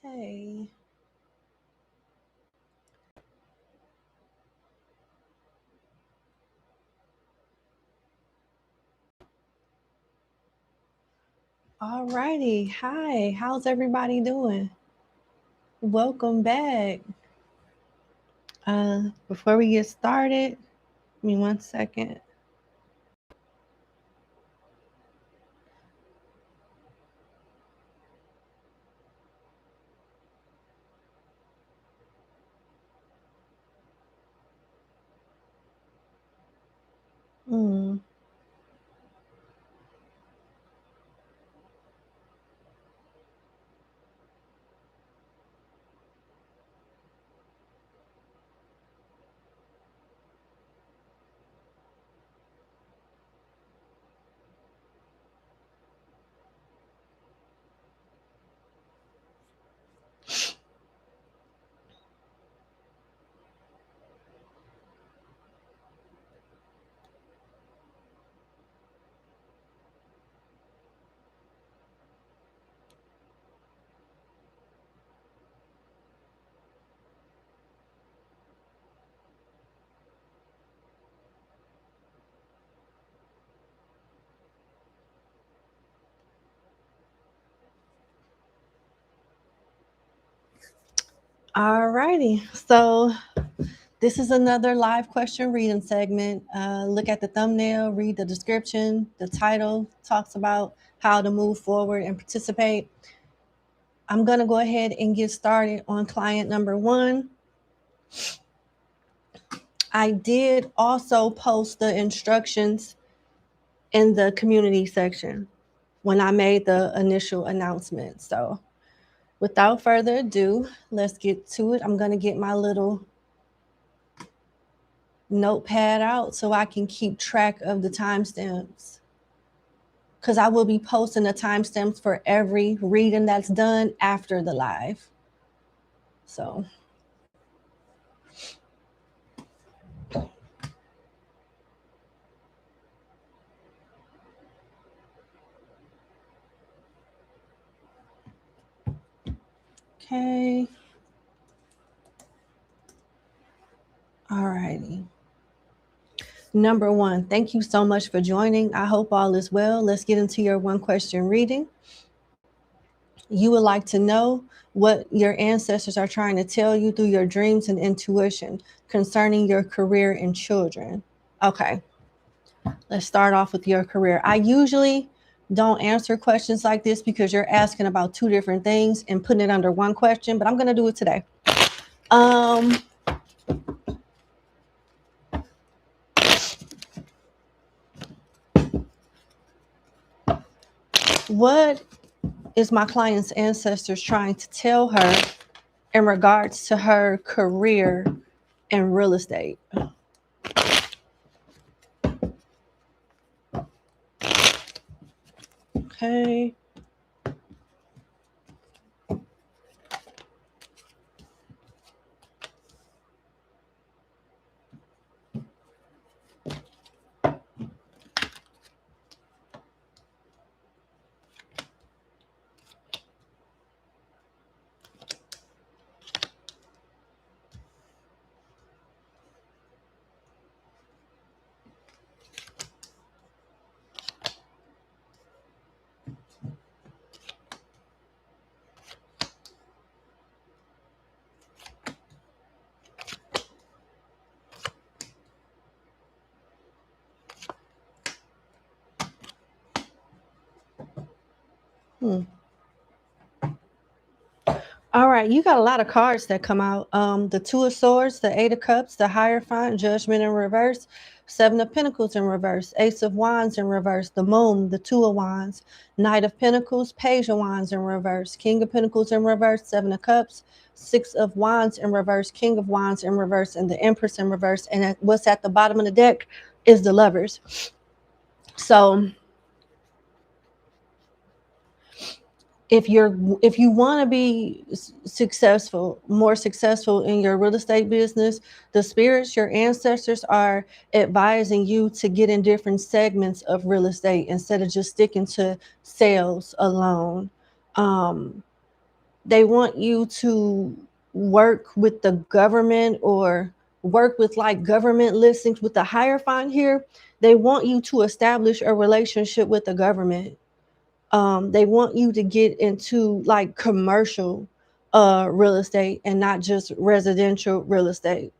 Okay. All righty. Hi. How's everybody doing? Welcome back. Before we get started, give me 1 second. Mm. All righty. So this is another live question reading segment. Look at the thumbnail, read the description. The title talks about how to move forward and participate. I'm going to go ahead and get started on client number 1. I did also post the instructions in the community section when I made the initial announcement. So without further ado, let's get to it. I'm going to get my little notepad out so I can keep track of the timestamps, because I will be posting the timestamps for every reading that's done after the live. So okay. All righty. Number 1, thank you so much for joining. I hope all is well. Let's get into your 1 question reading. You would like to know what your ancestors are trying to tell you through your dreams and intuition concerning your career and children. Okay, let's start off with your career. I usually don't answer questions like this because you're asking about 2 different things and putting it under 1 question, but I'm going to do it today. What is my client's ancestors trying to tell her in regards to her career in real estate? Okay. All right, you got a lot of cards that come out. The 2 of Swords, the 8 of Cups, the Hierophant, Judgment in reverse, 7 of Pentacles in reverse, Ace of Wands in reverse, the Moon, the 2 of Wands, Knight of Pentacles, Page of Wands in reverse, King of Pentacles in reverse, 7 of Cups, 6 of Wands in reverse, King of Wands in reverse, and the Empress in reverse. And what's at the bottom of the deck is the Lovers. So if you want to be more successful in your real estate business, the spirits, your ancestors, are advising you to get in different segments of real estate instead of just sticking to sales alone. They want you to work with the government or work with like government listings with the Hierophant here. They want you to establish a relationship with the government. They want you to get into like commercial real estate and not just residential real estate.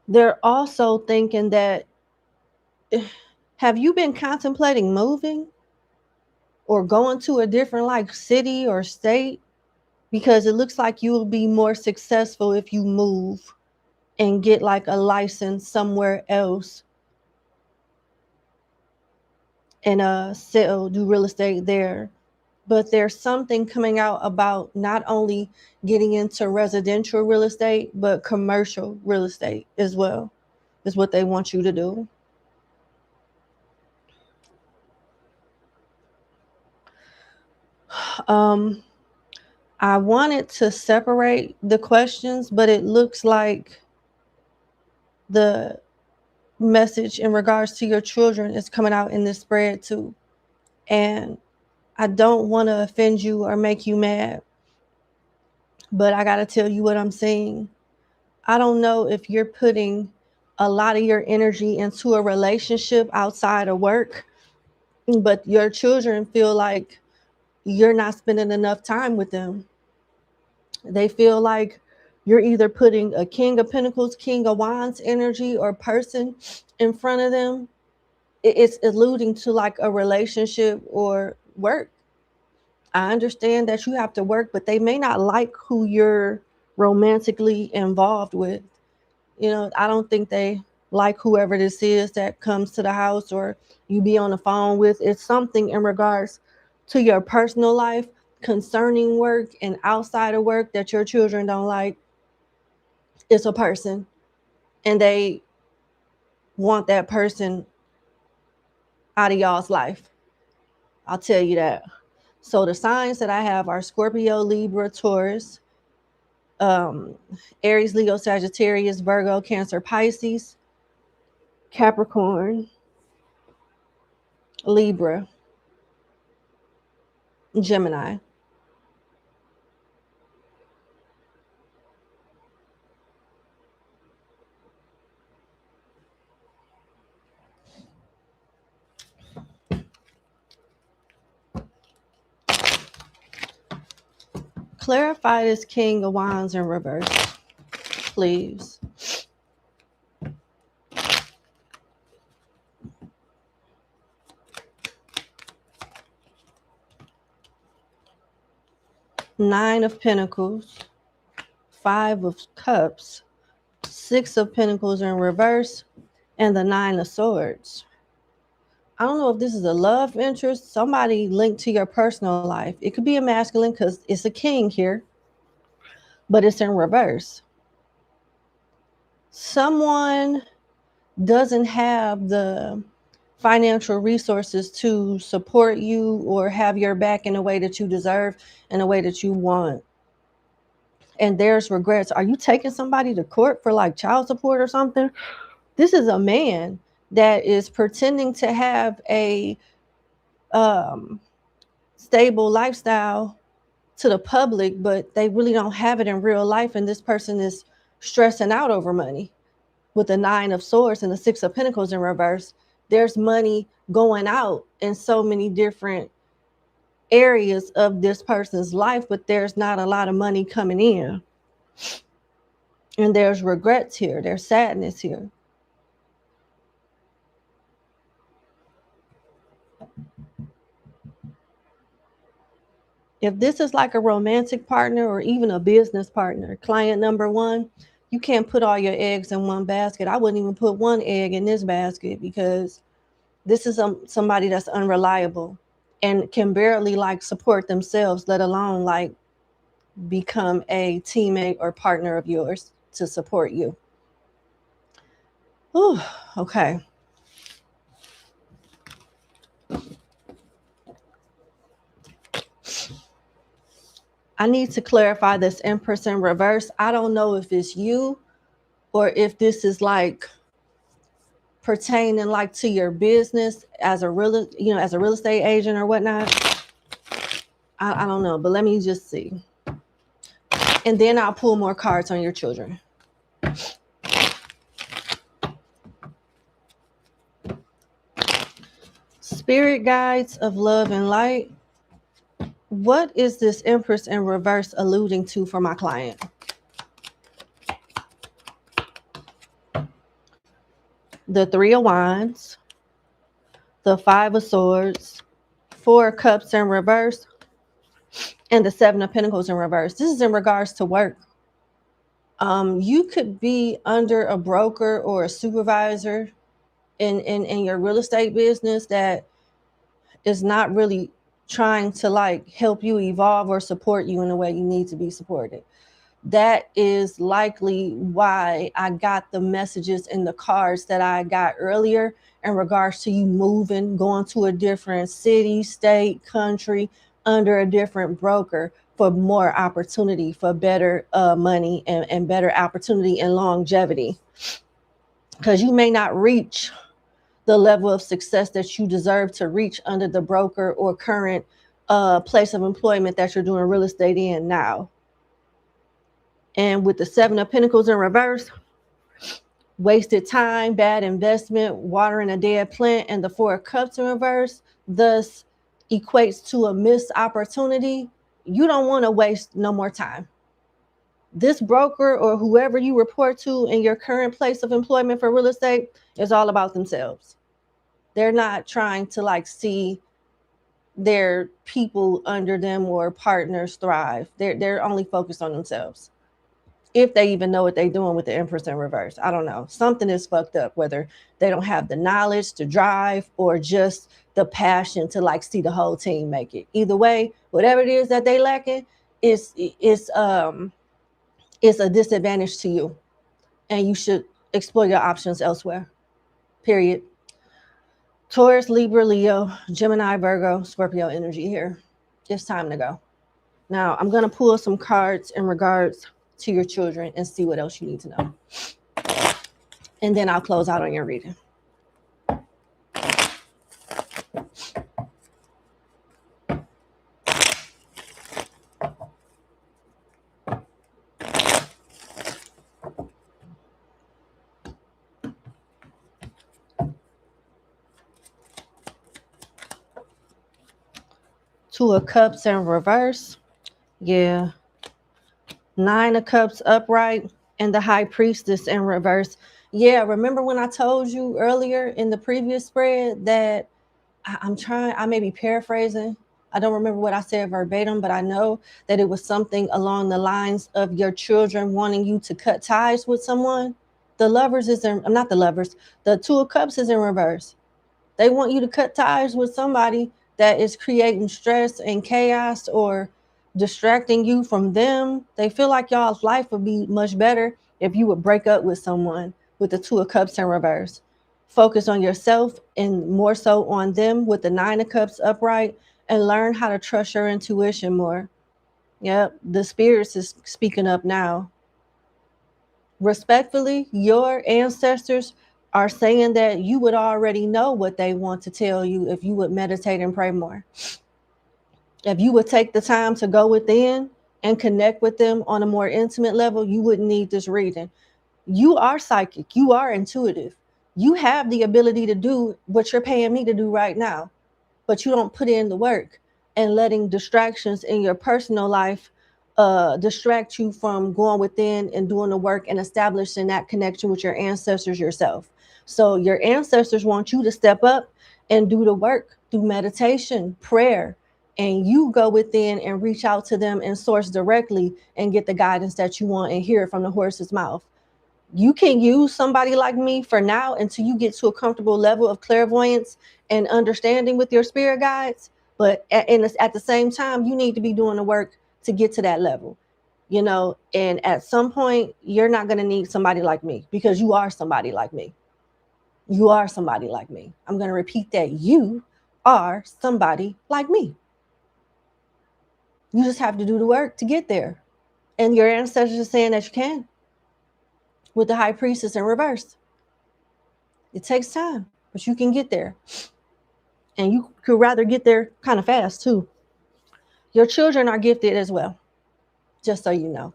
They're also thinking that, have you been contemplating moving or going to a different like city or state? Because it looks like you'll be more successful if you move and get like a license somewhere else and sell, do real estate there. But there's something coming out about not only getting into residential real estate, but commercial real estate as well, is what they want you to do. Um, I wanted to separate the questions, but it looks like the message in regards to your children is coming out in this spread too. And I don't want to offend you or make you mad, but I got to tell you what I'm seeing. I don't know if you're putting a lot of your energy into a relationship outside of work, but your children feel like you're not spending enough time with them. They feel like you're either putting a King of Pentacles, King of Wands energy or person in front of them. It's alluding to like a relationship or work. I understand that you have to work, but they may not like who you're romantically involved with. You know, I don't think they like whoever this is that comes to the house or you be on the phone with. It's something in regards to your personal life concerning work and outside of work that your children don't like. It's a person and they want that person out of y'all's life. I'll tell you that. So the signs that I have are Scorpio, Libra, Taurus, um, Aries, Leo, Sagittarius, Virgo, Cancer, Pisces, Capricorn, Libra, Gemini. Clarify this King of Wands in reverse, please. Nine of Pentacles, Five of Cups, Six of Pentacles in reverse, and the Nine of Swords. I don't know if this is a love interest, somebody linked to your personal life. It could be a masculine because it's a king here, but it's in reverse. Someone doesn't have the financial resources to support you or have your back in a way that you deserve, in a way that you want. And there's regrets. Are you taking somebody to court for like child support or something? This is a man that is pretending to have a um, stable lifestyle to the public, but they really don't have it in real life. And this person is stressing out over money. With the Nine of Swords and the Six of Pentacles in reverse, there's money going out in so many different areas of this person's life, but there's not a lot of money coming in. And there's regrets here, there's sadness here. If this is like a romantic partner or even a business partner, client number one, you can't put all your eggs in one basket. I wouldn't even put one egg in this basket because this is somebody that's unreliable and can barely like support themselves, let alone like become a teammate or partner of yours to support you. Ooh, okay. I need to clarify this Empress in reverse. I don't know if it's you or if this is like pertaining like to your business as a real, as a real estate agent or whatnot. I don't know, but let me just see. And then I'll pull more cards on your children. Spirit guides of love and light. What is this Empress in reverse alluding to for my client? The Three of Wands, the Five of Swords, Four of Cups in reverse, and the Seven of Pentacles in reverse. This is in regards to work. You could be under a broker or a supervisor in your real estate business that is not really trying to like help you evolve or support you in the way you need to be supported. That is likely why I got the messages in the cards that I got earlier in regards to you moving, going to a different city, state, country, under a different broker for more opportunity, for better money and better opportunity and longevity. Because you may not reach the level of success that you deserve to reach under the broker or current place of employment that you're doing real estate in now. And with the Seven of Pentacles in reverse, wasted time, bad investment, watering a dead plant, and the Four of Cups in reverse, thus equates to a missed opportunity. You don't want to waste no more time. This broker or whoever you report to in your current place of employment for real estate is all about themselves. They're not trying to like see their people under them or partners thrive. They're only focused on themselves. If they even know what they're doing with the Empress in reverse. I don't know. Something is fucked up, whether they don't have the knowledge to drive or just the passion to like see the whole team make it. Either way, whatever it is that they lacking is a disadvantage to you. And you should explore your options elsewhere. Period. Taurus, Libra, Leo, Gemini, Virgo, Scorpio energy here. It's time to go. Now, I'm going to pull some cards in regards to your children and see what else you need to know. And then I'll close out on your reading. Two of Cups in reverse. Yeah. Nine of Cups upright. And the High Priestess in reverse. Yeah, remember when I told you earlier in the previous spread that I may be paraphrasing. I don't remember what I said verbatim, but I know that it was something along the lines of your children wanting you to cut ties with someone. The Lovers is in, not the Lovers, the Two of Cups is in reverse. They want you to cut ties with somebody that is creating stress and chaos or distracting you from them. They feel like y'all's life would be much better if you would break up with someone with the Two of Cups in reverse. Focus on yourself and more so on them with the Nine of Cups upright, and learn how to trust your intuition more. Yep, the spirits is speaking up now. Respectfully, your ancestors are saying that you would already know what they want to tell you if you would meditate and pray more. If you would take the time to go within and connect with them on a more intimate level, you wouldn't need this reading. You are psychic. You are intuitive. You have the ability to do what you're paying me to do right now, but you don't put in the work, and letting distractions in your personal life distract you from going within and doing the work and establishing that connection with your ancestors yourself. So your ancestors want you to step up and do the work through meditation, prayer, and you go within and reach out to them and source directly and get the guidance that you want and hear it from the horse's mouth. You can use somebody like me for now until you get to a comfortable level of clairvoyance and understanding with your spirit guides. But at the same time, you need to be doing the work to get to that level, and at some point, you're not going to need somebody like me, because you are somebody like me. You are somebody like me. I'm going to repeat that. You are somebody like me. You just have to do the work to get there. And your ancestors are saying that you can. with the High Priestess in reverse. It takes time, but you can get there. And you could rather get there kind of fast too. Your children are gifted as well, just so you know.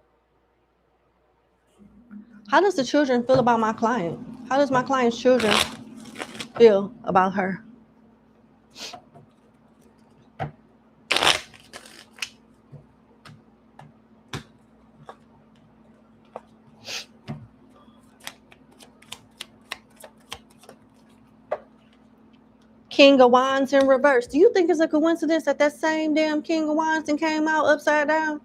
How does the children feel about my client? How does my client's children feel about her? King of Wands in reverse. Do you think it's a coincidence that that same damn King of Wands came out upside down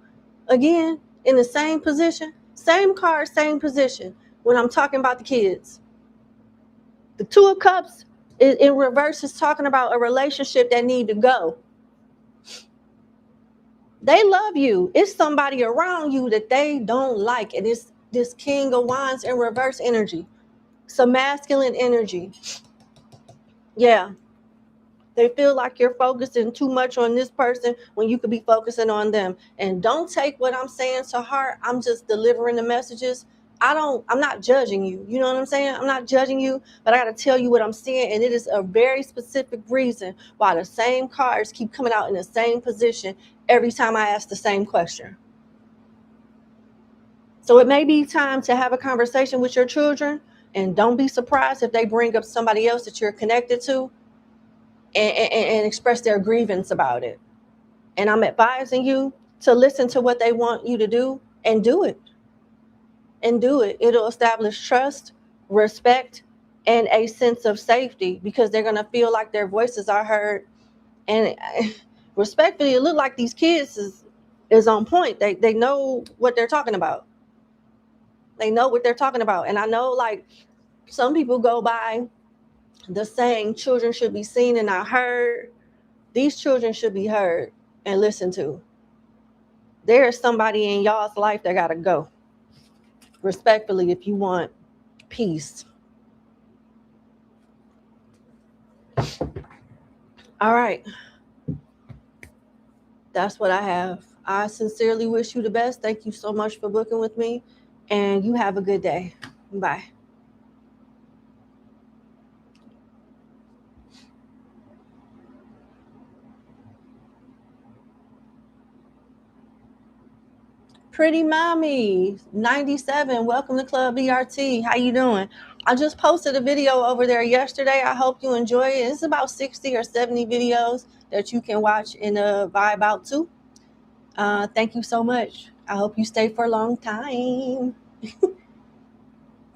again in the same position? Same card, same position when I'm talking about the kids. The Two of Cups in reverse is talking about a relationship that need to go. They love you. It's somebody around you that they don't like. And it's this King of Wands in reverse energy. Some masculine energy. Yeah. They feel like you're focusing too much on this person when you could be focusing on them. And don't take what I'm saying to heart. I'm just delivering the messages. I'm not judging you. You know what I'm saying? I'm not judging you, but I got to tell you what I'm seeing. And it is a very specific reason why the same cards keep coming out in the same position every time I ask the same question. So it may be time to have a conversation with your children, and don't be surprised if they bring up somebody else that you're connected to and express their grievance about it. And I'm advising you to listen to what they want you to do and do it. And do it. It'll establish trust, respect, and a sense of safety because they're going to feel like their voices are heard. And respectfully, it looks like these kids is on point. They know what they're talking about. They know what they're talking about. And I know, like, some people go by the saying, children should be seen and not heard. These children should be heard and listened to. There is somebody in y'all's life that got to go. Respectfully, if you want peace. All right. That's what I have. I sincerely wish you the best. Thank you so much for booking with me. And you have a good day. Bye. Pretty Mommy 97, welcome to Club BRT. How you doing? I just posted a video over there yesterday. I hope you enjoy it. It's about 60 or 70 videos that you can watch and vibe out to. Thank you so much. I hope you stay for a long time.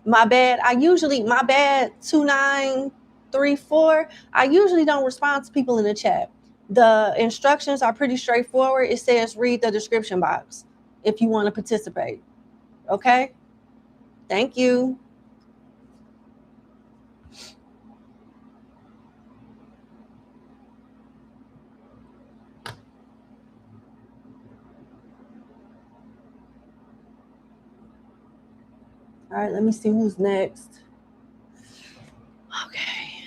My bad. My bad 2934. I usually don't respond to people in the chat. The instructions are pretty straightforward. It says read the description box if you want to participate. Okay? Thank you. All right, let me see who's next. Okay.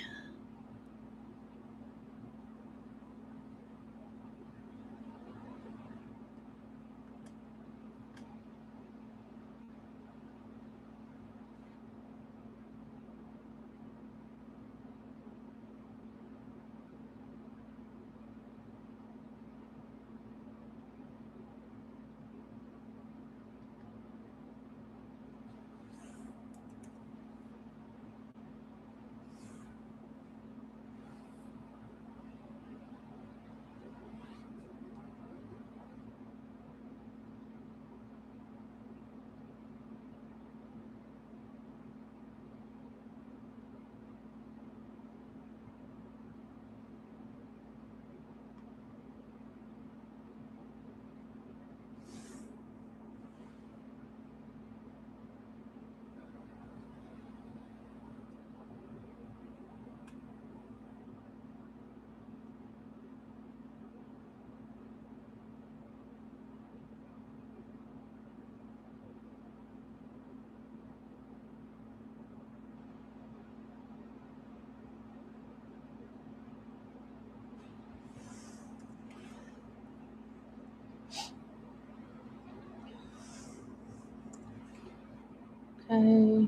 Okay.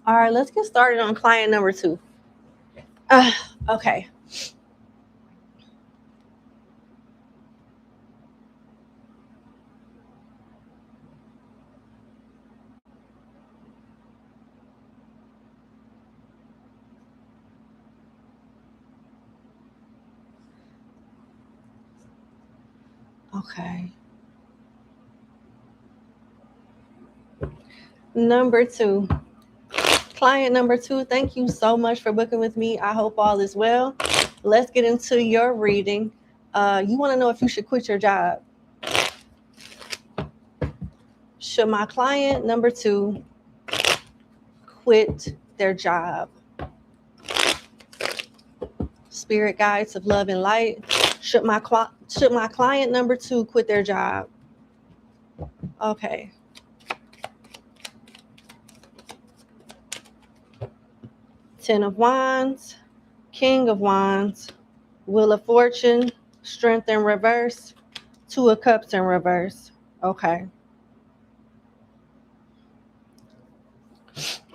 All right, let's get started on client number 2. Okay. Okay. Number 2. Client number 2, thank you so much for booking with me. I hope all is well. Let's get into your reading. You want to know if you should quit your job. Should my client number 2 quit their job? Spirit guides of love and light. Should my client number 2 quit their job? Okay. Ten of Wands, King of Wands, Wheel of Fortune, Strength in reverse, Two of Cups in reverse. Okay.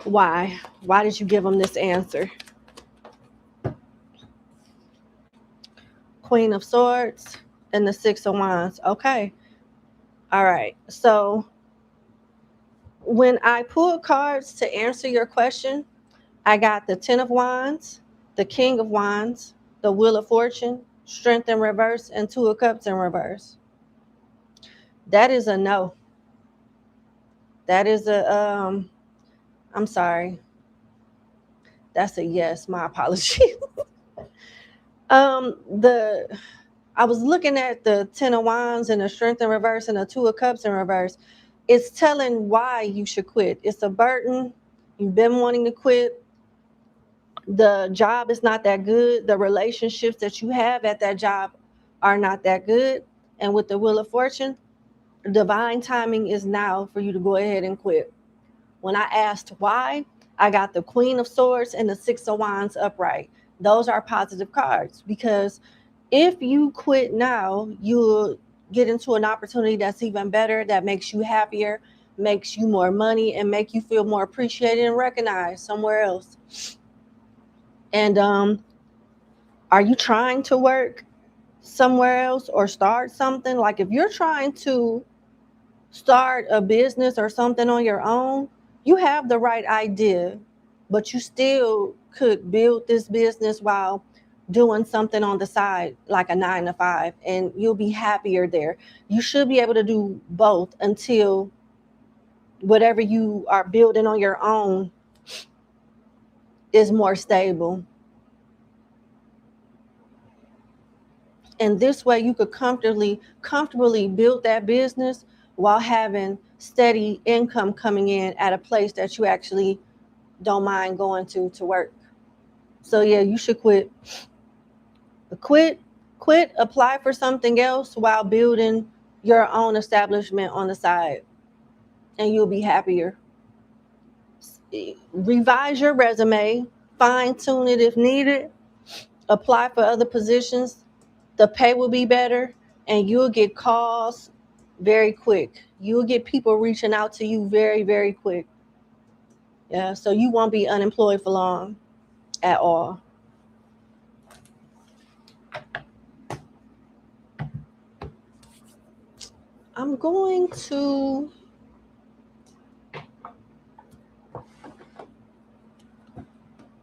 Why? Why did you give them this answer? Queen of Swords and the Six of Wands. Okay. All right. So when I pulled cards to answer your question, I got the Ten of Wands, the King of Wands, the Wheel of Fortune, Strength in reverse, and Two of Cups in reverse. That is a no. That is a I'm sorry. That's a yes. My apologies. The I was looking at the Ten of Wands and the Strength in reverse and the Two of Cups in reverse. It's telling why you should quit. It's a burden. You've been wanting to quit. The job is not that good. The relationships that you have at that job are not that good. And with the Wheel of Fortune, divine timing is now for you to go ahead and quit. When I asked why, I got the Queen of Swords and the Six of Wands upright. Those are positive cards because if you quit now, you'll get into an opportunity that's even better, that makes you happier, makes you more money, and make you feel more appreciated and recognized somewhere else. And are you trying to work somewhere else or start something? Like if you're trying to start a business or something on your own, you have the right idea, but you still could build this business while doing something on the side, like a 9 to 5, and you'll be happier there. You should be able to do both until whatever you are building on your own is more stable. And this way you could comfortably build that business while having steady income coming in at a place that you actually don't mind going to work. So yeah, you should quit. Quit, apply for something else while building your own establishment on the side, and you'll be happier. Revise your resume, fine tune it if needed, apply for other positions. The pay will be better, and you'll get calls very quick. You'll get people reaching out to you very, very quick. Yeah, so you won't be unemployed for long at all. I'm going to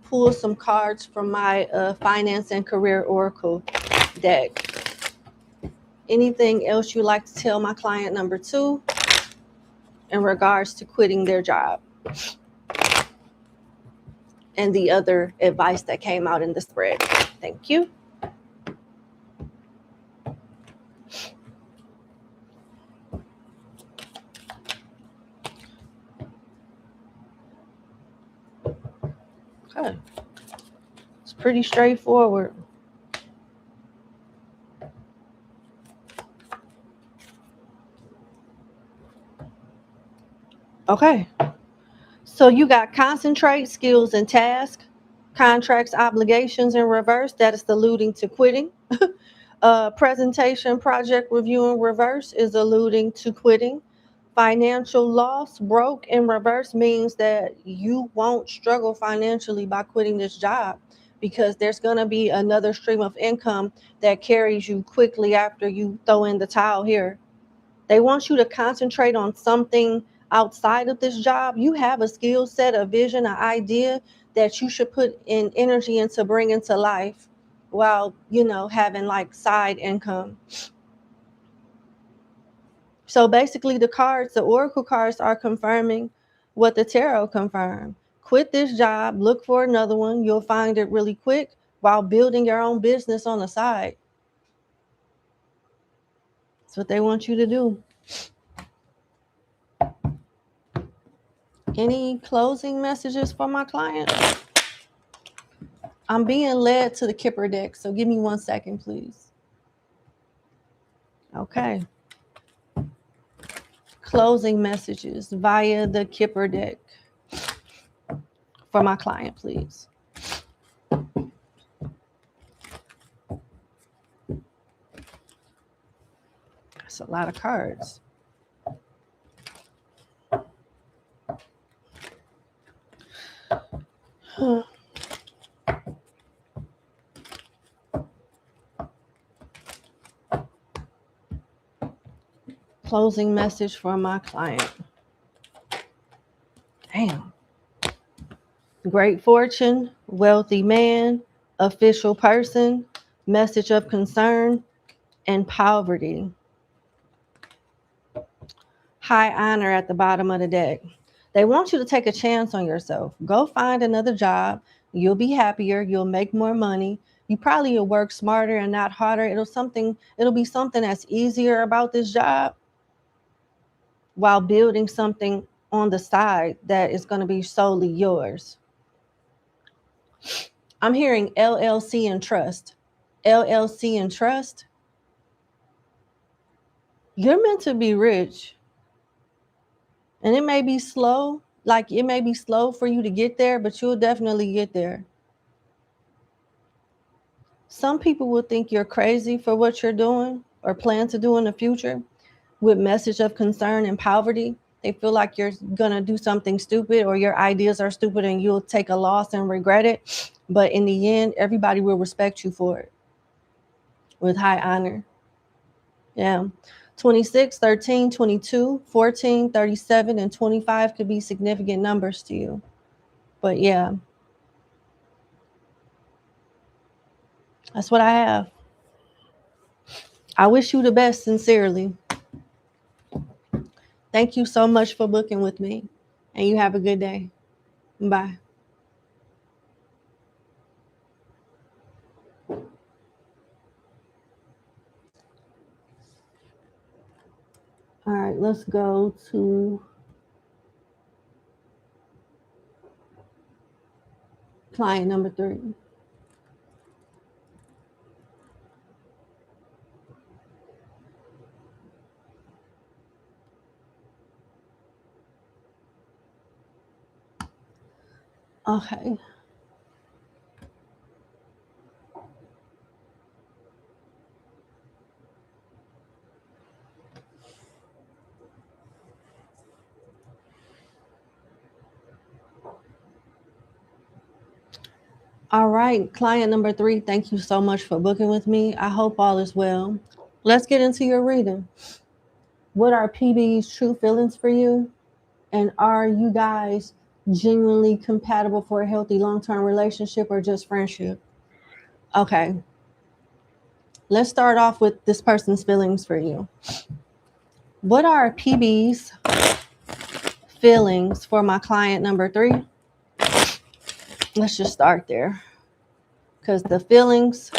pull some cards from my finance and career oracle deck. Anything else you'd like to tell my client number 2 in regards to quitting their job? and the other advice that came out in the spread. Thank you. Okay. It's pretty straightforward. Okay. So you got concentrate, skills, and task, contracts, obligations in reverse. That is alluding to quitting. Presentation, project review in reverse is alluding to quitting. Financial loss, broke in reverse, means that you won't struggle financially by quitting this job, because there's going to be another stream of income that carries you quickly after you throw in the towel here. They want you to concentrate on something outside of this job. You have a skill set, a vision, an idea that you should put in energy into bringing to life while, having like side income. So basically the oracle cards are confirming what the tarot confirmed. Quit this job, look for another one. You'll find it really quick while building your own business on the side. That's what they want you to do. Any closing messages for my client? I'm being led to the Kipper deck, so give me 1 second, please. Okay. Closing messages via the Kipper deck for my client, please. That's a lot of cards. Closing message for my client. Damn. Great fortune, wealthy man, official person, message of concern, and poverty. High honor at the bottom of the deck. They want you to take a chance on yourself. Go find another job. You'll be happier. You'll make more money. You probably will work smarter and not harder. It'll be something that's easier about this job while building something on the side that is going to be solely yours. I'm hearing LLC and trust. LLC and trust. You're meant to be rich. And it may be slow. Like, it may be slow for you to get there, but you'll definitely get there. Some people will think you're crazy for what you're doing or plan to do in the future with message of concern and poverty. They feel like you're going to do something stupid or your ideas are stupid and you'll take a loss and regret it. But in the end, everybody will respect you for it with high honor. Yeah. 26, 13, 22, 14, 37, and 25 could be significant numbers to you. But yeah, that's what I have. I wish you the best, sincerely. Thank you so much for booking with me, and you have a good day. Bye. All right, let's go to client number 3. Okay. All right, client number 3, thank you so much for booking with me. I hope all is well. Let's get into your reading. What are PB's true feelings for you? And are you guys genuinely compatible for a healthy long-term relationship or just friendship? Okay. Let's start off with this person's feelings for you. What are PB's feelings for my client number 3? Let's just start there, because the feelings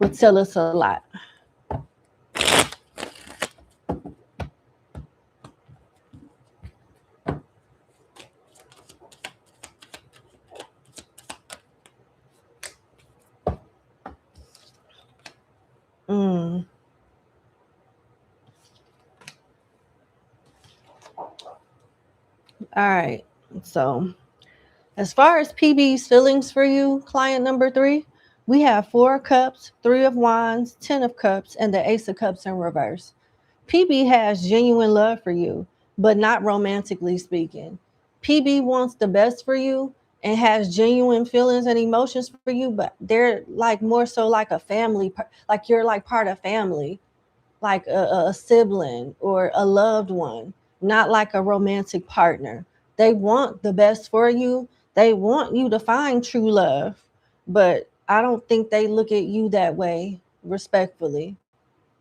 would tell us a lot. Mm. All right. So as far as PB's feelings for you, client number 3, we have 4 cups, 3 of wands, 10 of cups, and the ace of cups in reverse. PB has genuine love for you, but not romantically speaking. PB wants the best for you and has genuine feelings and emotions for you, but they're like more so like a family, like you're like part of family, like a sibling or a loved one, not like a romantic partner. They want the best for you. They want you to find true love, but I don't think they look at you that way, respectfully.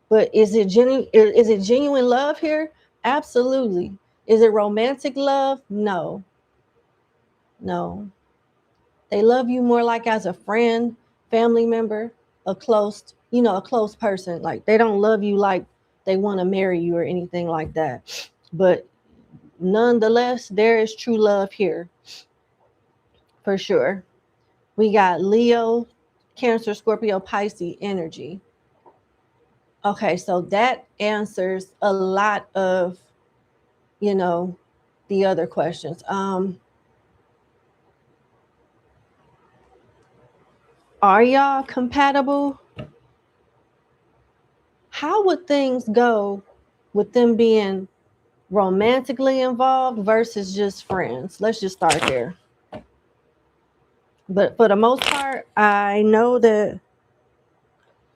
But is it genuine love here? Absolutely. Is it romantic love? No. No. They love you more like as a friend, family member, a close person. Like they don't love you like they want to marry you or anything like that. But nonetheless, there is true love here for sure. We got Leo, Cancer, Scorpio, Pisces energy. Okay, so that answers a lot of, you know, the other questions. Are y'all compatible? How would things go with them being romantically involved versus just friends? Let's just start there. But for the most part, I know that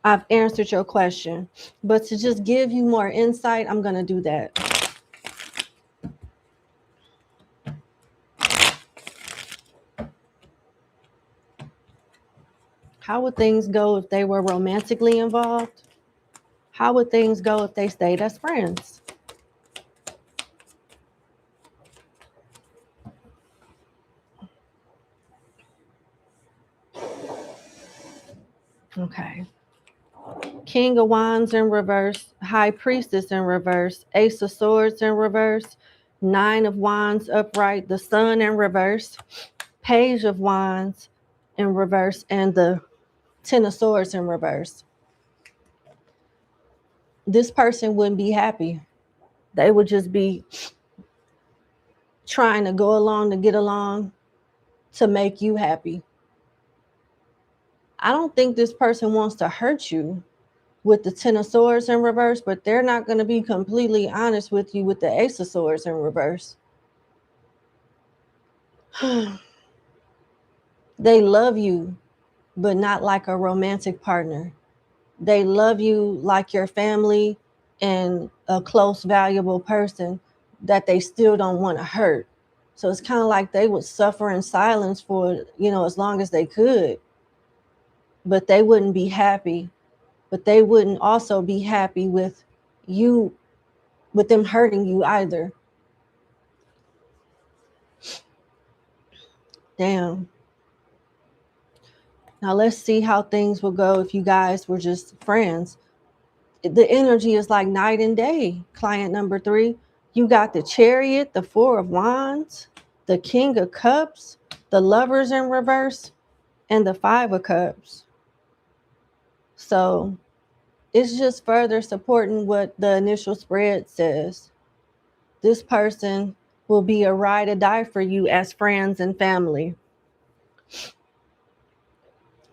I've answered your question. But to just give you more insight, I'm going to do that. How would things go if they were romantically involved? How would things go if they stayed as friends? Okay. King of Wands in reverse, High Priestess in reverse, Ace of Swords in reverse, 9 of Wands upright, the Sun in reverse, Page of Wands in reverse, and the 10 of Swords in reverse. This person wouldn't be happy. They would just be trying to go along to get along to make you happy. I don't think this person wants to hurt you with the 10 of Swords in reverse, but they're not going to be completely honest with you with the Ace of Swords in reverse. They love you, but not like a romantic partner. They love you like your family and a close, valuable person that they still don't want to hurt. So it's kind of like they would suffer in silence for, as long as they could, but they wouldn't be happy. But they wouldn't also be happy with you, with them hurting you either. Damn. Now let's see how things will go if you guys were just friends. The energy is like night and day. Client number 3, you got the Chariot, the 4 of Wands, the King of Cups, the Lovers in reverse, and the 5 of Cups. So it's just further supporting what the initial spread says. This person will be a ride or die for you as friends and family.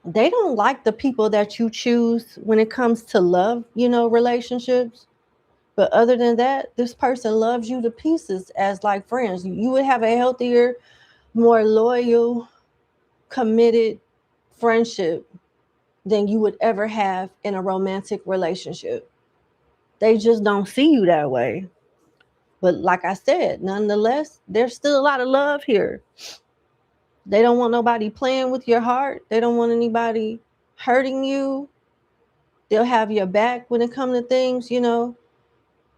They don't like the people that you choose when it comes to love, relationships. But other than that, this person loves you to pieces as like friends. You would have a healthier, more loyal, committed friendship than you would ever have in a romantic relationship. They just don't see you that way. But like I said, nonetheless, there's still a lot of love here. They don't want nobody playing with your heart. They don't want anybody hurting you. They'll have your back when it comes to things,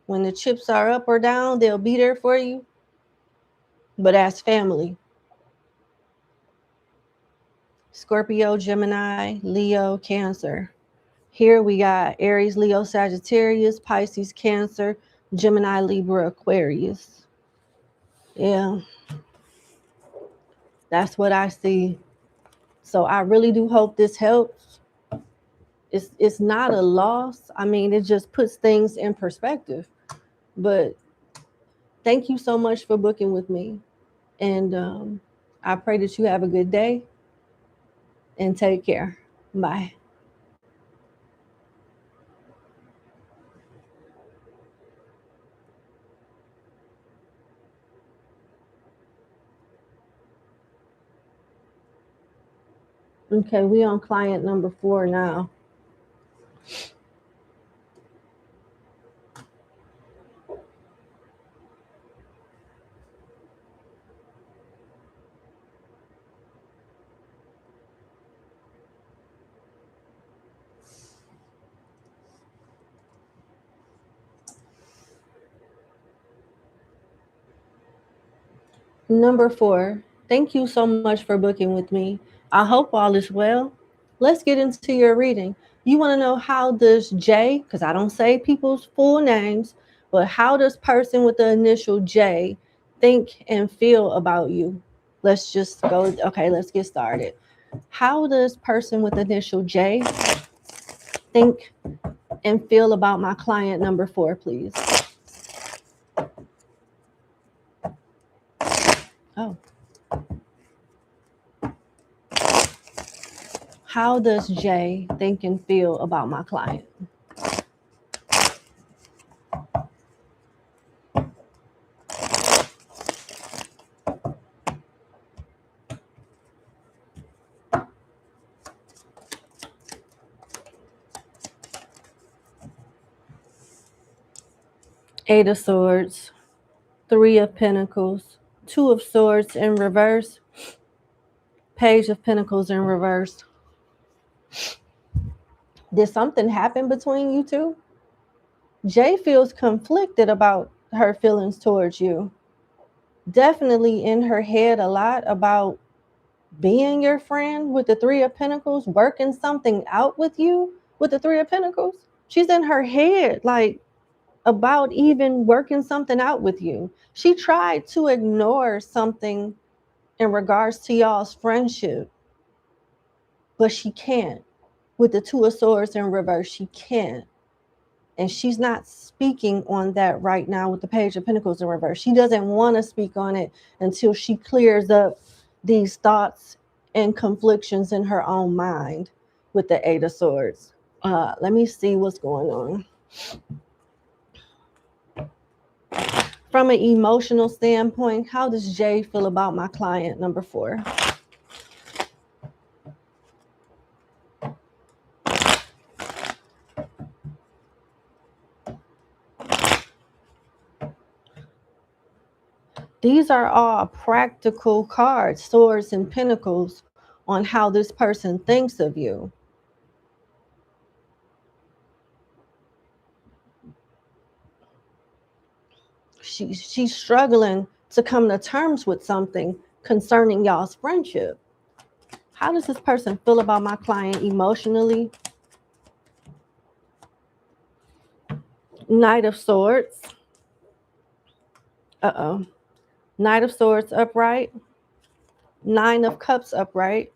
when the chips are up or down, they'll be there for you. But as family, Scorpio, Gemini, Leo, Cancer. Here we got Aries, Leo, Sagittarius, Pisces, Cancer, Gemini, Libra, Aquarius. Yeah, that's what I see. So I really do hope this helps. It's not a loss. I mean, it just puts things in perspective. But thank you so much for booking with me. And I pray that you have a good day and take care. Bye. Okay, we on client number 4 now. Number 4, thank you so much for booking with me. I hope all is well. Let's get into your reading. You want to know how does J, because I don't say people's full names, but how does person with the initial J think and feel about you? Let's just go. Okay, let's get started. How does person with initial J think and feel about my client number 4, please? Oh. How does Jay think and feel about my client? Eight of Swords, Three of Pentacles, Two of Swords in reverse, Page of Pentacles in reverse. Did something happen between you two? Jay feels conflicted about her feelings towards you. Definitely in her head a lot about being your friend with the Three of Pentacles, working something out with you with the Three of Pentacles. She's in her head like about even working something out with you. She tried to ignore something in regards to y'all's friendship, but she can't. With the Two of Swords in reverse, she can't. And she's not speaking on that right now with the Page of Pentacles in reverse. She doesn't want to speak on it until she clears up these thoughts and conflictions in her own mind with the Eight of Swords. Let me see what's going on. From an emotional standpoint, how does Jay feel about my client number 4? These are all practical cards, swords and pentacles, on how this person thinks of you. She's struggling to come to terms with something concerning y'all's friendship. How does this person feel about my client emotionally? Knight of Swords. Knight of Swords upright. Nine of Cups upright.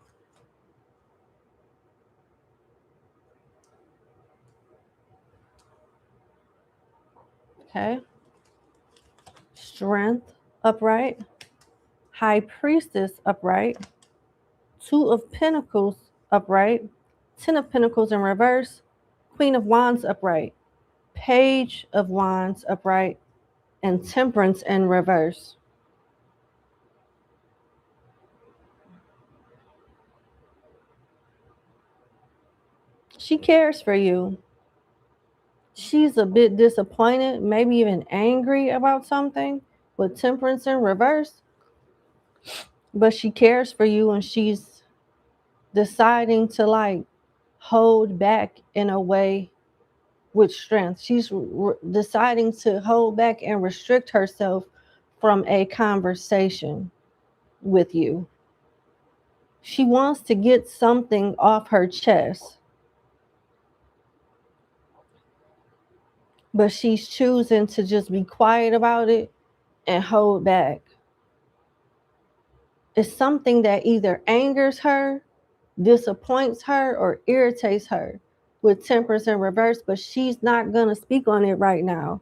Okay. Strength upright. High Priestess upright. Two of Pentacles upright. Ten of Pentacles in reverse. Queen of Wands upright. Page of Wands upright. And Temperance in reverse. She cares for you. She's a bit disappointed, maybe even angry about something with Temperance in reverse. But she cares for you, and she's deciding to like hold back in a way with strength. She's deciding to hold back and restrict herself from a conversation with you. She wants to get something off her chest, but she's choosing to just be quiet about it and hold back. It's something that either angers her, disappoints her, or irritates her with Temperance in reverse, but she's not going to speak on it right now.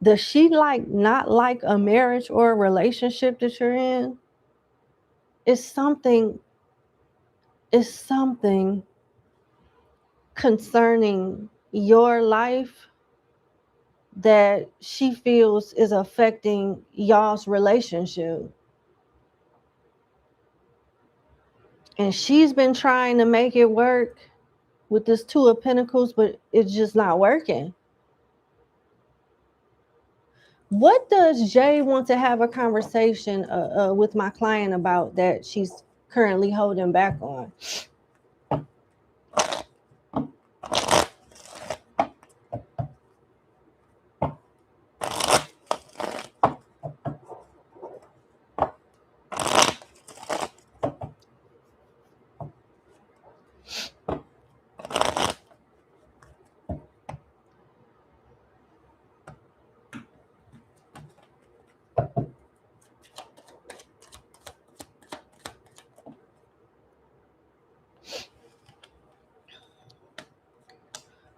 Does she not like a marriage or a relationship that you're in? It's something concerning your life that she feels is affecting y'all's relationship. And she's been trying to make it work with this Two of Pentacles, but it's just not working. What does Jay want to have a conversation with my client about that she's currently holding back on?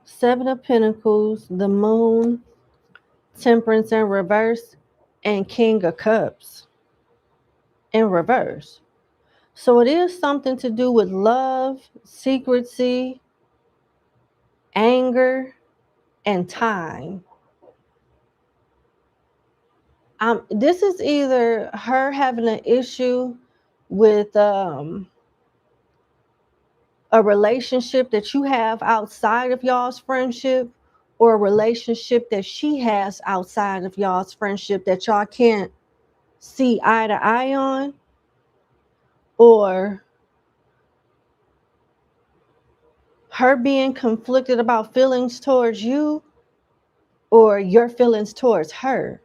Seven of Pentacles, the Moon, Temperance in reverse, and King of Cups in reverse. So it is something to do with love, secrecy, anger, and time. This is either her having an issue with a relationship that you have outside of y'all's friendship, or a relationship that she has outside of y'all's friendship that y'all can't see eye to eye on, or her being conflicted about feelings towards you or your feelings towards her.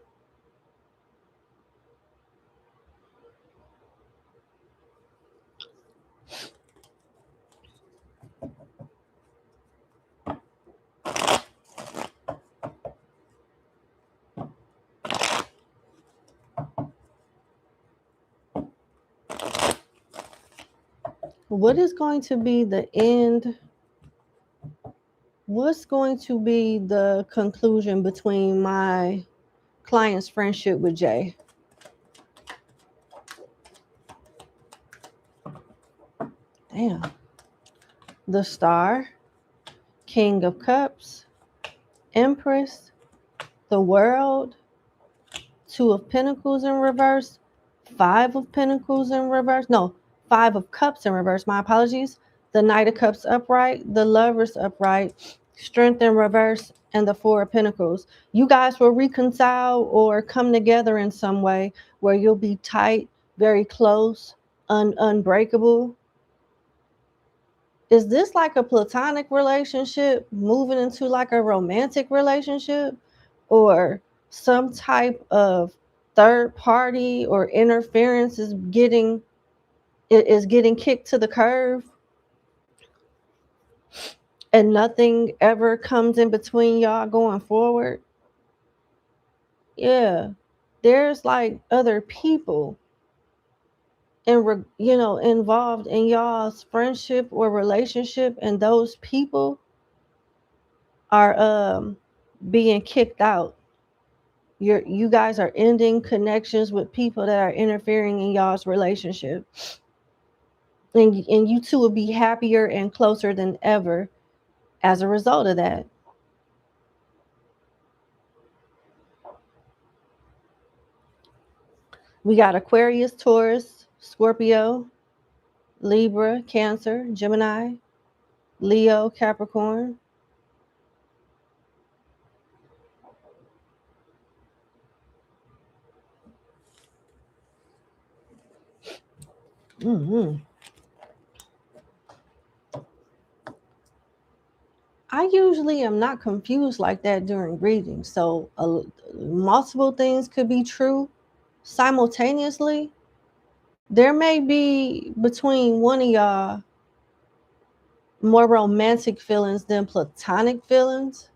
What is going to be the end? What's going to be the conclusion between my client's friendship with Jay? Damn. The Star, King of Cups, Empress, the World, Two of Pentacles in reverse, Five of Pentacles in reverse. No, Five of Cups in reverse. My apologies. The Knight of Cups upright, the Lovers upright, Strength in reverse, and the Four of Pentacles. You guys will reconcile or come together in some way where you'll be tight, very close, unbreakable. Is this like a platonic relationship moving into like a romantic relationship, or some type of third party or interference is getting kicked to the curb and nothing ever comes in between y'all going forward? Yeah, there's like other people involved in y'all's friendship or relationship, and those people are being kicked out. You guys are ending connections with people that are interfering in y'all's relationship, and you two will be happier and closer than ever as a result of that. We got Aquarius, Taurus, Scorpio, Libra, Cancer, Gemini, Leo, Capricorn. Mm-hmm. I usually am not confused like that during readings. So multiple things could be true simultaneously. There may be between one of y'all more romantic feelings than platonic feelings,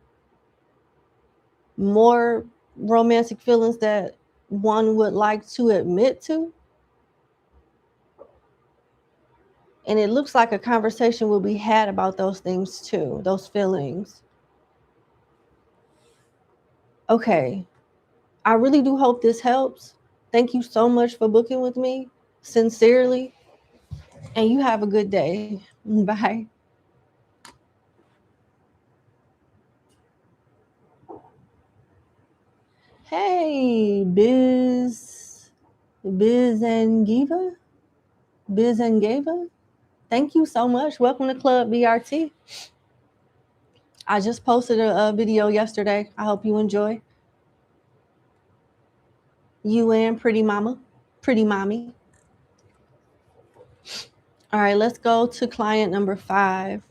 more romantic feelings that one would like to admit to. And it looks like a conversation will be had about those things too, those feelings. Okay, I really do hope this helps. Thank you so much for booking with me, sincerely. And you have a good day. Bye. Hey, Biz and Giva, Biz and Gava. Thank you so much. Welcome to Club BRT. I just posted a video yesterday. I hope you enjoy. You and Pretty Mama, Pretty Mommy. All right, let's go to client number 5.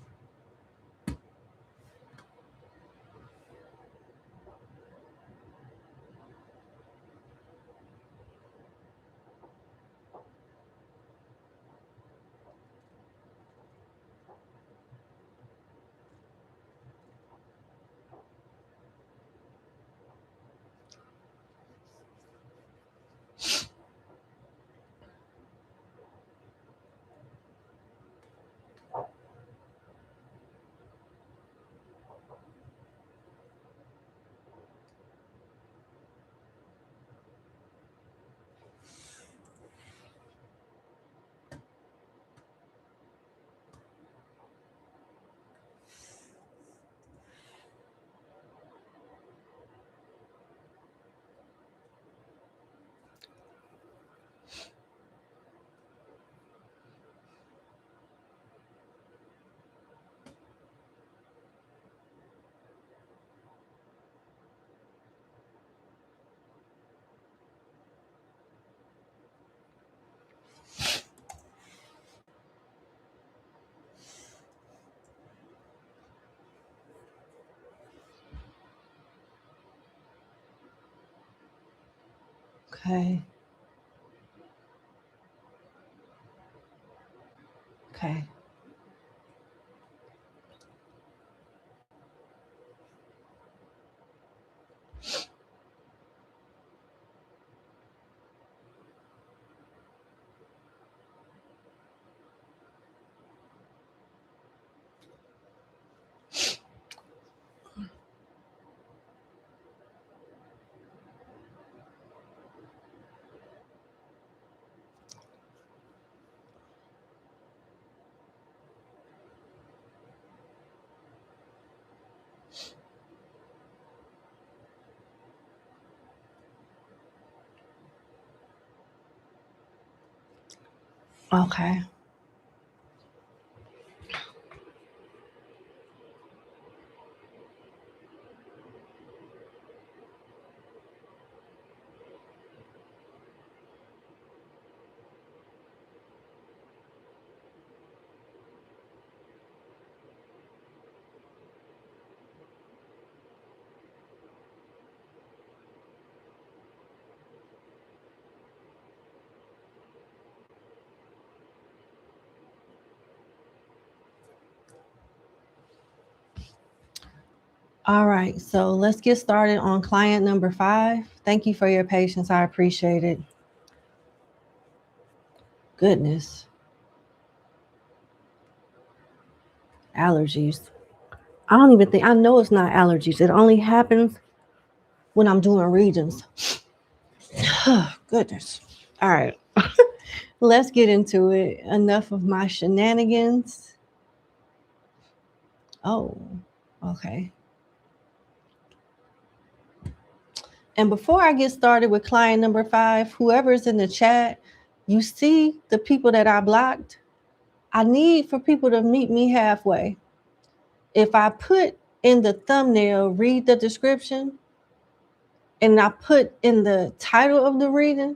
Okay. Okay. Okay. All right, so let's get started on client number 5. Thank you for your patience. I appreciate it. Goodness. Allergies. I don't even think, I know it's not allergies. It only happens when I'm doing readings. Goodness. All right, let's get into it. Enough of my shenanigans. Oh, okay. And before I get started with client number 5, whoever's in the chat, you see the people that I blocked? I need for people to meet me halfway. If I put in the thumbnail, read the description, and I put in the title of the reading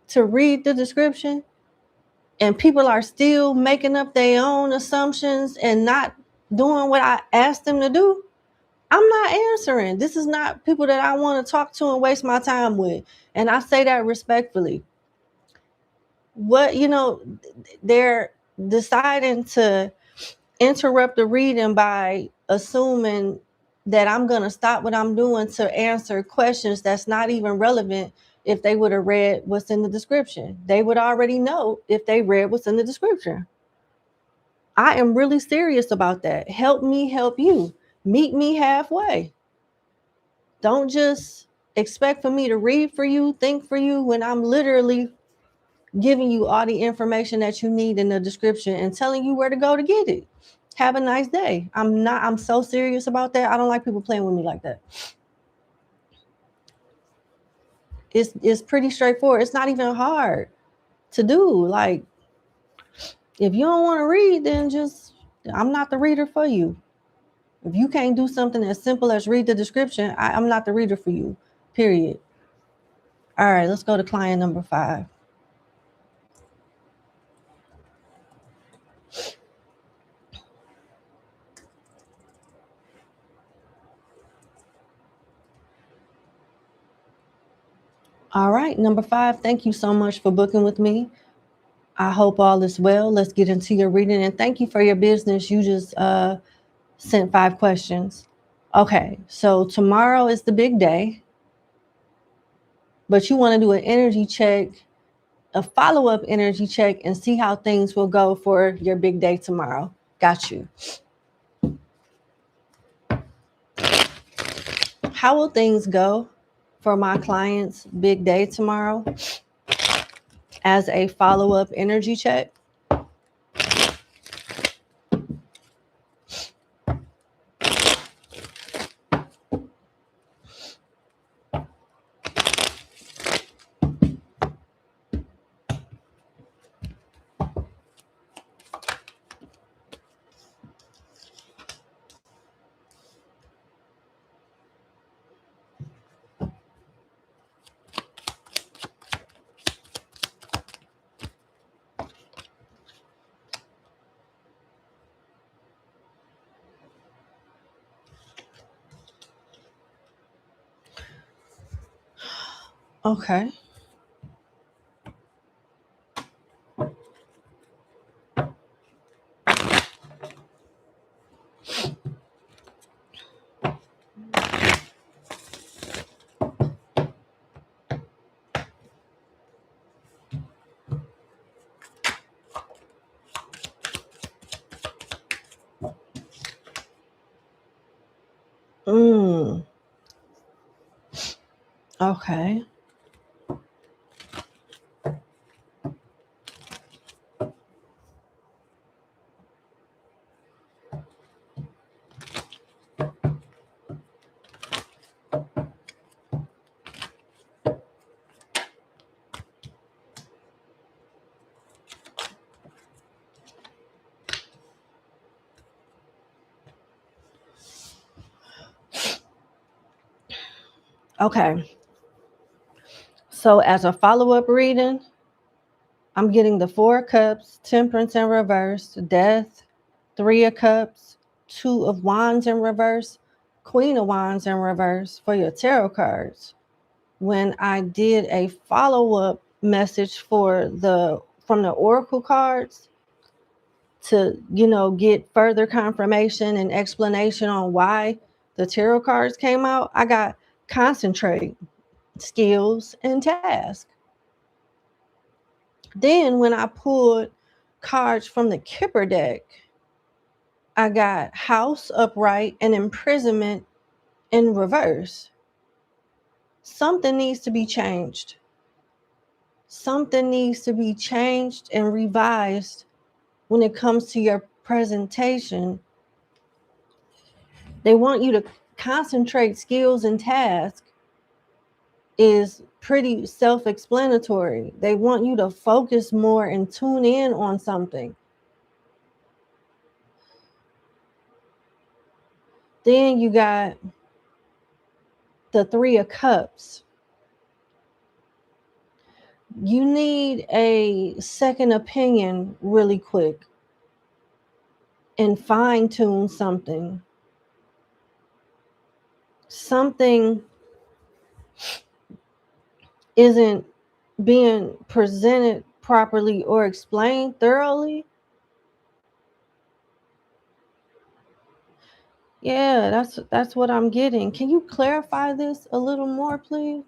to read the description, and people are still making up their own assumptions and not doing what I asked them to do, I'm not answering. This is not people that I want to talk to and waste my time with. And I say that respectfully. what, they're deciding to interrupt the reading by assuming that I'm going to stop what I'm doing to answer questions that's not even relevant. If they would have read what's in the description, they would already know if they read what's in the description. I am really serious about that. Help me help you. Meet me halfway. Don't just expect for me to read for you, think for you, when I'm literally giving you all the information that you need in the description and telling you where to go to get it. Have a nice day. I'm so serious about that. I don't like people playing with me like that. It's pretty straightforward. It's not even hard to do. Like, if you don't want to read, then I'm not the reader for you. If you can't do something as simple as read the description, I'm not the reader for you, period. All right, let's go to client number 5. All right, number 5, thank you so much for booking with me. I hope all is well. Let's get into your reading. And thank you for your business. You just sent 5 questions. Okay, so tomorrow is the big day, but you want to do an energy check, a follow-up energy check, and see how things will go for your big day tomorrow. Got you. How will things go for my client's big day tomorrow as a follow-up energy check? Okay. Okay. Okay. So as a follow-up reading, I'm getting the 4 of Cups, Temperance in reverse, Death, 3 of Cups, 2 of Wands in reverse, Queen of Wands in reverse for your tarot cards. When I did a follow-up message from the Oracle cards to, get further confirmation and explanation on why the tarot cards came out, I got concentrate, skills, and task. Then when I pulled cards from the Kipper deck, I got House upright and Imprisonment in reverse. Something needs to be changed. Something needs to be changed and revised when it comes to your presentation. They want you to concentrate, skills, and task is pretty self-explanatory. They want you to focus more and tune in on something. Then you got the 3 of Cups. You need a second opinion really quick and fine tune something. Something isn't being presented properly or explained thoroughly. Yeah, that's what I'm getting. Can you clarify this a little more, please?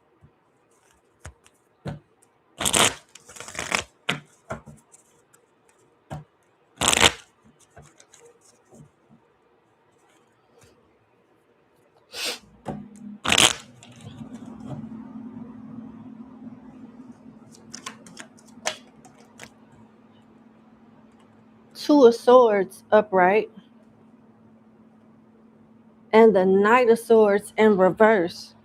Two of Swords upright and the Knight of Swords in reverse.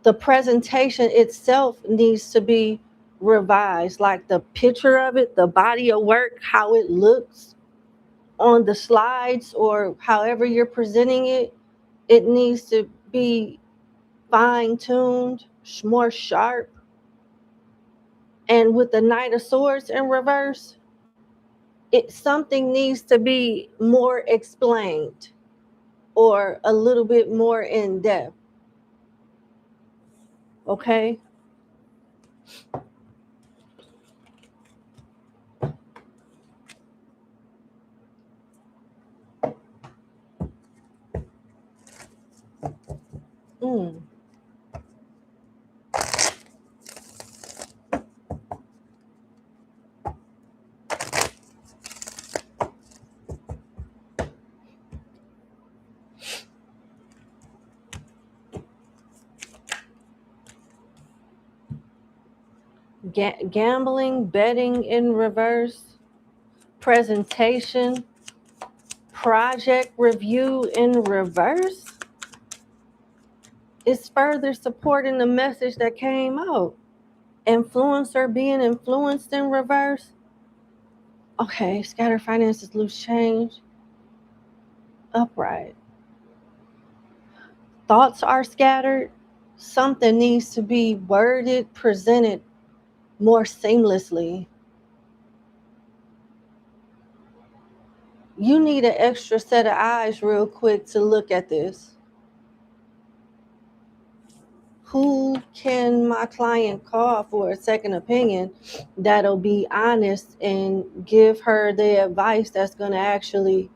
The presentation itself needs to be revised, like the picture of it, the body of work, how it looks on the slides or however you're presenting it. It needs to be fine-tuned, more sharp. And with the Knight of Swords in reverse, something needs to be more explained or a little bit more in depth. Okay? Mm. Gambling, betting in reverse, presentation, project review in reverse is further supporting the message that came out. Influencer being influenced in reverse. Okay, scattered finances, loose change, upright. Thoughts are scattered. Something needs to be worded, presented more seamlessly. You need an extra set of eyes real quick to look at this. Who can my client call for a second opinion that'll be honest and give her the advice that's going to actually,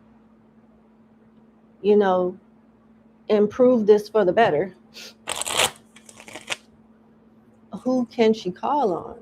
improve this for the better? Who can she call on?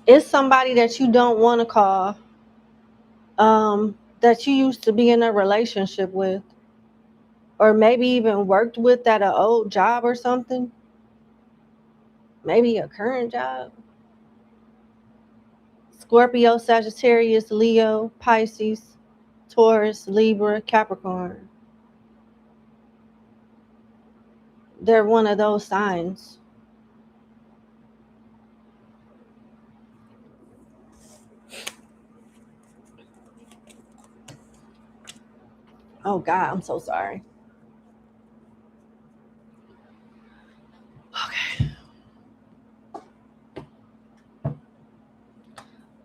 It's somebody that you don't want to call, that you used to be in a relationship with, or maybe even worked with at an old job or something. Maybe a current job. Scorpio, Sagittarius, Leo, Pisces, Taurus, Libra, Capricorn. They're one of those signs. Oh God, I'm so sorry. Okay.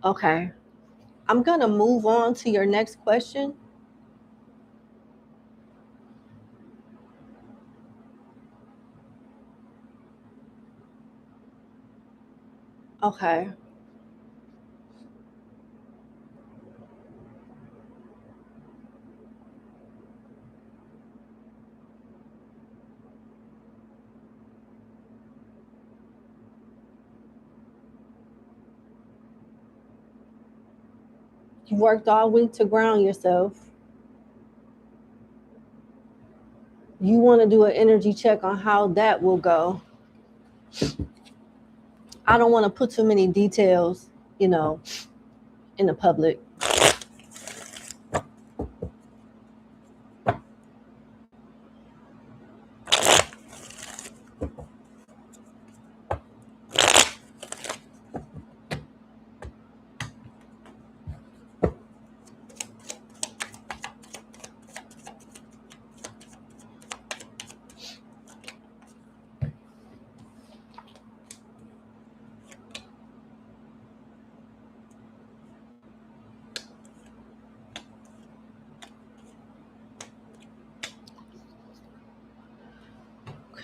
Okay. I'm going to move on to your next question. Okay. You worked all week to ground yourself. You want to do an energy check on how that will go. I don't want to put too many details, in the public.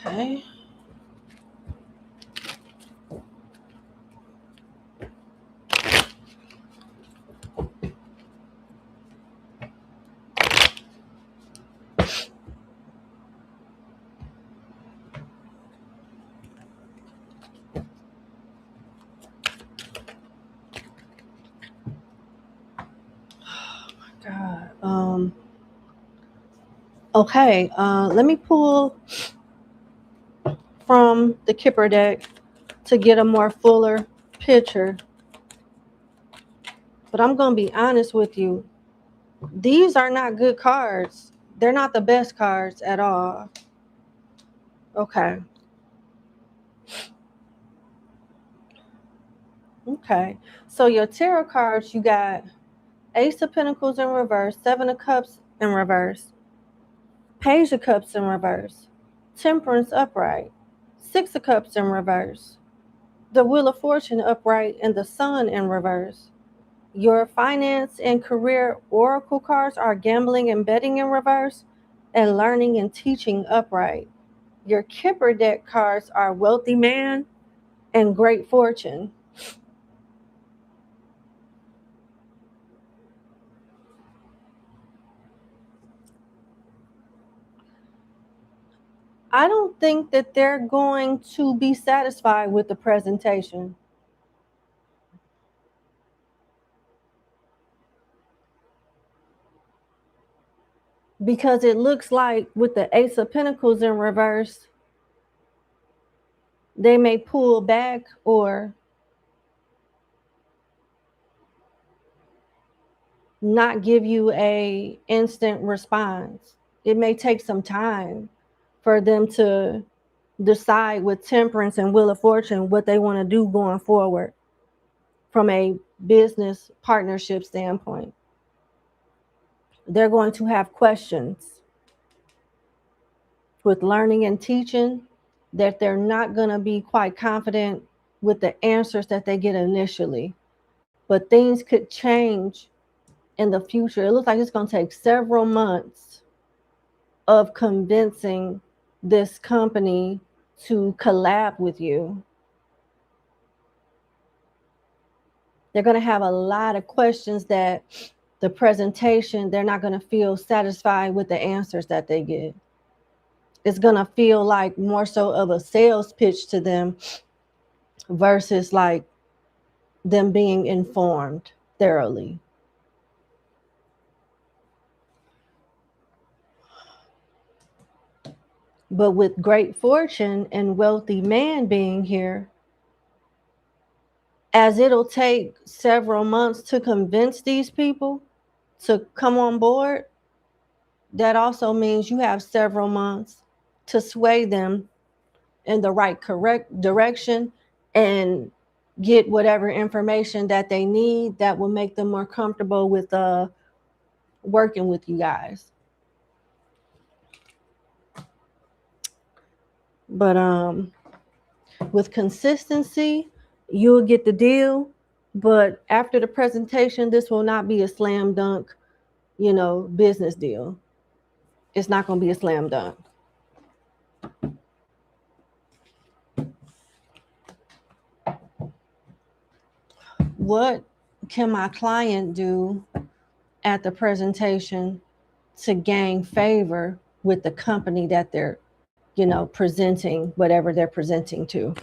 Okay. God. Okay. Let me pull from the Kipper deck to get a more fuller picture. But I'm gonna be honest with you. These are not good cards. They're not the best cards at all. Okay. Okay. So your tarot cards, you got Ace of Pentacles in reverse, Seven of Cups in reverse, Page of Cups in reverse, Temperance upright, Six of Cups in reverse, the Wheel of Fortune upright, and the Sun in reverse. Your finance and career oracle cards are Gambling and Betting in reverse and Learning and Teaching upright. Your Kipper deck cards are Wealthy Man and Great Fortune. I don't think that they're going to be satisfied with the presentation. Because it looks like with the Ace of Pentacles in reverse, they may pull back or not give you a instant response. It may take some time for them to decide with Temperance and Wheel of Fortune what they want to do going forward from a business partnership standpoint. They're going to have questions with Learning and Teaching that they're not going to be quite confident with the answers that they get initially. But things could change in the future. It looks like it's going to take several months of convincing this company to collab with you. They're going to have a lot of questions that the presentation, they're not going to feel satisfied with the answers that they get. It's going to feel like more so of a sales pitch to them versus like them being informed thoroughly. But with Great Fortune and Wealthy Man being here, as it'll take several months to convince these people to come on board, that also means you have several months to sway them in the right correct direction and get whatever information that they need that will make them more comfortable with working with you guys. But with consistency, you'll get the deal. But after the presentation, this will not be a slam dunk, business deal. It's not going to be a slam dunk. What can my client do at the presentation to gain favor with the company that they're, presenting whatever they're presenting to?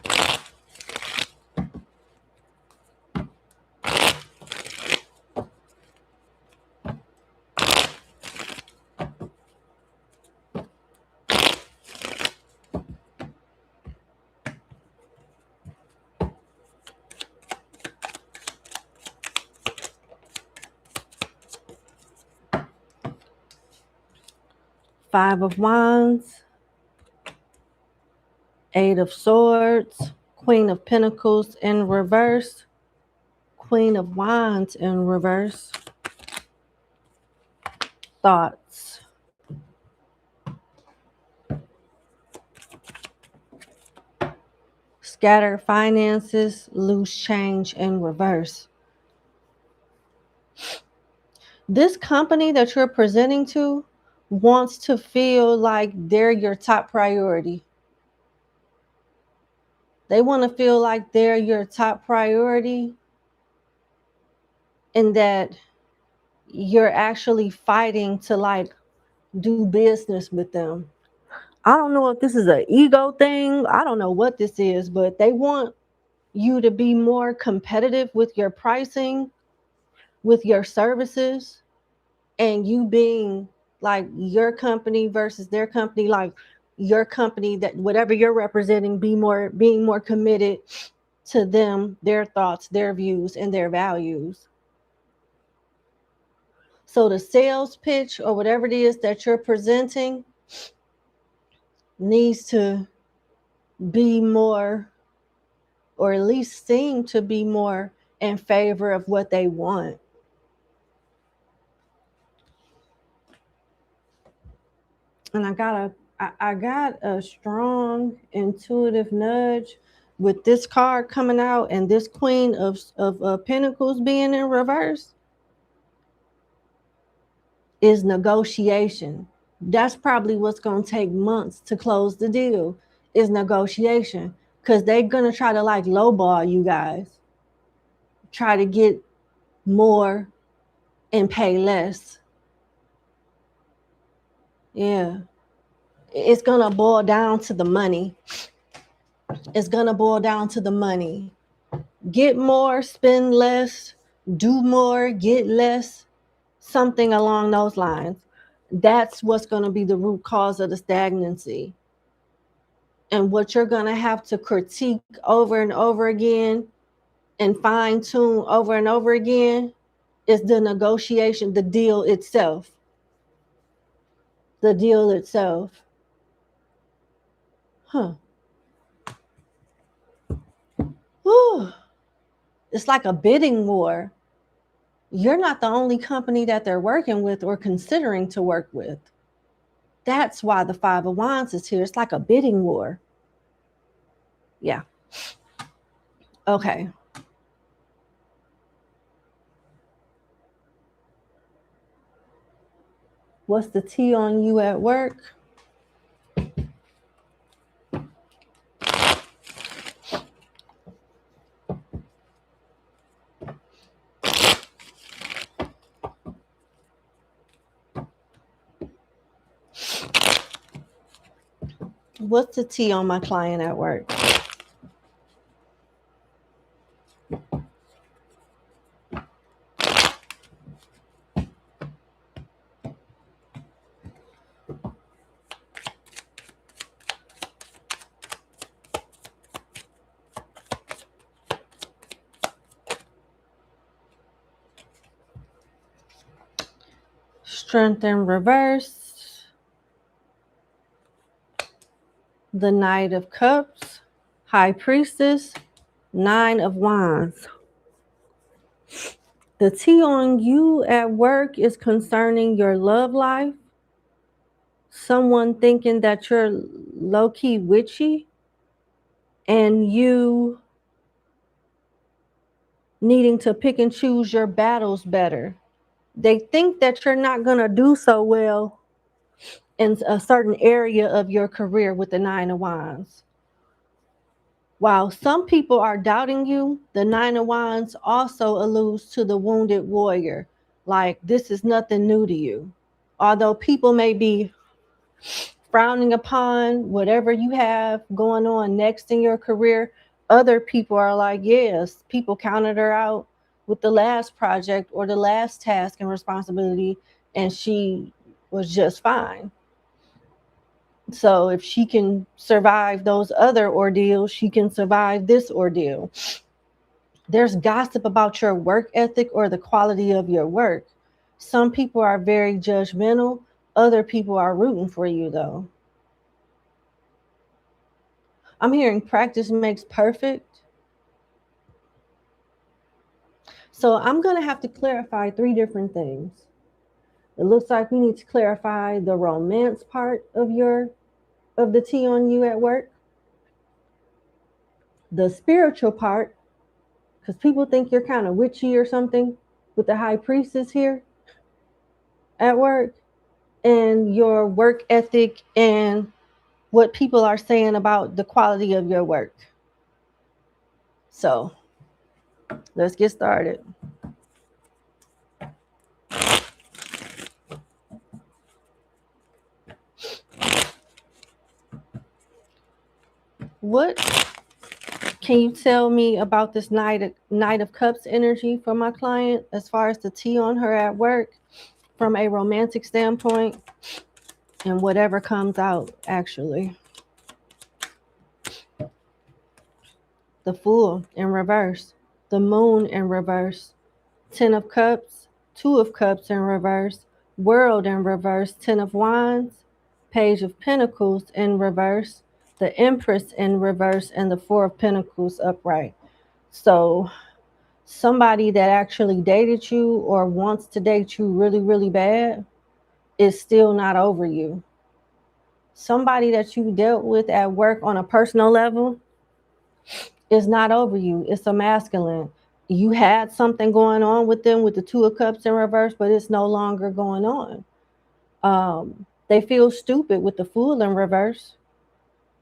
Five of Wands, Eight of Swords, Queen of Pentacles in reverse, Queen of Wands in reverse. Thoughts. Scatter finances, loose change in reverse. This company that you're presenting to wants to feel like they're your top priority. They want to feel like they're your top priority and that you're actually fighting to like do business with them. I don't know if this is an ego thing. I don't know what this is, but they want you to be more competitive with your pricing, with your services, and you being like your company versus their company, like your company, that whatever you're representing, being more committed to them, their thoughts, their views, and their values. So the sales pitch or whatever it is that you're presenting needs to be more, or at least seem to be more in favor of what they want. And I got a strong intuitive nudge with this card coming out and this Queen of Pentacles being in reverse is negotiation. That's probably what's going to take months to close the deal, is negotiation, because they're going to try to like lowball you guys, try to get more and pay less. Yeah. It's going to boil down to the money. It's going to boil down to the money. Get more, spend less, do more, get less, something along those lines. That's what's going to be the root cause of the stagnancy. And what you're going to have to critique over and over again and fine tune over and over again is the negotiation, the deal itself. The deal itself. Huh. Whew. It's like a bidding war. You're not the only company that they're working with or considering to work with. That's why the Five of Wands is here. It's like a bidding war. Yeah. Okay. What's the tea on you at work? What's the tea on my client at work? Strength in reverse. The Knight of Cups. High Priestess. Nine of Wands. The tea on you at work is concerning your love life. Someone thinking that you're low-key witchy and you needing to pick and choose your battles better. They think that you're not going to do so well in a certain area of your career with the Nine of Wands. While some people are doubting you, the Nine of Wands also alludes to the wounded warrior. Like, this is nothing new to you. Although people may be frowning upon whatever you have going on next in your career, other people are like, yes, people counted her out with the last project or the last task and responsibility, and she was just fine. So if she can survive those other ordeals, she can survive this ordeal. There's gossip about your work ethic or the quality of your work. Some people are very judgmental. Other people are rooting for you, though. I'm hearing practice makes perfect. So I'm going to have to clarify 3 different things. It looks like we need to clarify the romance part of the tea on you at work. The spiritual part, because people think you're kind of witchy or something with the High Priestess here at work, and your work ethic and what people are saying about the quality of your work. So let's get started. What can you tell me about this Knight of Cups energy for my client as far as the T on her at work from a romantic standpoint and whatever comes out actually? The Fool in reverse, the Moon in reverse, Ten of Cups, Two of Cups in reverse, World in reverse, Ten of Wands, Page of Pentacles in reverse, the Empress in reverse, and the Four of Pentacles upright. So somebody that actually dated you or wants to date you really, really bad is still not over you. Somebody that you dealt with at work on a personal level is not over you. It's a masculine. You had something going on with them with the Two of Cups in reverse, but it's no longer going on. They feel stupid with the Fool in reverse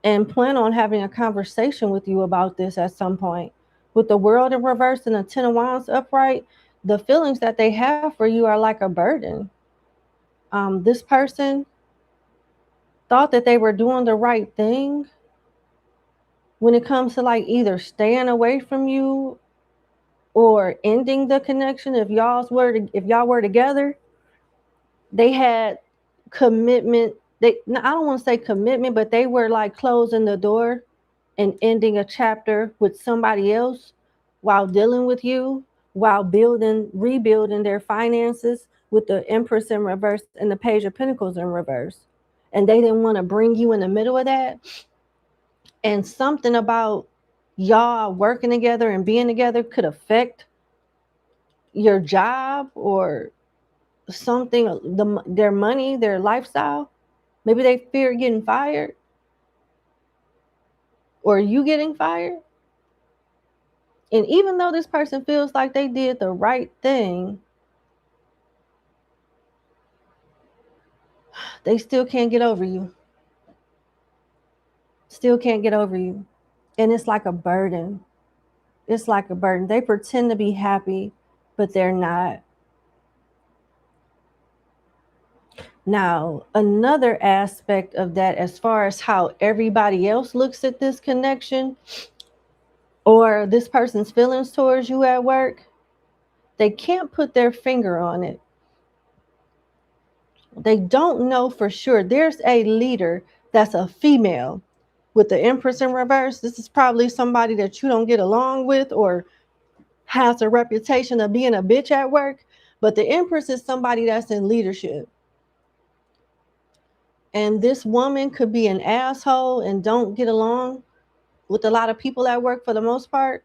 and plan on having a conversation with you about this at some point. With the World in reverse and the Ten of Wands upright, the feelings that they have for you are like a burden. This person thought that they were doing the right thing when it comes to like either staying away from you or ending the connection. If y'all were together, they had commitment. I don't want to say commitment, but they were like closing the door and ending a chapter with somebody else while dealing with you, while rebuilding their finances with the Empress in reverse and the Page of Pentacles in reverse. And they didn't want to bring you in the middle of that. And something about y'all working together and being together could affect your job or something, their money, their lifestyle. Maybe they fear getting fired or you getting fired. And even though this person feels like they did the right thing, they still can't get over you. Still can't get over you. And it's like a burden. It's like a burden. They pretend to be happy, but they're not. Now, another aspect of that, as far as how everybody else looks at this connection or this person's feelings towards you at work, they can't put their finger on it. They don't know for sure. There's a leader that's a female with the Empress in reverse. This is probably somebody that you don't get along with or has a reputation of being a bitch at work. But the Empress is somebody that's in leadership. And this woman could be an asshole and don't get along with a lot of people at work for the most part.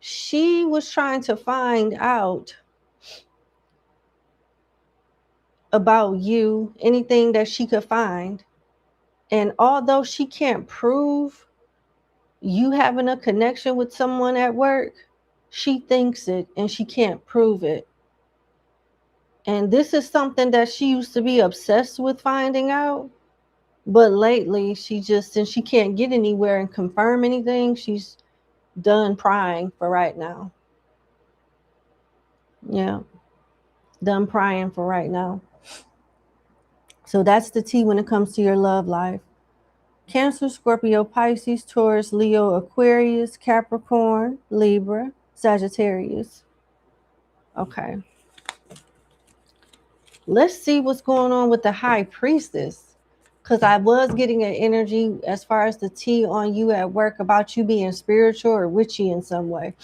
She was trying to find out about you, anything that she could find. And although she can't prove you having a connection with someone at work, she thinks it and she can't prove it. And this is something that she used to be obsessed with finding out. But lately, since she can't get anywhere and confirm anything, she's done prying for right now. Yeah, done prying for right now. So that's the T when it comes to your love life. Cancer, Scorpio, Pisces, Taurus, Leo, Aquarius, Capricorn, Libra, Sagittarius. Okay. Let's see what's going on with the High Priestess. Because I was getting an energy as far as the T on you at work about you being spiritual or witchy in some way.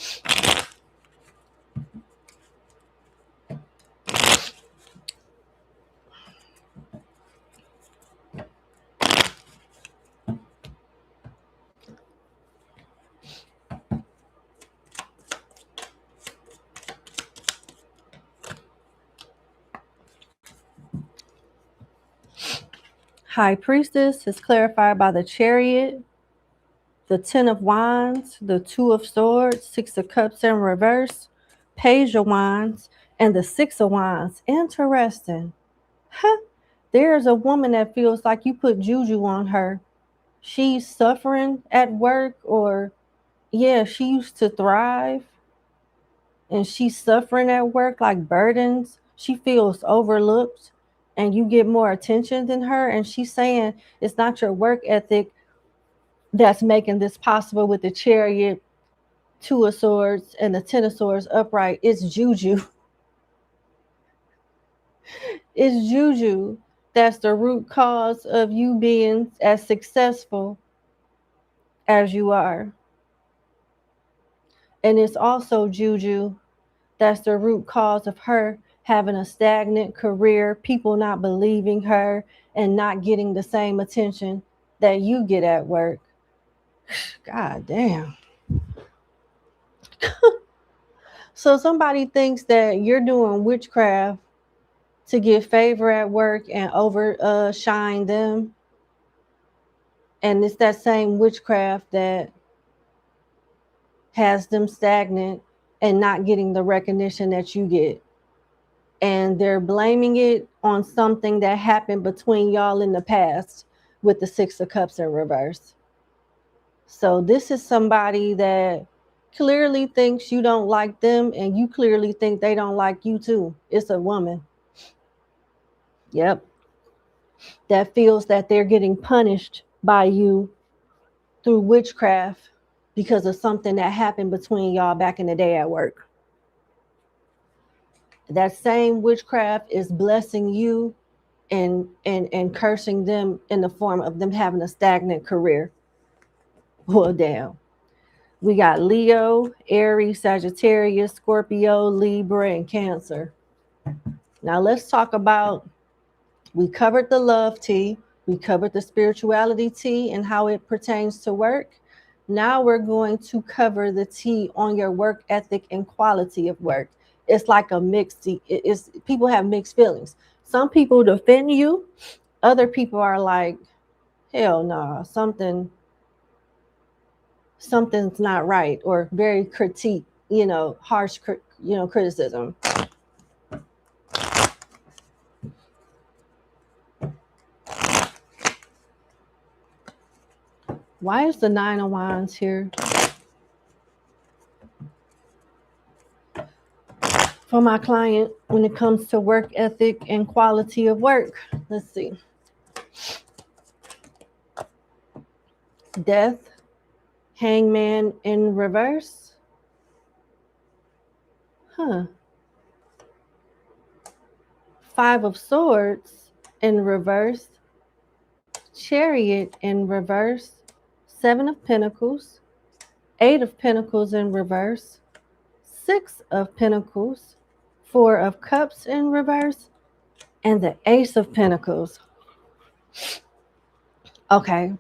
High Priestess is clarified by the Chariot, the Ten of Wands, the Two of Swords, Six of Cups in reverse, Page of Wands, and the Six of Wands. Interesting. Huh. There's a woman that feels like you put juju on her. She's suffering at work or Yeah, she used to thrive and she's suffering at work like burdens. She feels overlooked and you get more attention than her. And she's saying it's not your work ethic that's making this possible with the Chariot, Two of Swords, and the Ten of Swords upright. It's juju. It's juju that's the root cause of you being as successful as you are. And it's also juju that's the root cause of her having a stagnant career, people not believing her and not getting the same attention that you get at work. God damn. So somebody thinks that you're doing witchcraft to get favor at work and overshine them. And it's that same witchcraft that has them stagnant and not getting the recognition that you get. And they're blaming it on something that happened between y'all in the past with the Six of Cups in reverse. So this is somebody that clearly thinks you don't like them and you clearly think they don't like you too. It's a woman. Yep. That feels that they're getting punished by you through witchcraft because of something that happened between y'all back in the day at work. That same witchcraft is blessing you and cursing them in the form of them having a stagnant career. Well, damn. We got Leo, Aries, Sagittarius, Scorpio, Libra, and Cancer. Now let's talk about, we covered the love tea, we covered the spirituality tea and how it pertains to work. Now we're going to cover the tea on your work ethic and quality of work. It's like a mixed tea. It's, people have mixed feelings. Some people defend you. Other people are like, hell no, something's not right, or very critique, harsh, criticism. Why is the Nine of Wands here? For my client, when it comes to work ethic and quality of work, let's see. Death, Hangman in reverse. Five of Swords in reverse. Chariot in reverse. Seven of Pentacles. Eight of Pentacles in reverse. Six of Pentacles. Four of Cups in reverse. And the Ace of Pentacles. Okay.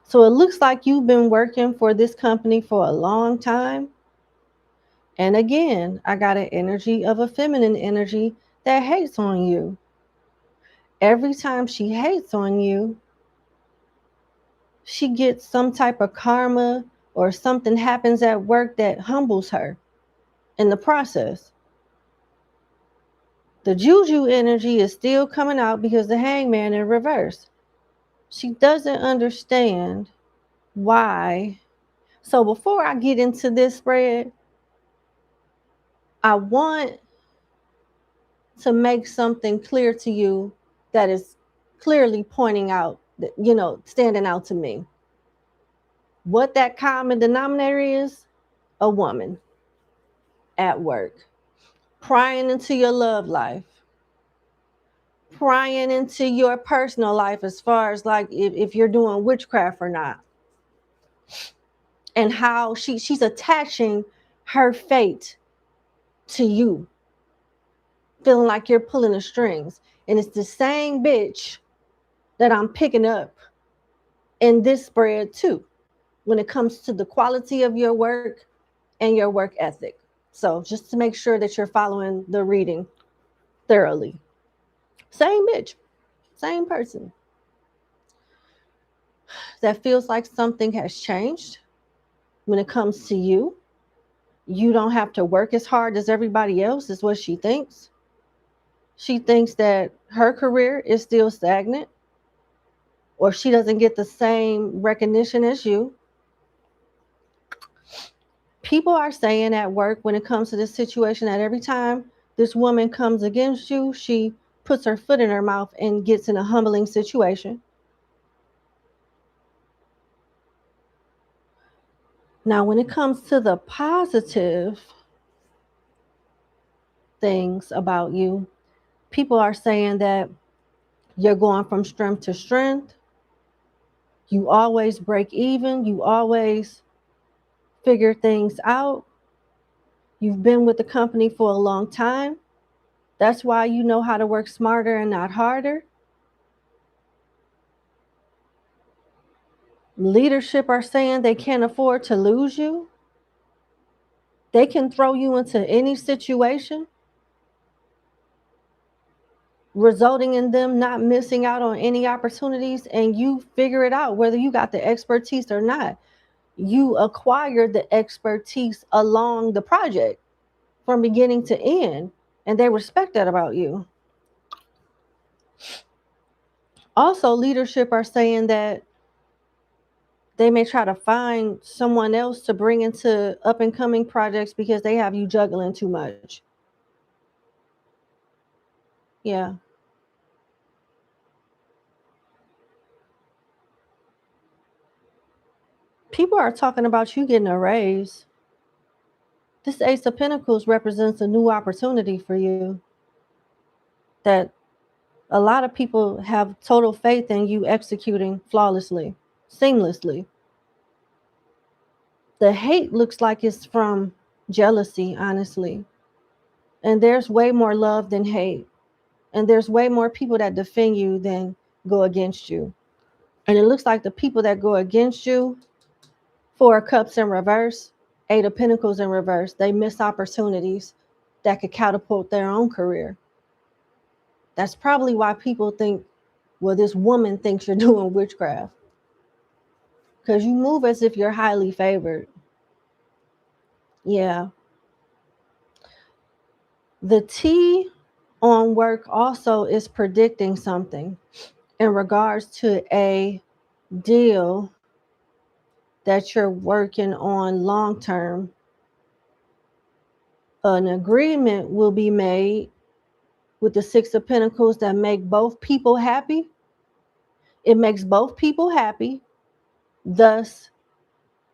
So it looks like you've been working for this company for a long time. And again, I got an energy of a feminine energy that hates on you. Every time she hates on you, she gets some type of karma or something happens at work that humbles her in the process. The juju energy is still coming out because the Hangman in reverse. She doesn't understand why. So before I get into this spread, I want to make something clear to you that is clearly pointing out, standing out to me. What that common denominator is, a woman at work, prying into your love life, prying into your personal life as far as like if you're doing witchcraft or not. And how she's attaching her fate to you, feeling like you're pulling the strings. And it's the same bitch that I'm picking up in this spread too, when it comes to the quality of your work and your work ethic. So just to make sure that you're following the reading thoroughly. Same bitch, same person. That feels like something has changed when it comes to you. You don't have to work as hard as everybody else, is what she thinks. She thinks that her career is still stagnant, or she doesn't get the same recognition as you. People are saying at work when it comes to this situation that every time this woman comes against you, she puts her foot in her mouth and gets in a humbling situation. Now, when it comes to the positive things about you, people are saying that you're going from strength to strength. You always break even. You always figure things out. You've been with the company for a long time. That's why you know how to work smarter and not harder. Leadership are saying they can't afford to lose you. They can throw you into any situation, resulting in them not missing out on any opportunities, and you figure it out whether you got the expertise or not. You acquired the expertise along the project from beginning to end, and they respect that about you. Also, leadership are saying that they may try to find someone else to bring into up and coming projects because they have you juggling too much. Yeah. People are talking about you getting a raise. This Ace of Pentacles represents a new opportunity for you that a lot of people have total faith in you executing flawlessly, seamlessly. The hate looks like it's from jealousy, honestly. And there's way more love than hate. And there's way more people that defend you than go against you. And it looks like the people that go against you, Four of Cups in reverse, Eight of Pentacles in reverse, they miss opportunities that could catapult their own career. That's probably why people think, well, this woman thinks you're doing witchcraft. Because you move as if you're highly favored. Yeah. The T on work also is predicting something in regards to a deal that you're working on long term. An agreement will be made with the Six of Pentacles that make both people happy. It makes both people happy, thus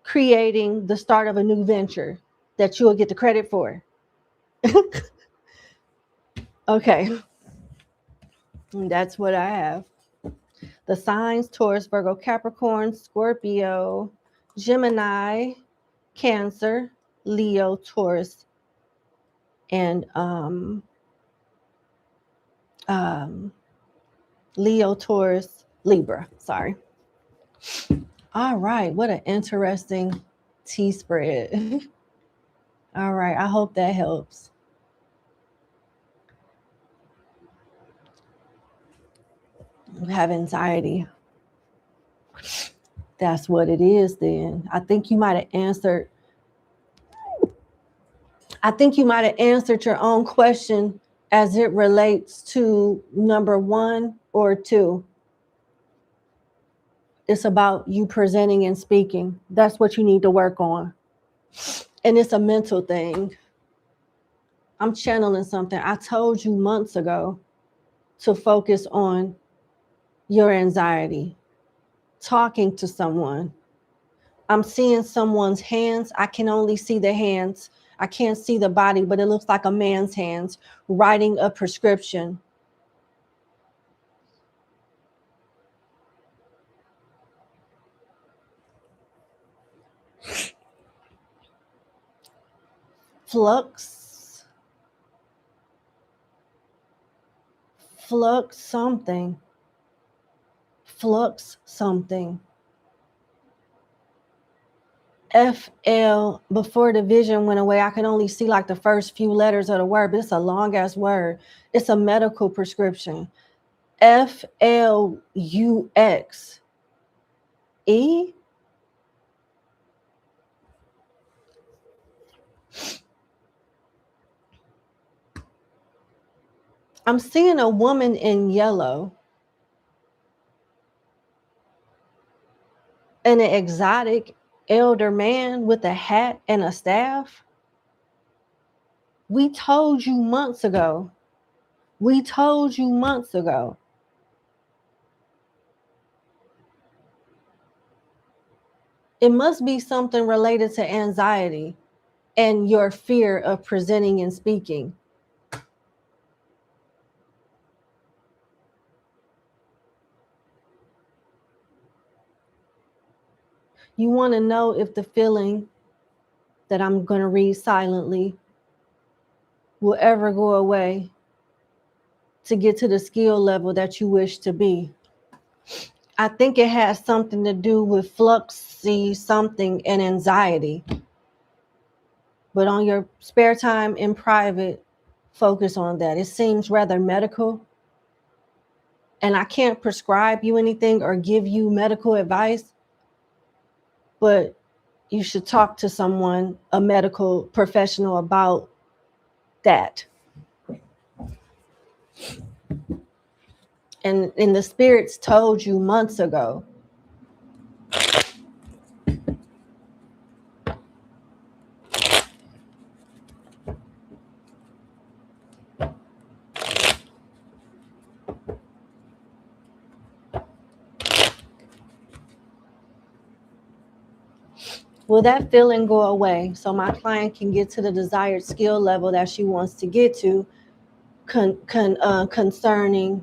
creating the start of a new venture that you'll get the credit for. Okay, that's what I have. The signs: Taurus, Virgo, Capricorn, Scorpio, Gemini, Cancer, Leo, Taurus, and Leo, Taurus, Libra. Sorry. All right, what an interesting tea spread. All right, I hope that helps. You have anxiety. That's what it is then. I think you might have answered your own question as it relates to number 1 or 2. It's about you presenting and speaking. That's what you need to work on. And it's a mental thing. I'm channeling something. I told you months ago to focus on your anxiety, talking to someone. I'm seeing someone's hands. I can only see the hands. I can't see the body, but it looks like a man's hands writing a prescription. Flux something. Flux something. FL, before the vision went away, I could only see like the first few letters of the word, but it's a long ass word. It's a medical prescription. FLUX. E? I'm seeing a woman in yellow. And an exotic elder man with a hat and a staff? We told you months ago. We told you months ago. It must be something related to anxiety and your fear of presenting and speaking. You want to know if the feeling that I'm going to read silently will ever go away to get to the skill level that you wish to be. I think it has something to do with fluxy something and anxiety. But on your spare time in private, focus on that. It seems rather medical. And I can't prescribe you anything or give you medical advice, but you should talk to someone, a medical professional, about that. And the spirits told you months ago. Will that feeling go away so my client can get to the desired skill level that she wants to get to concerning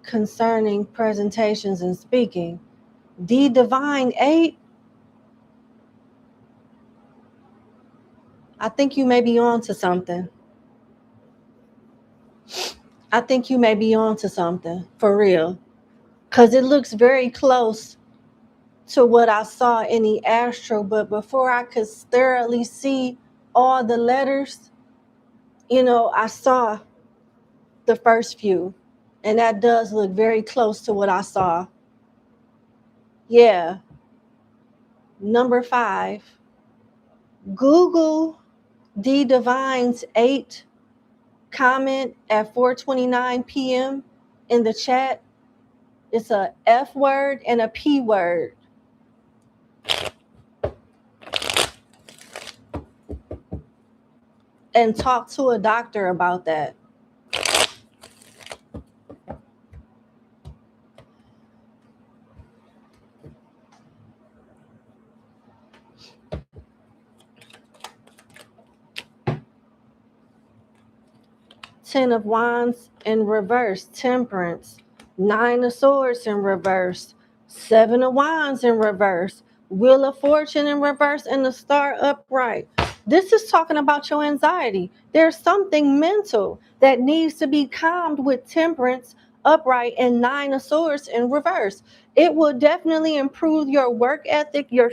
concerning presentations and speaking? The Divine Eight, I think you may be on to something. I think you may be on to something, for real. Because it looks very close to what I saw in the astro, but before I could thoroughly see all the letters, I saw the first few. And that does look very close to what I saw. Yeah. Number 5. Google D Divine's 8 comment at 4:29 p.m. in the chat. It's a F word and a P word. And talk to a doctor about that. Ten of Wands in reverse, Temperance. Nine of Swords in reverse, Seven of Wands in reverse, Wheel of Fortune in reverse, and the Star upright. This is talking about your anxiety. There's something mental that needs to be calmed with Temperance upright and Nine of Swords in reverse. It will definitely improve your work ethic, your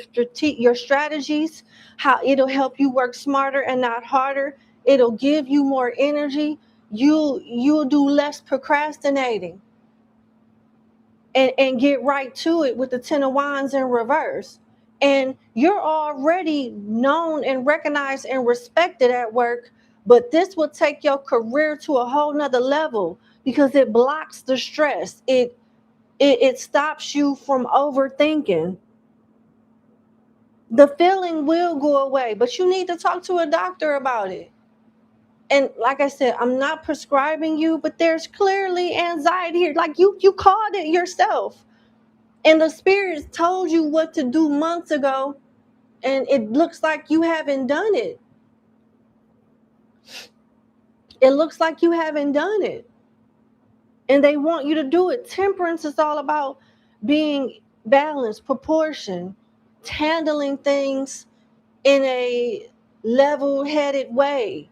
strategies, how it'll help you work smarter and not harder. It'll give you more energy. You'll do less procrastinating and get right to it with the Ten of Wands in reverse. And you're already known and recognized and respected at work, but this will take your career to a whole nother level because it blocks the stress. It stops you from overthinking. The feeling will go away, but you need to talk to a doctor about it. And like I said, I'm not prescribing you, but there's clearly anxiety here. Like you called it yourself. And the spirits told you what to do months ago, and it looks like you haven't done it. It looks like you haven't done it. And they want you to do it. Temperance is all about being balanced, proportion, handling things in a level-headed way.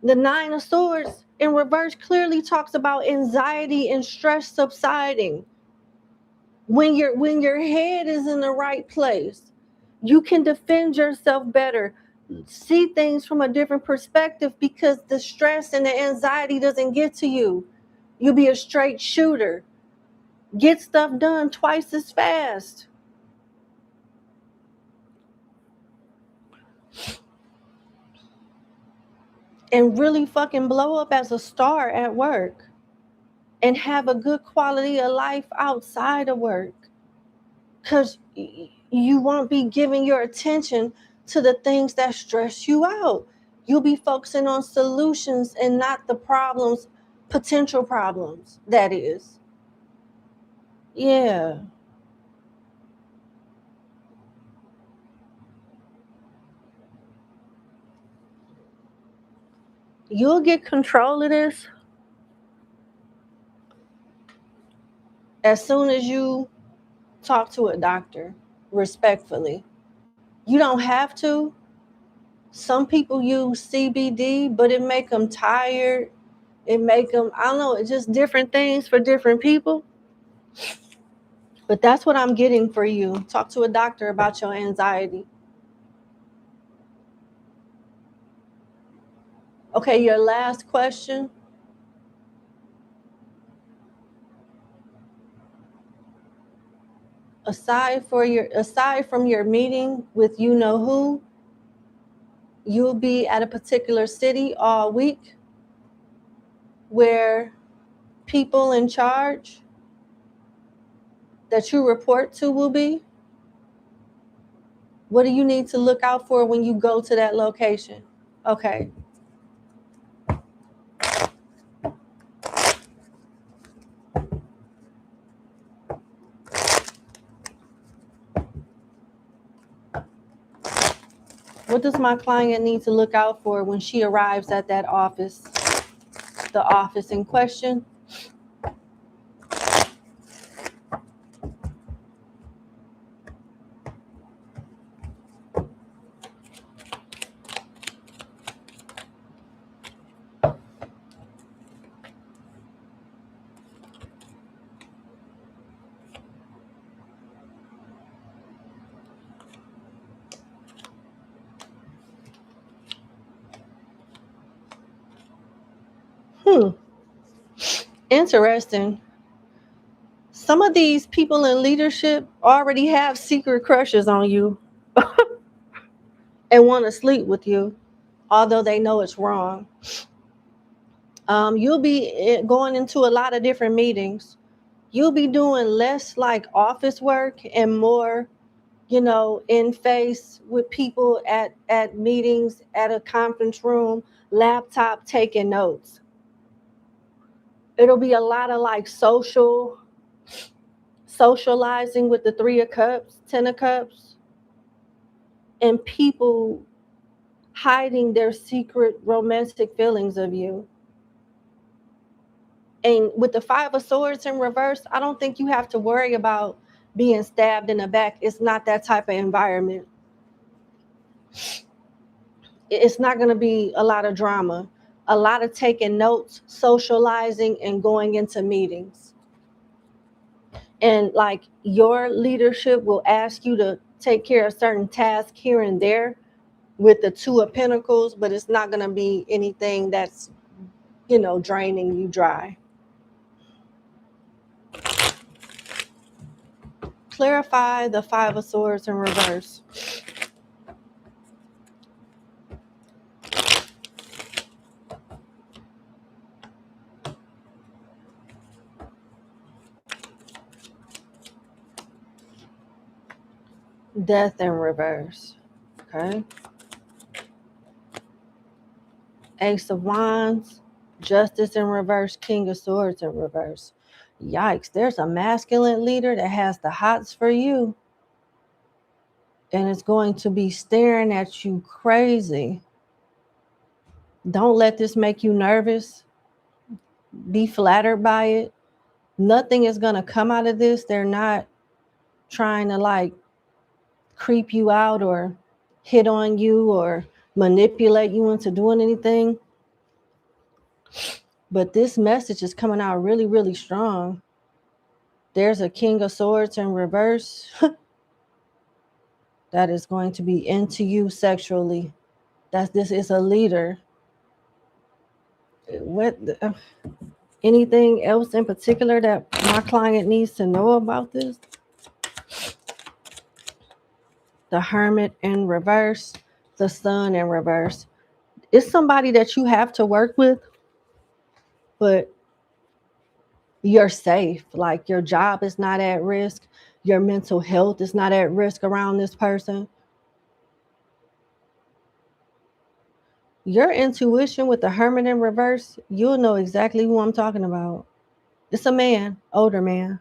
The Nine of Swords in reverse clearly talks about anxiety and stress subsiding. When your head is in the right place, you can defend yourself better, see things from a different perspective because the stress and the anxiety doesn't get to you. You'll be a straight shooter. Get stuff done twice as fast. and really fucking blow up as a star at work and have a good quality of life outside of work. Because you won't be giving your attention to the things that stress you out. You'll be focusing on solutions and not the problems, potential problems, that is. Yeah. You'll get control of this as soon as you talk to a doctor respectfully. You don't have to. Some people use CBD, but it make them tired. It make them, I don't know, it's just different things for different people. But that's what I'm getting for you. Talk to a doctor about your anxiety. Okay, your last question. Aside from your meeting with you know who, you'll be at a particular city all week where people in charge that you report to will be. What do you need to look out for when you go to that location? Okay. What does my client need to look out for when she arrives at that office, the office in question? Interesting. Some of these people in leadership already have secret crushes on you and want to sleep with you, although they know it's wrong. You'll be going into a lot of different meetings. You'll be doing less like office work and more, in face with people at meetings, at a conference room, laptop taking notes. It'll be a lot of like socializing with the 3 of Cups, 10 of Cups, and people hiding their secret romantic feelings of you. And with the 5 of Swords in reverse, I don't think you have to worry about being stabbed in the back. It's not that type of environment. It's not going to be a lot of drama, a lot of taking notes, socializing, and going into meetings. And like your leadership will ask you to take care of certain tasks here and there with the 2 of Pentacles, but it's not going to be anything that's, draining you dry. Clarify the 5 of Swords in reverse. Death in reverse. Okay. Ace of Wands, Justice in reverse, King of Swords in reverse. Yikes, there's a masculine leader that has the hots for you. And it's going to be staring at you crazy. Don't let this make you nervous. Be flattered by it. Nothing is going to come out of this. They're not trying to like creep you out or hit on you or manipulate you into doing anything. But this message is coming out really, really strong. There's a King of Swords in reverse that is going to be into you sexually. This is a leader. Anything else in particular that my client needs to know about this? The Hermit in reverse, the Sun in reverse. It's somebody that you have to work with, but you're safe. Like your job is not at risk. Your mental health is not at risk around this person. Your intuition with the Hermit in reverse, you'll know exactly who I'm talking about. It's a man, older man.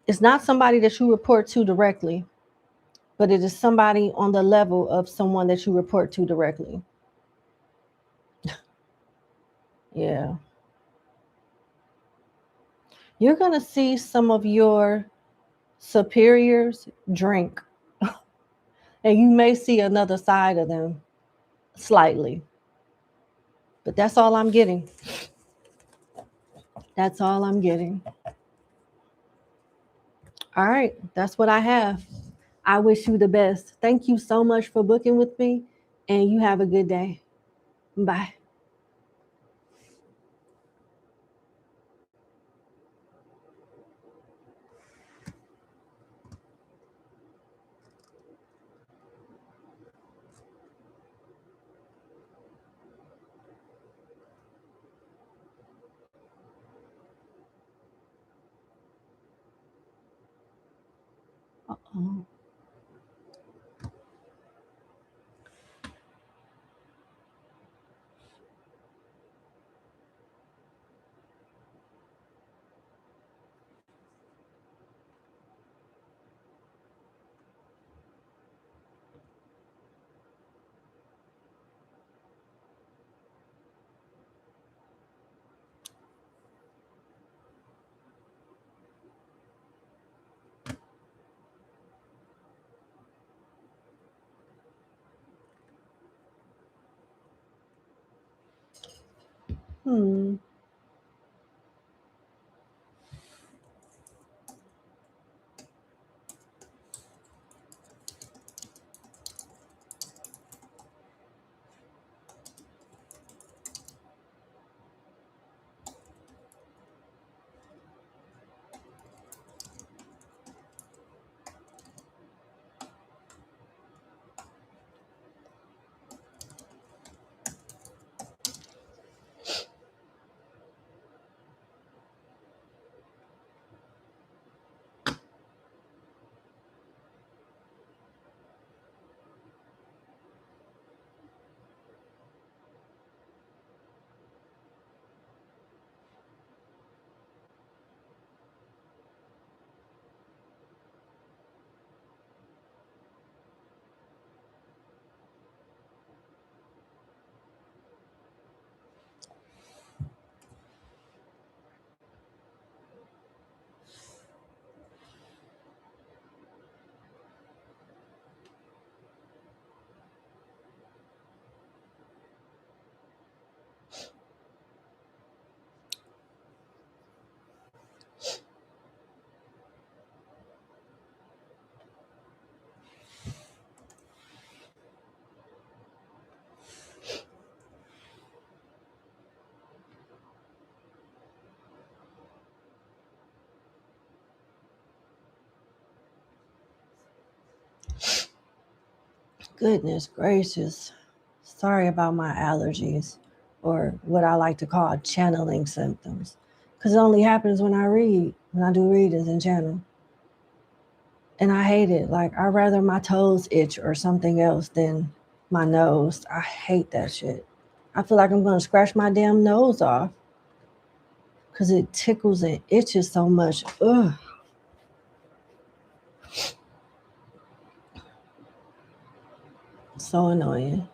It's not somebody that you report to directly, but it is somebody on the level of someone that you report to directly. Yeah. You're going to see some of your superiors drink, and you may see another side of them slightly. But that's all I'm getting. That's all I'm getting. All right. That's what I have. I wish you the best. Thank you so much for booking with me, and you have a good day. Bye. Uh-oh. Hmm. Goodness gracious. Sorry about my allergies, or what I like to call channeling symptoms. Because it only happens when I read, when I do readings in channel. And I hate it. Like, I'd rather my toes itch or something else than my nose. I hate that shit. I feel like I'm going to scratch my damn nose off because it tickles and itches so much. Ugh. So annoying.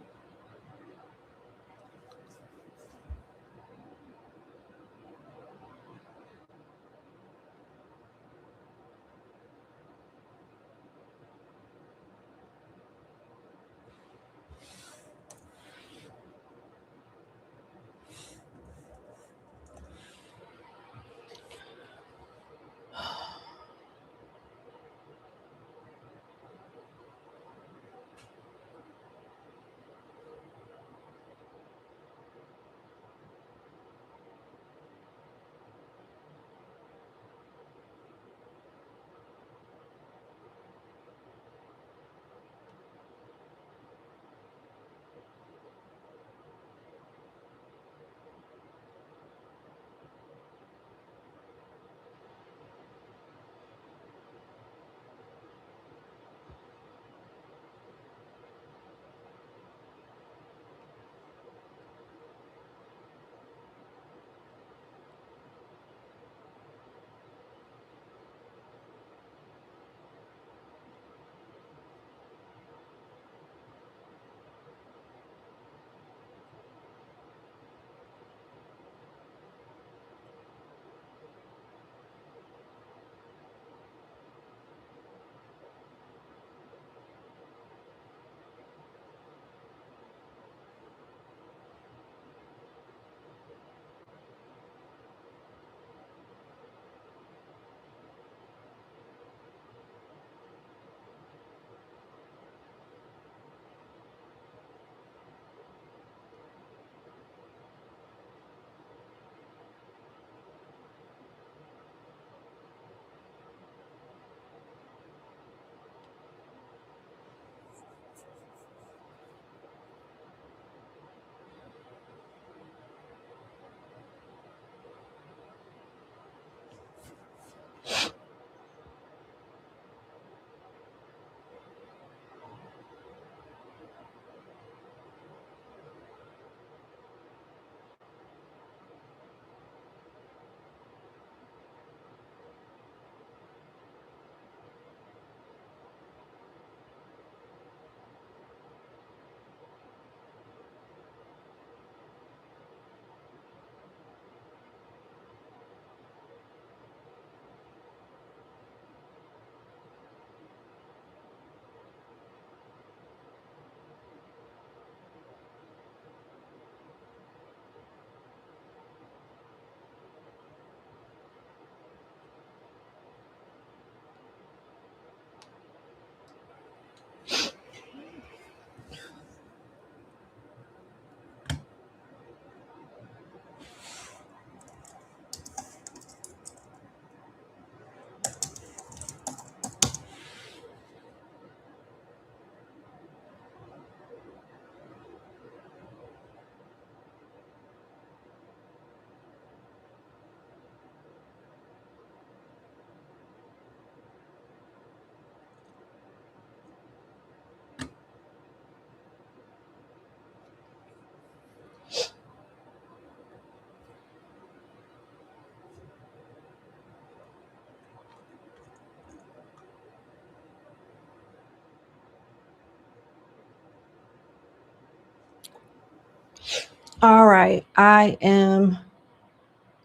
All right, I am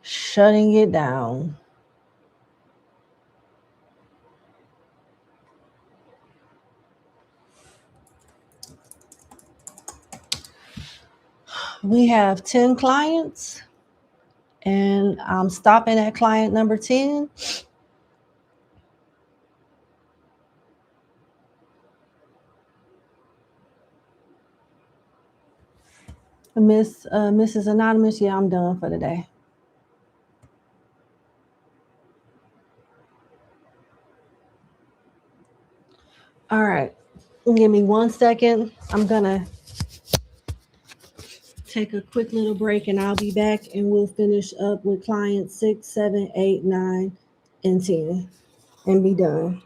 shutting it down. We have 10 clients, and I'm stopping at client number 10. Mrs. Anonymous, yeah, I'm done for the day. All right, give me 1 second. I'm gonna take a quick little break and I'll be back and we'll finish up with clients 6, 7, 8, 9, and 10 and be done.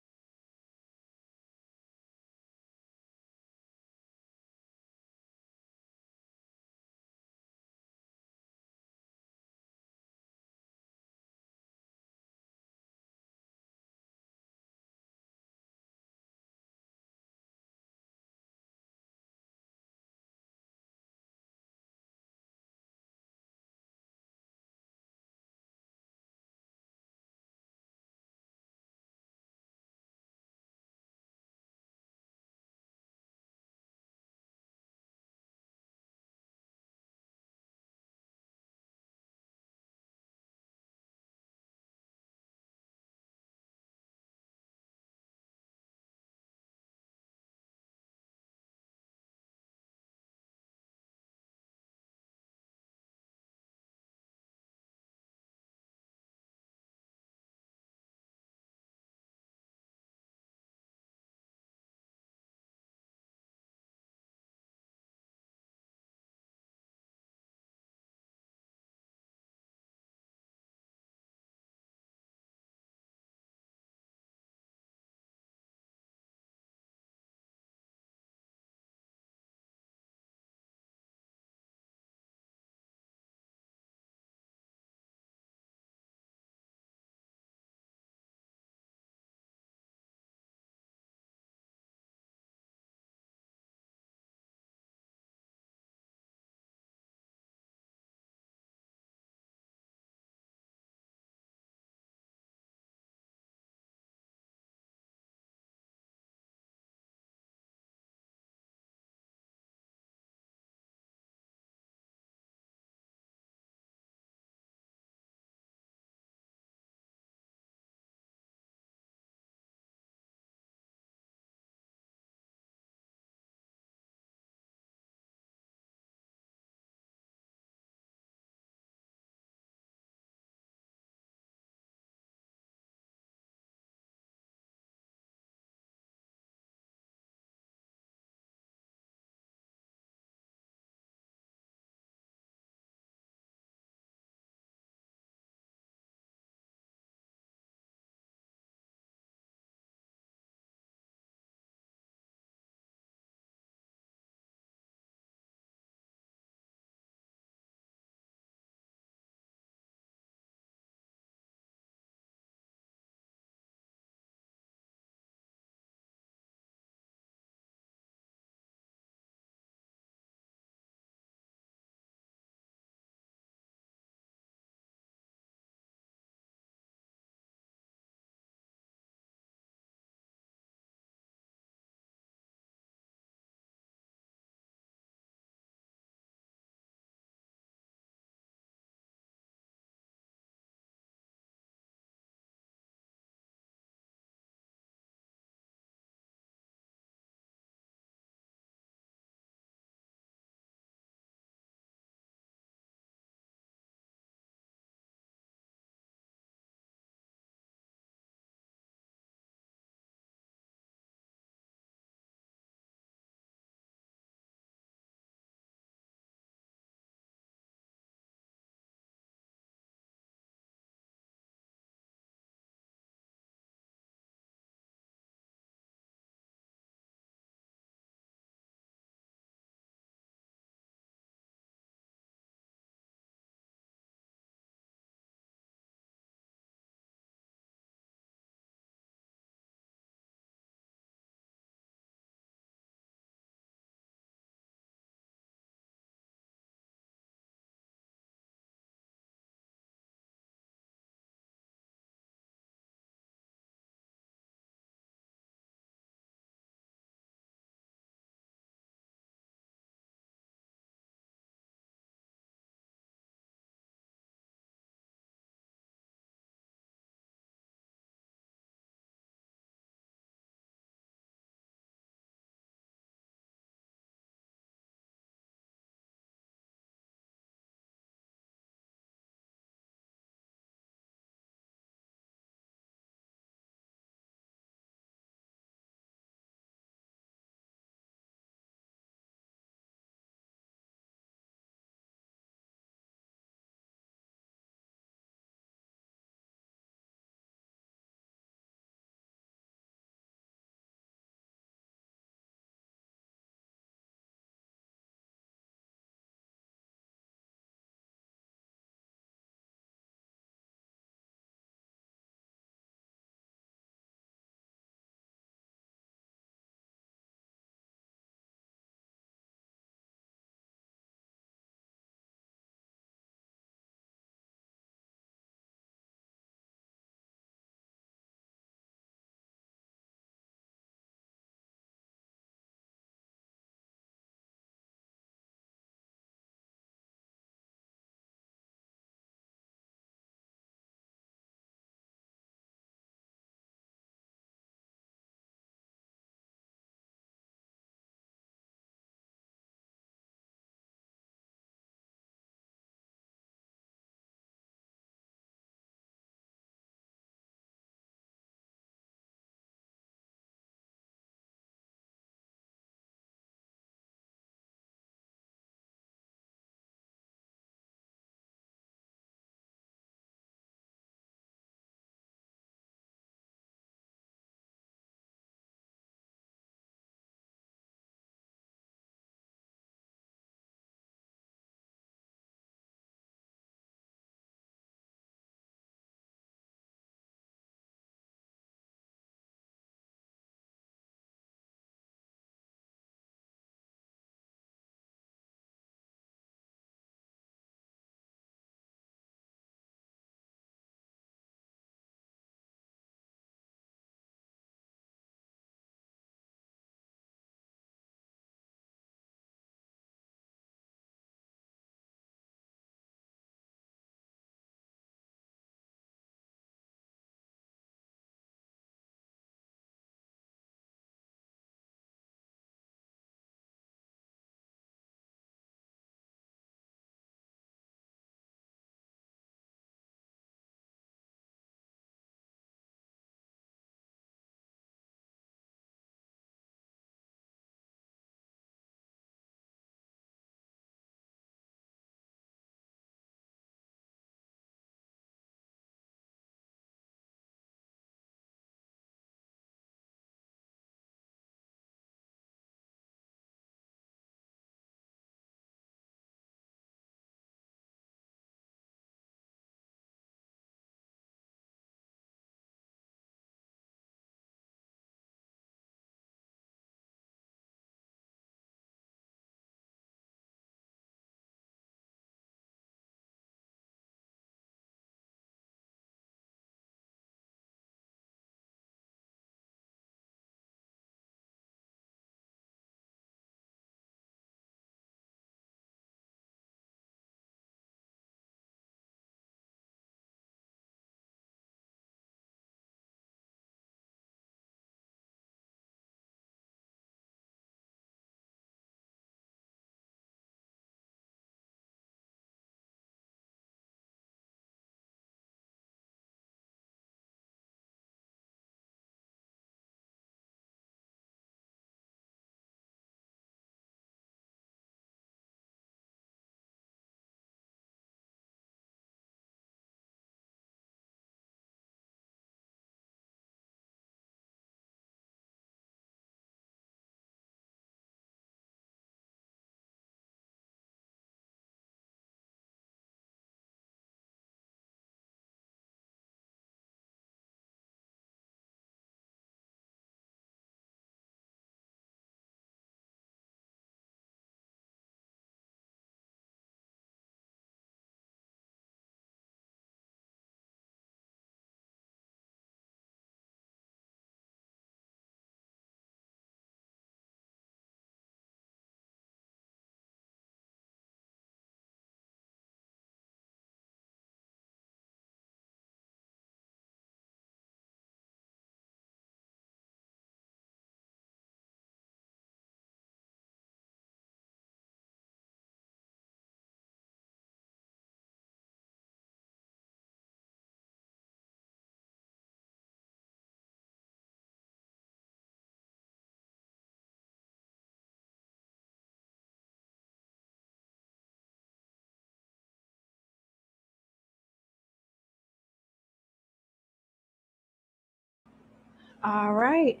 All right.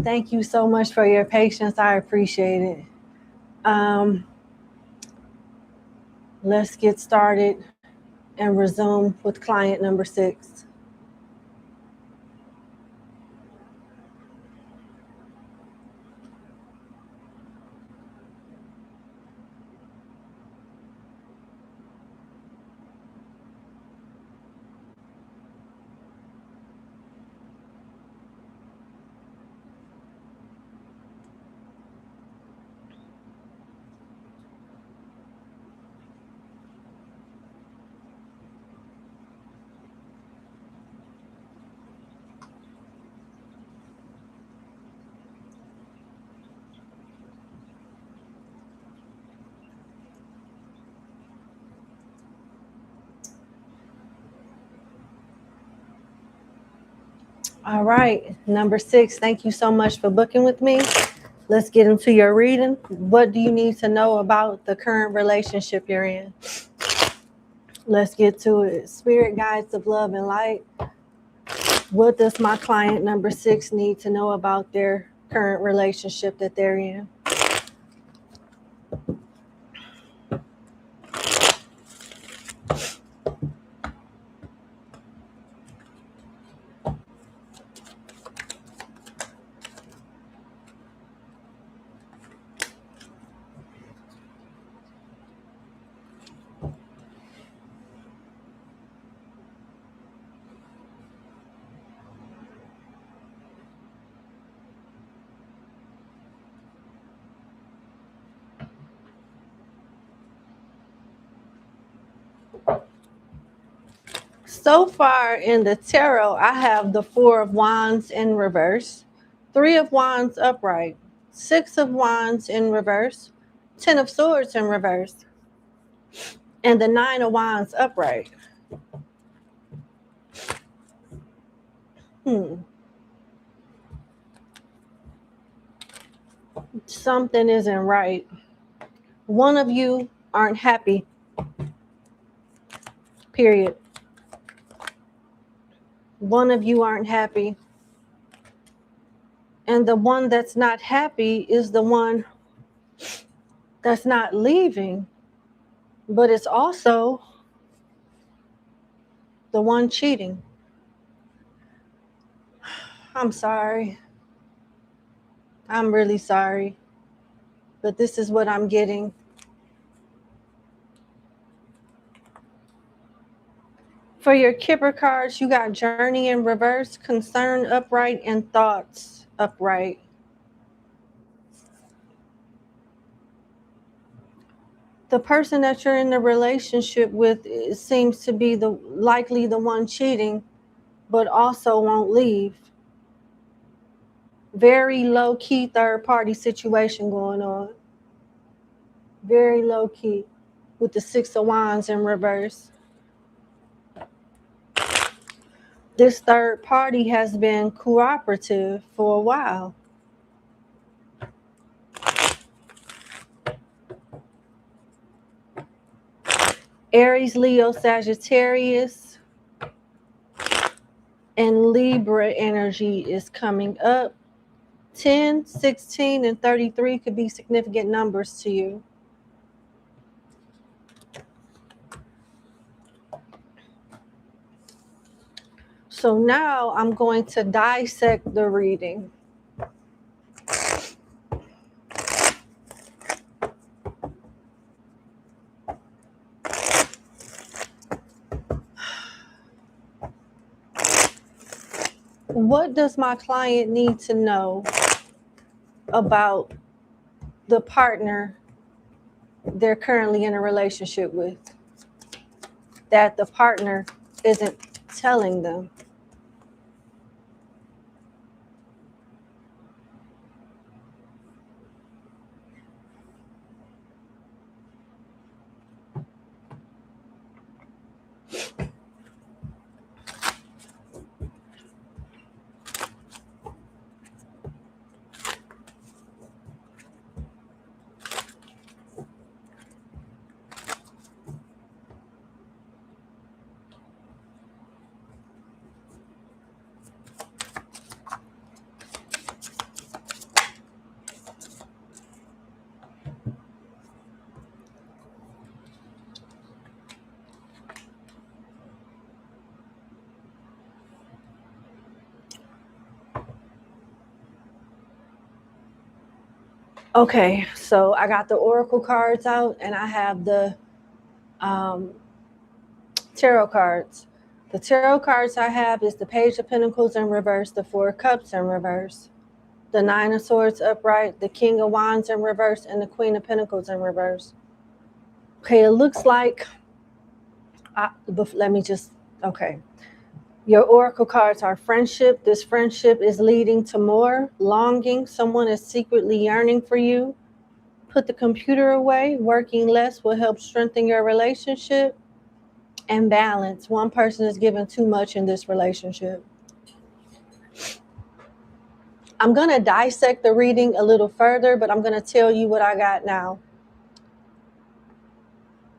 Thank you so much for your patience. I appreciate it. Let's get started and resume with client number 6. All right, number 6, thank you so much for booking with me. Let's get into your reading. What do you need to know about the current relationship you're in? Let's get to it. Spirit guides of love and light. What does my client number 6 need to know about their current relationship that they're in? So far in the tarot, I have the 4 of Wands in reverse, 3 of Wands upright, 6 of Wands in reverse, 10 of Swords in reverse, and the 9 of Wands upright. Something isn't right. One of you aren't happy, period. One of you aren't happy. And the one that's not happy is the one that's not leaving, but it's also the one cheating. I'm sorry. I'm really sorry. But this is what I'm getting. For your Kipper cards, you got Journey in reverse, Concern upright, and Thoughts upright. The person that you're in the relationship with seems to be likely the one cheating, but also won't leave. Very low-key third-party situation going on. Very low-key with the 6 of Wands in reverse. This third party has been cooperative for a while. Aries, Leo, Sagittarius, and Libra energy is coming up. 10, 16, and 33 could be significant numbers to you. So now I'm going to dissect the reading. What does my client need to know about the partner they're currently in a relationship with that the partner isn't telling them? Okay, so I got the oracle cards out and I have the tarot cards. The tarot cards I have is the Page of Pentacles in reverse, the Four of Cups in reverse, the Nine of Swords upright, the King of Wands in reverse, and the Queen of Pentacles in reverse. Okay, it looks like, okay. Your oracle cards are friendship. This friendship is leading to more longing. Someone is secretly yearning for you. Put the computer away. Working less will help strengthen your relationship. And balance. One person is giving too much in this relationship. I'm going to dissect the reading a little further, but I'm going to tell you what I got now.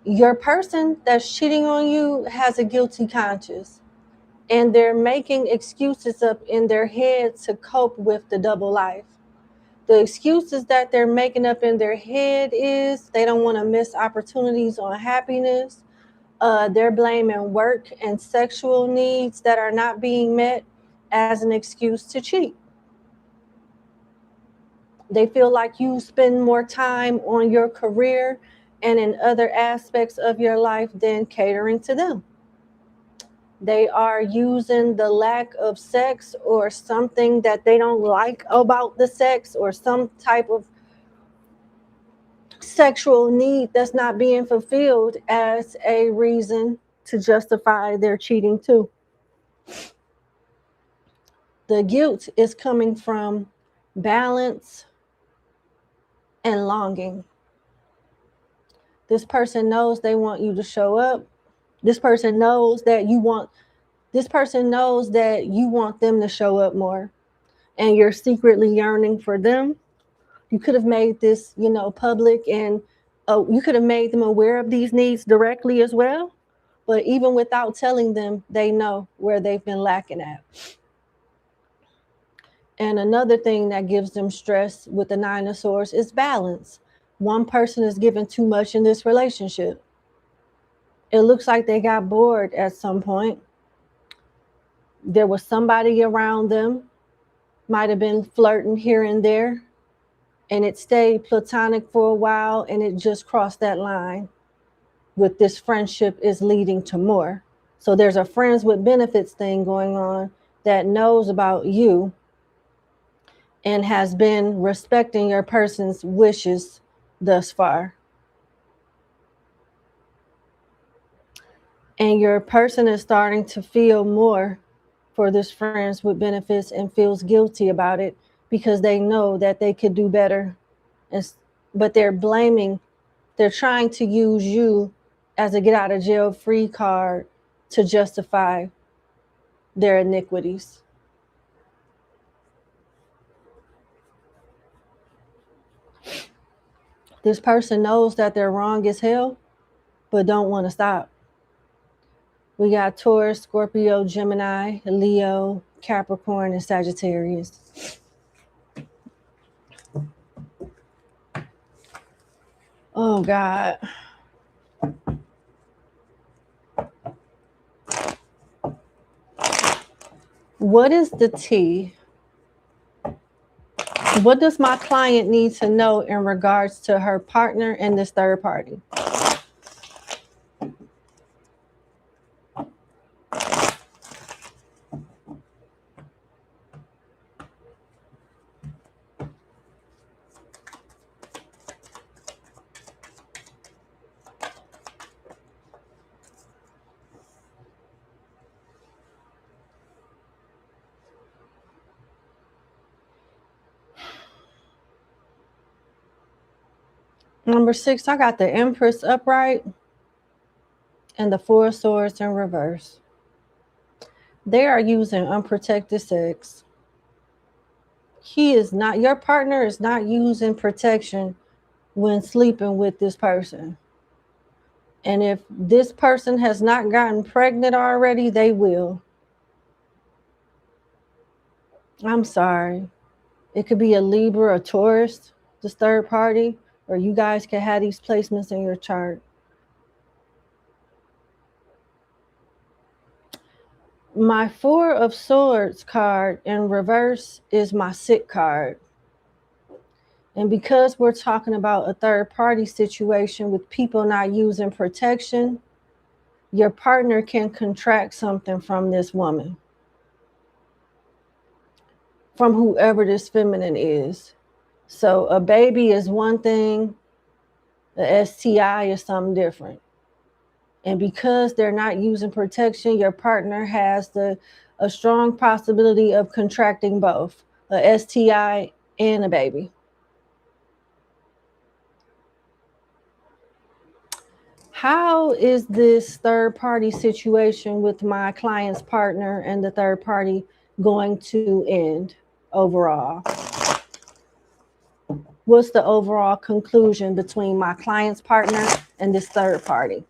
Your person that's cheating on you has a guilty conscience, and they're making excuses up in their head to cope with the double life. The excuses that they're making up in their head is they don't want to miss opportunities on happiness. They're blaming work and sexual needs that are not being met as an excuse to cheat. They feel like you spend more time on your career and in other aspects of your life than catering to them. They are using the lack of sex or something that they don't like about the sex or some type of sexual need that's not being fulfilled as a reason to justify their cheating too. The guilt is coming from balance and longing. This person knows they want you to show up. This person knows that you want them to show up more, and you're secretly yearning for them. You could have made this, public, and you could have made them aware of these needs directly as well. But even without telling them, they know where they've been lacking at. And another thing that gives them stress with the Nine of Swords is balance. One person is giving too much in this relationship. It looks like they got bored at some point. There was somebody around them, might have been flirting here and there, and it stayed platonic for a while, and it just crossed that line with this friendship is leading to more. So there's a friends with benefits thing going on that knows about you and has been respecting your person's wishes thus far. And your person is starting to feel more for this friends with benefits and feels guilty about it because they know that they could do better. But they're trying to use you as a get out of jail free card to justify their iniquities. This person knows that they're wrong as hell, but don't want to stop. We got Taurus, Scorpio, Gemini, Leo, Capricorn, and Sagittarius. Oh, God. What is the tea? What does my client need to know in regards to her partner and this third party? Number 6, I got the Empress upright and the Four of Swords in reverse. They are using unprotected sex. Your partner is not using protection when sleeping with this person. And if this person has not gotten pregnant already, they will. I'm sorry. It could be a Libra, a Taurus, this third party, or you guys can have these placements in your chart. My Four of Swords card in reverse is my sick card. And because we're talking about a third party situation with people not using protection, your partner can contract something from this woman, from whoever this feminine is. So a baby is one thing, the STI is something different. And because they're not using protection, your partner has a strong possibility of contracting both, a STI and a baby. How is this third party situation with my client's partner and the third party going to end overall? What's the overall conclusion between my client's partner and this third party?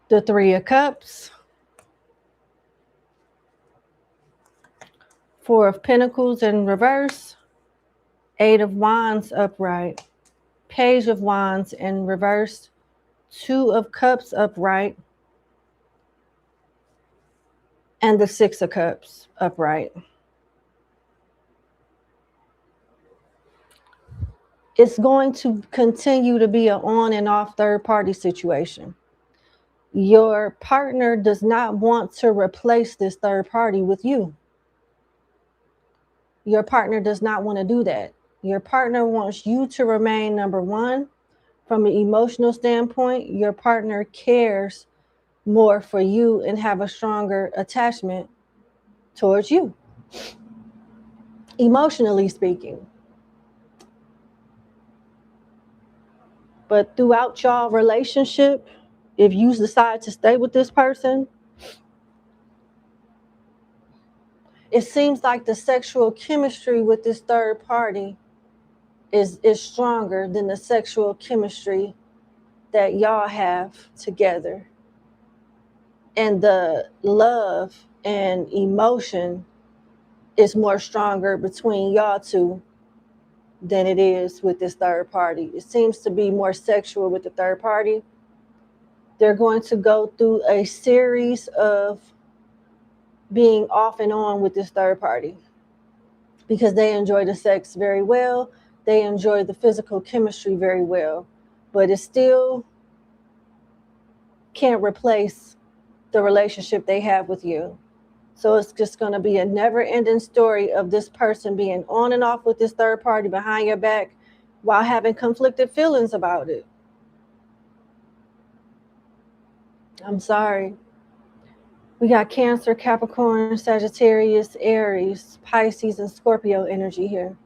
The Three of Cups, Four of Pentacles in reverse, Eight of Wands upright, Page of Wands in reverse, Two of Cups upright, and the Six of Cups upright. It's going to continue to be an on and off third party situation. Your partner does not want to replace this third party with you. Your partner does not want to do that. Your partner wants you to remain number one. From an emotional standpoint, your partner cares more for you and have a stronger attachment towards you, emotionally speaking. But throughout y'all relationship, if you decide to stay with this person, it seems like the sexual chemistry with this third party is stronger than the sexual chemistry that y'all have together. And the love and emotion is more stronger between y'all two than it is with this third party. It seems to be more sexual with the third party. They're going to go through a series of being off and on with this third party because they enjoy the sex very well. They enjoy the physical chemistry very well, but it still can't replace the relationship they have with you. So it's just going to be a never-ending story of this person being on and off with this third party behind your back while having conflicted feelings about it. I'm sorry. We got Cancer, Capricorn, Sagittarius, Aries, Pisces, and Scorpio energy here.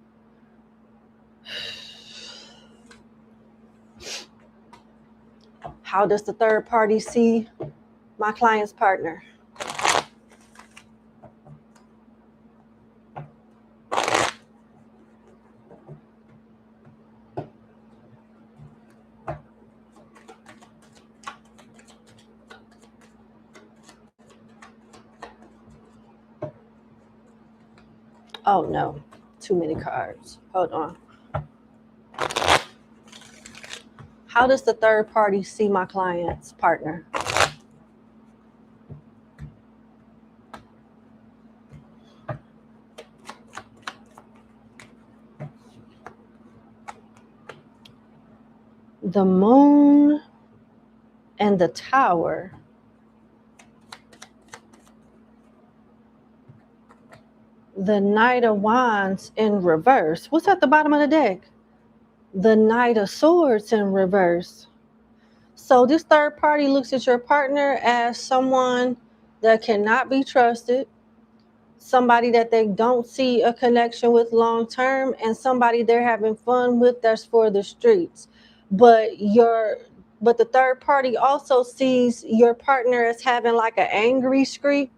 How does the third party see my client's partner? Oh no, too many cards. Hold on. How does the third party see my client's partner? The Moon and the Tower. The Knight of Wands in reverse. What's at the bottom of the deck? The Knight of Swords in reverse. So this third party looks at your partner as someone that cannot be trusted, somebody that they don't see a connection with long term, and somebody they're having fun with that's for the streets. But the third party also sees your partner as having like an angry streak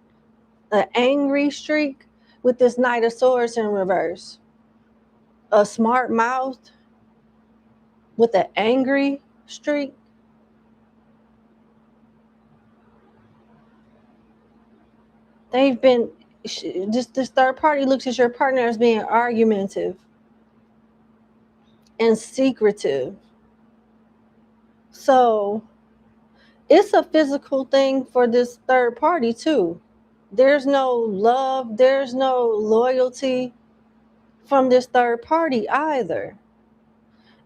with this Knight of Swords in reverse. A smart mouth with an angry streak. This third party looks at your partner as being argumentative. and secretive. So it's a physical thing for this third party too. There's no love, there's no loyalty from this third party either.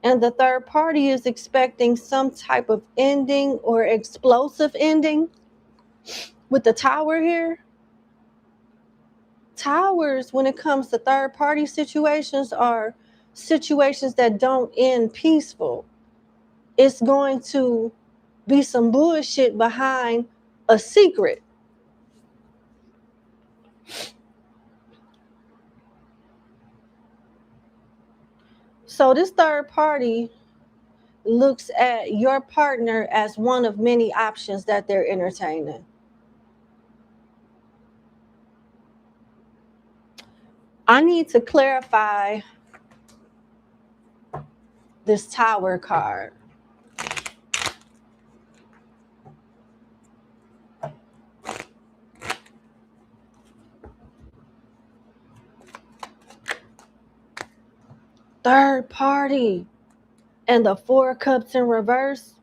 And the third party is expecting some type of ending or explosive ending. With the tower here, towers, when it comes to third party situations, are situations that don't end peaceful. It's going to be some bullshit behind a secret. So this third party looks at your partner as one of many options that they're entertaining. I need to clarify this tower card. Third party and the Four Cups in reverse.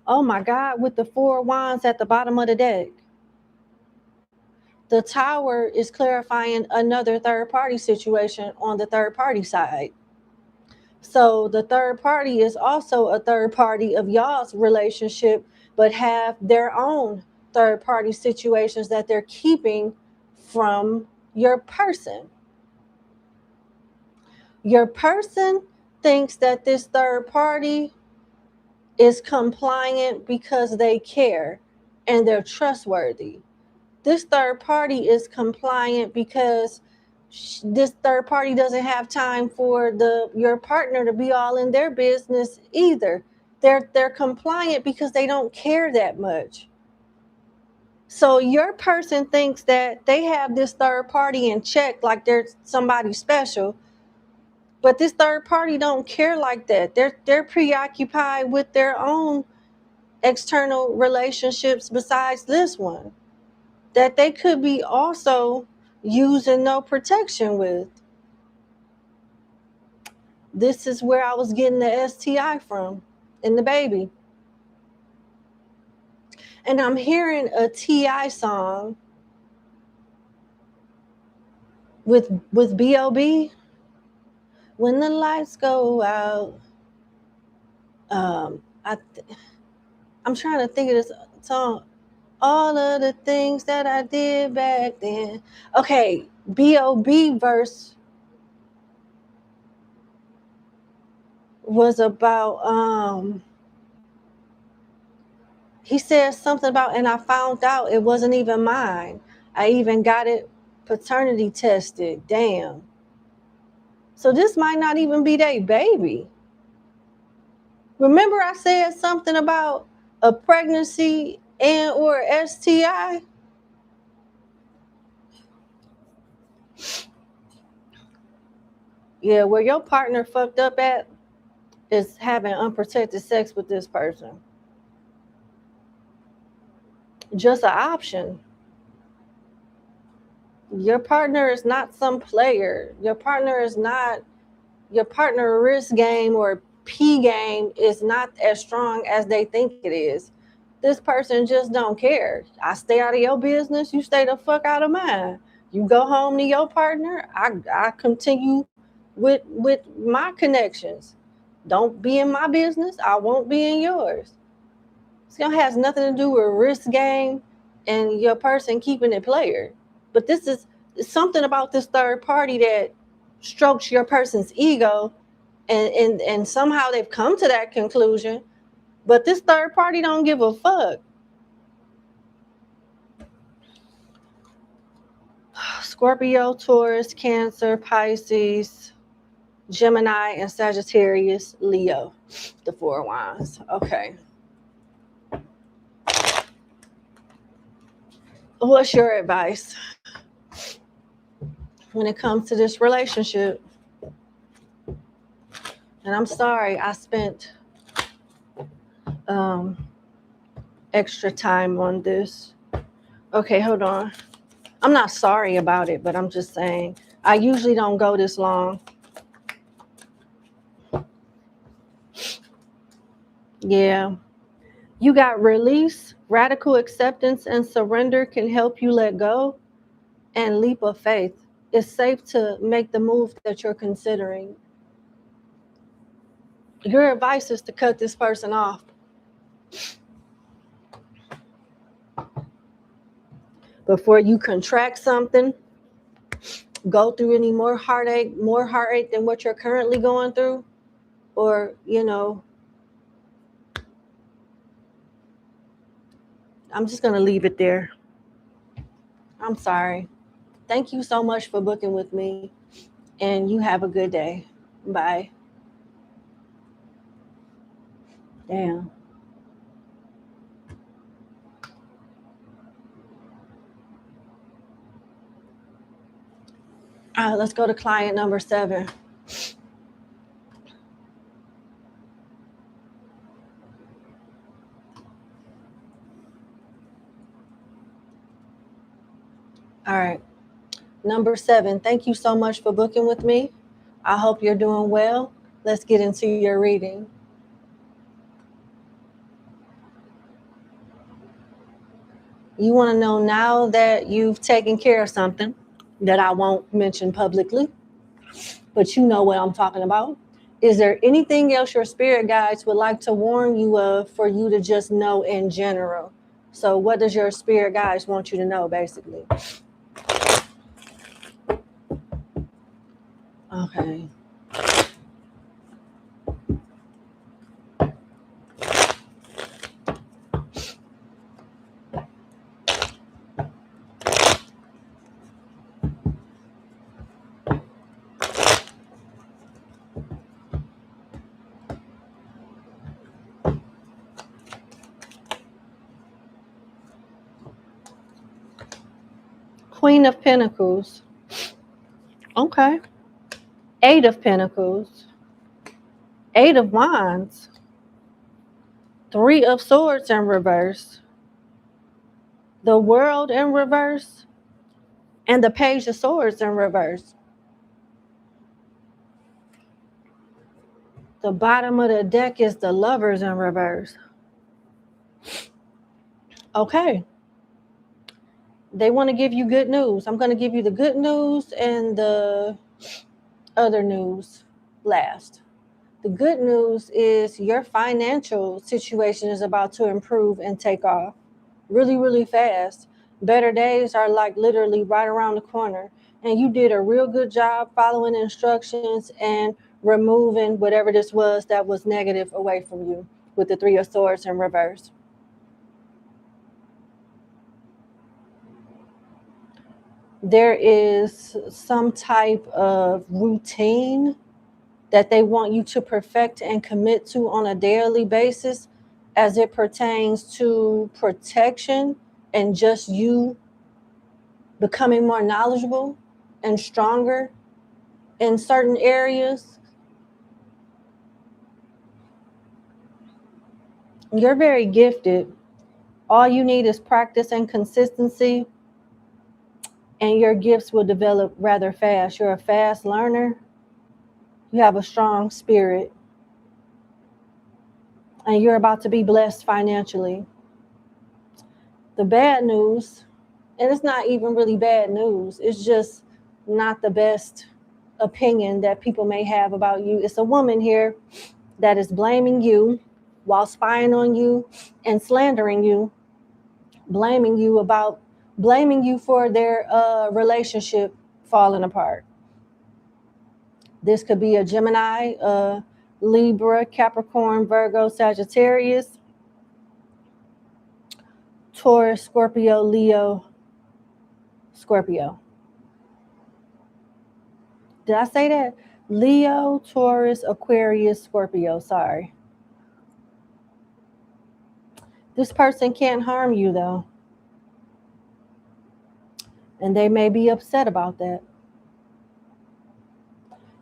Oh my God, with the Four Wands at the bottom of the deck. The tower is clarifying another third party situation on the third party side. So the third party is also a third party of y'all's relationship, but have their own third party situations that they're keeping from your person. Your person thinks that this third party is compliant because they care and they're trustworthy. This third party is compliant because this third party doesn't have time for your partner to be all in their business either. They're compliant because they don't care that much. So your person thinks that they have this third party in check, like they're somebody special, but this third party don't care like that. They're preoccupied with their own external relationships besides this one that they could be also using no protection with. This is where I was getting the STI from in the baby. And I'm hearing a TI song with B.O.B. When the lights go out. I'm trying to think of this song. All of the things that I did back then. Okay, B.O.B. verse was about he said something about, and I found out it wasn't even mine. I even got it paternity tested. Damn. So this might not even be their baby. Remember I said something about a pregnancy and or STI? Yeah, where your partner fucked up at is having unprotected sex with this person. Just an option. Your partner is not some player. Your partner risk game or P game is not as strong as they think it is. This person just don't care. I stay out of your business, you stay the fuck out of mine. You go home to your partner, I continue with my connections. Don't be in my business, I won't be in yours. It has nothing to do with risk game and your person keeping it player. But this is something about this third party that strokes your person's ego, and somehow they've come to that conclusion. But this third party don't give a fuck. Scorpio, Taurus, Cancer, Pisces, Gemini, and Sagittarius, Leo. The Four Wands. Okay. What's your advice when it comes to this relationship? And I'm sorry I spent extra time on this. Okay, hold on. I'm not sorry about it, but I'm just saying I usually don't go this long. Yeah. You got release, radical acceptance, and surrender can help you let go, and leap of faith. It's safe to make the move that you're considering. Your advice is to cut this person off. Before you contract something, go through any more heartache than what you're currently going through, or, I'm just going to leave it there. I'm sorry. Thank you so much for booking with me, and you have a good day. Bye. Damn. All right, let's go to client number 7. All right. Number 7, thank you so much for booking with me. I hope you're doing well. Let's get into your reading. You want to know, now that you've taken care of something that I won't mention publicly, but you know what I'm talking about. Is there anything else your spirit guides would like to warn you of for you to just know in general? So what does your spirit guides want you to know, basically? Okay. Queen of Pentacles. Okay. 8 of Pentacles. 8 of Wands. 3 of Swords in reverse. The World in reverse. And the Page of Swords in reverse. The bottom of the deck is the Lovers in reverse. Okay. They want to give you good news. I'm going to give you the good news and the other news last. The good news is your financial situation is about to improve and take off really, really fast. Better days are like literally right around the corner. And you did a real good job following instructions and removing whatever this was that was negative away from you with the 3 of Swords in reverse. There is some type of routine that they want you to perfect and commit to on a daily basis as it pertains to protection and just you becoming more knowledgeable and stronger in certain areas. You're very gifted. All you need is practice and consistency, and your gifts will develop rather fast. You're a fast learner. You have a strong spirit, and you're about to be blessed financially. The bad news, and it's not even really bad news, it's just not the best opinion that people may have about you. It's a woman here that is blaming you while spying on you and slandering you, blaming you for their relationship falling apart. This could be a Gemini, Libra, Capricorn, Virgo, Sagittarius, Taurus, Scorpio, Leo, Scorpio. Did I say that? Leo, Taurus, Aquarius, Scorpio. Sorry. This person can't harm you, though. And they may be upset about that.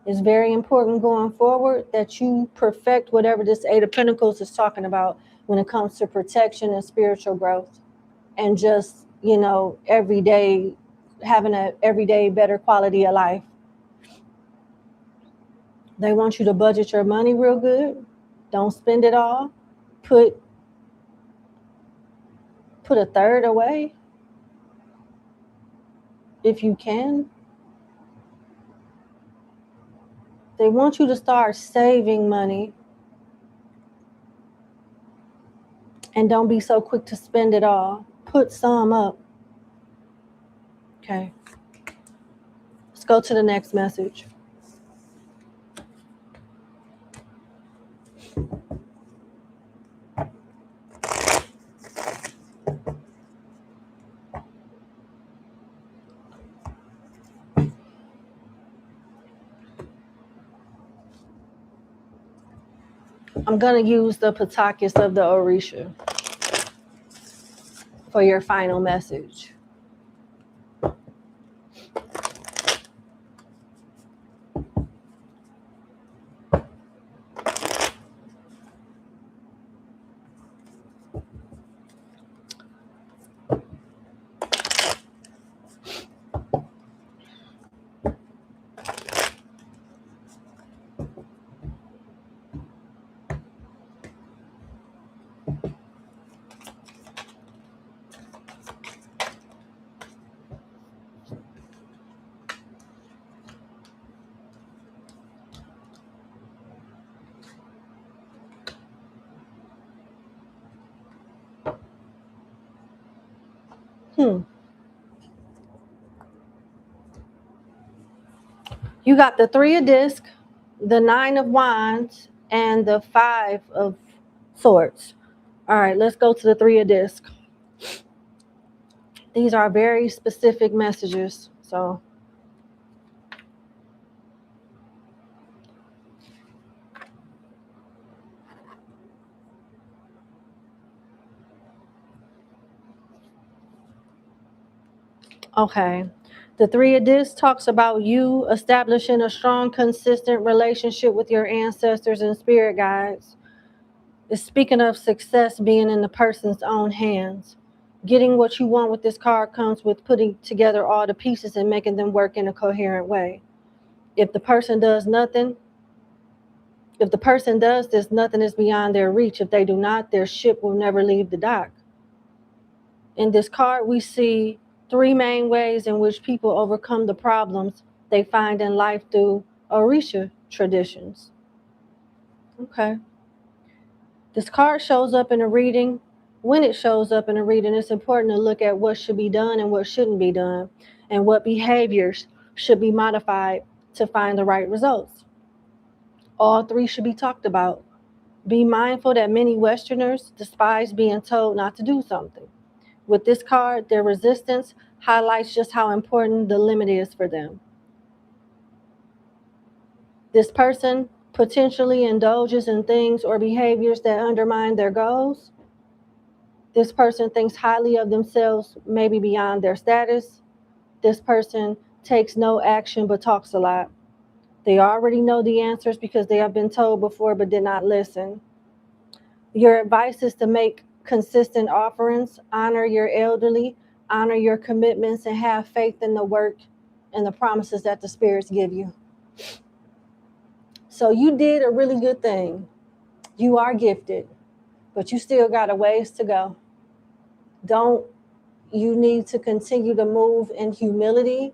It's very important going forward that you perfect whatever this 8 of Pentacles is talking about when it comes to protection and spiritual growth. And just, every day, having an everyday better quality of life. They want you to budget your money real good. Don't spend it all. put a third away if you can. They want you to start saving money and don't be so quick to spend it all. Put some up. Okay. Let's go to the next message. I'm going to use the Patakis of the Orisha for your final message. You got the 3 of discs, the 9 of wands, and the 5 of swords. All right, let's go to the 3 of discs. These are very specific messages. So okay. The 3 of discs talks about you establishing a strong, consistent relationship with your ancestors and spirit guides. It's speaking of success being in the person's own hands. Getting what you want with this card comes with putting together all the pieces and making them work in a coherent way. If the person does nothing, if the person does this, nothing is beyond their reach. If they do not, their ship will never leave the dock. In this card, we see 3 main ways in which people overcome the problems they find in life through Orisha traditions. Okay. This card shows up in a reading. When it shows up in a reading, it's important to look at what should be done and what shouldn't be done, and what behaviors should be modified to find the right results. All 3 should be talked about. Be mindful that many Westerners despise being told not to do something. With this card, their resistance highlights just how important the limit is for them. This person potentially indulges in things or behaviors that undermine their goals. This person thinks highly of themselves, maybe beyond their status. This person takes no action but talks a lot. They already know the answers because they have been told before but did not listen. Your advice is to make consistent offerings, honor your elderly, honor your commitments, and have faith in the work and the promises that the spirits give you. So you did a really good thing. You are gifted, but you still got a ways to go. You need to continue to move in humility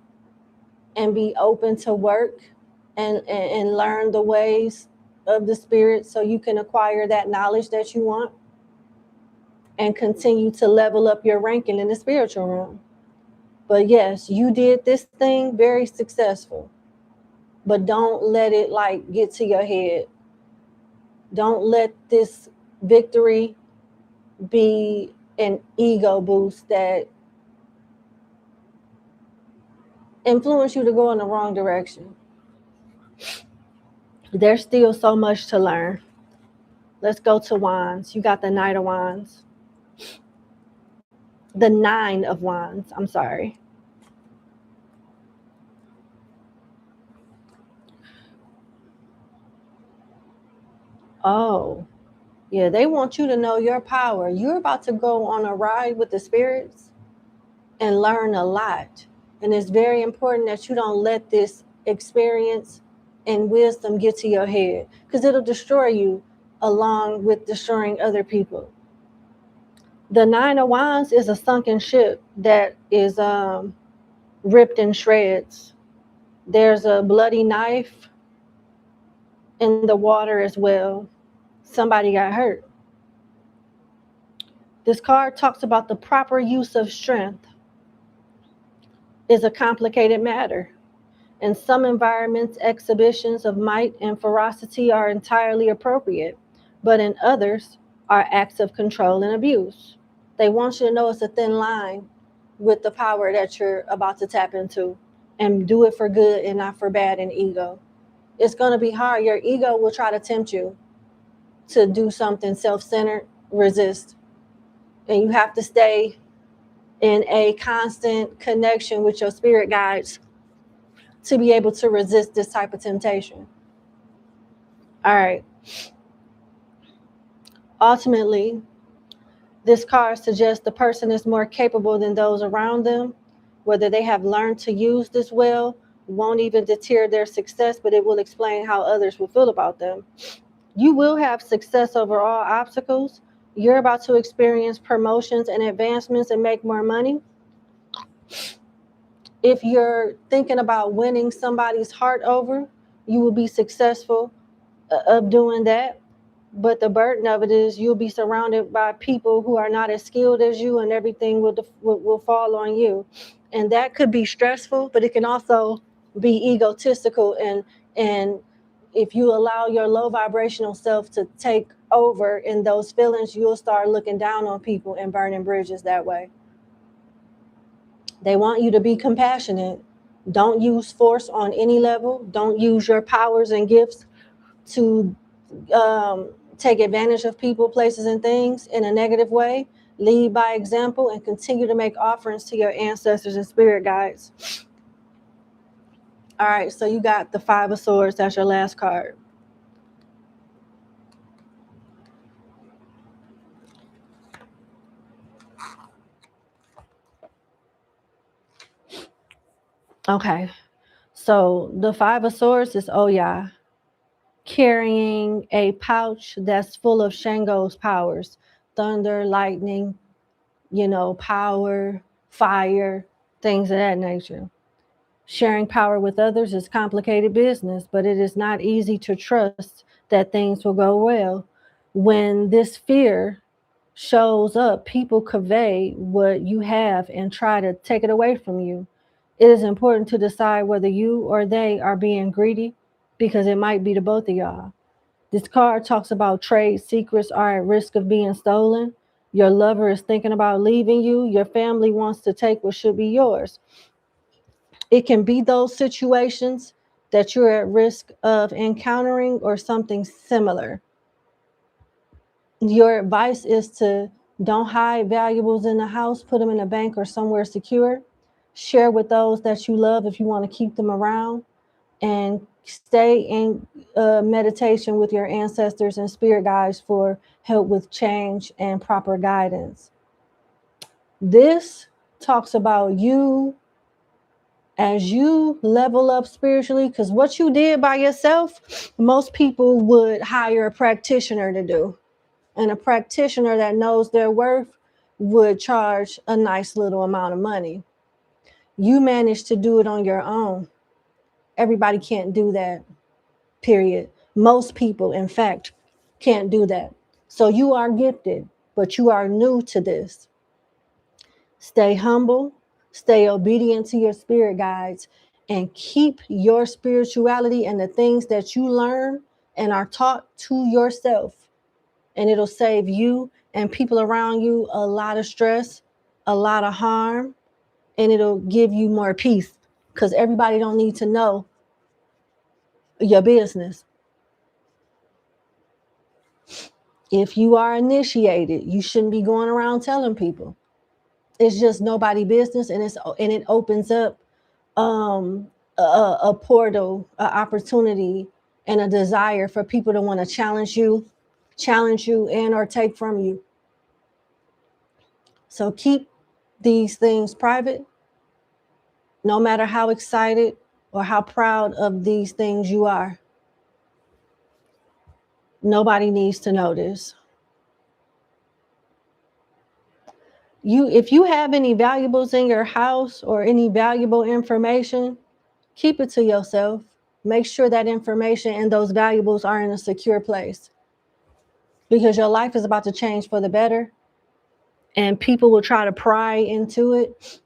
and be open to work and learn the ways of the spirit so you can acquire that knowledge that you want and continue to level up your ranking in the spiritual realm. But yes, you did this thing very successful, but don't let it get to your head. Don't let this victory be an ego boost that influence you to go in the wrong direction. There's still so much to learn. Let's go to wands. You got the Knight of Wands. The 9 of Wands, I'm sorry. Oh, yeah, they want you to know your power. You're about to go on a ride with the spirits and learn a lot. And it's very important that you don't let this experience and wisdom get to your head because it'll destroy you along with destroying other people. The Nine of Wands is a sunken ship that is ripped in shreds. There's a bloody knife in the water as well. Somebody got hurt. This card talks about the proper use of strength is a complicated matter. In some environments, exhibitions of might and ferocity are entirely appropriate, but in others are acts of control and abuse. They want you to know it's a thin line with the power that you're about to tap into, and do it for good and not for bad and ego. It's going to be hard. Your ego will try to tempt you to do something self-centered, resist. And you have to stay in a constant connection with your spirit guides to be able to resist this type of temptation. All right. Ultimately, this card suggests the person is more capable than those around them. Whether they have learned to use this well won't even deter their success, but it will explain how others will feel about them. You will have success over all obstacles. You're about to experience promotions and advancements and make more money. If you're thinking about winning somebody's heart over, you will be successful of doing that. But the burden of it is you'll be surrounded by people who are not as skilled as you, and everything will fall on you. And that could be stressful, but it can also be egotistical. And if you allow your low vibrational self to take over in those feelings, you'll start looking down on people and burning bridges that way. They want you to be compassionate. Don't use force on any level. Don't use your powers and gifts to take advantage of people, places, and things in a negative way. Lead by example and continue to make offerings to your ancestors and spirit guides. All right, so you got the Five of Swords. That's your last card. Okay, so the Five of Swords is Oya, carrying a pouch that's full of Shango's powers: thunder, lightning, power, fire, things of that nature. Sharing power with others is complicated business, but it is not easy to trust that things will go well. When this fear shows up, people convey what you have and try to take it away from you. It is important to decide whether you or they are being greedy, because it might be the both of y'all. This card talks about trade secrets are at risk of being stolen. Your lover is thinking about leaving you. Your family wants to take what should be yours. It can be those situations that you're at risk of encountering or something similar. Your advice is to don't hide valuables in the house, put them in a bank or somewhere secure. Share with those that you love if you want to keep them around, and stay in meditation with your ancestors and spirit guides for help with change and proper guidance. This talks about you as you level up spiritually, because what you did by yourself, most people would hire a practitioner to do. And a practitioner that knows their worth would charge a nice little amount of money. You managed to do it on your own. Everybody can't do that, period. Most people, in fact, can't do that. So you are gifted, but you are new to this. Stay humble, stay obedient to your spirit guides, and keep your spirituality and the things that you learn and are taught to yourself. And it'll save you and people around you a lot of stress, a lot of harm, and it'll give you more peace, because everybody don't need to know your business. If you are initiated, you shouldn't be going around telling people. It's just nobody business, and it opens up a portal, an opportunity, and a desire for people to want to challenge you and or take from you. So keep these things private, no matter how excited or how proud of these things you are. Nobody needs to know this. If you have any valuables in your house or any valuable information, keep it to yourself. Make sure that information and those valuables are in a secure place, because your life is about to change for the better, and people will try to pry into it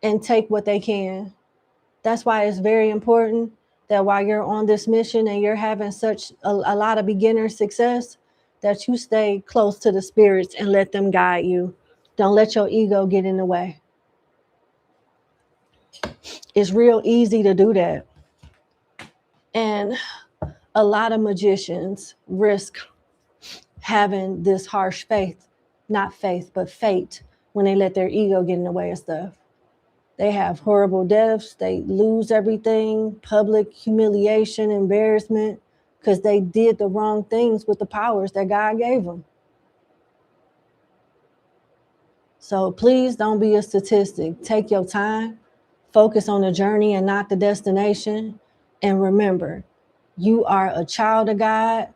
and take what they can. That's why it's very important that while you're on this mission and you're having such a lot of beginner success, that you stay close to the spirits and let them guide you. Don't let your ego get in the way. It's real easy to do that. And a lot of magicians risk having this harsh not faith, but fate, when they let their ego get in the way of stuff. They have horrible deaths. They lose everything, public humiliation, embarrassment, because they did the wrong things with the powers that God gave them. So please don't be a statistic. Take your time, focus on the journey and not the destination. And remember, you are a child of God.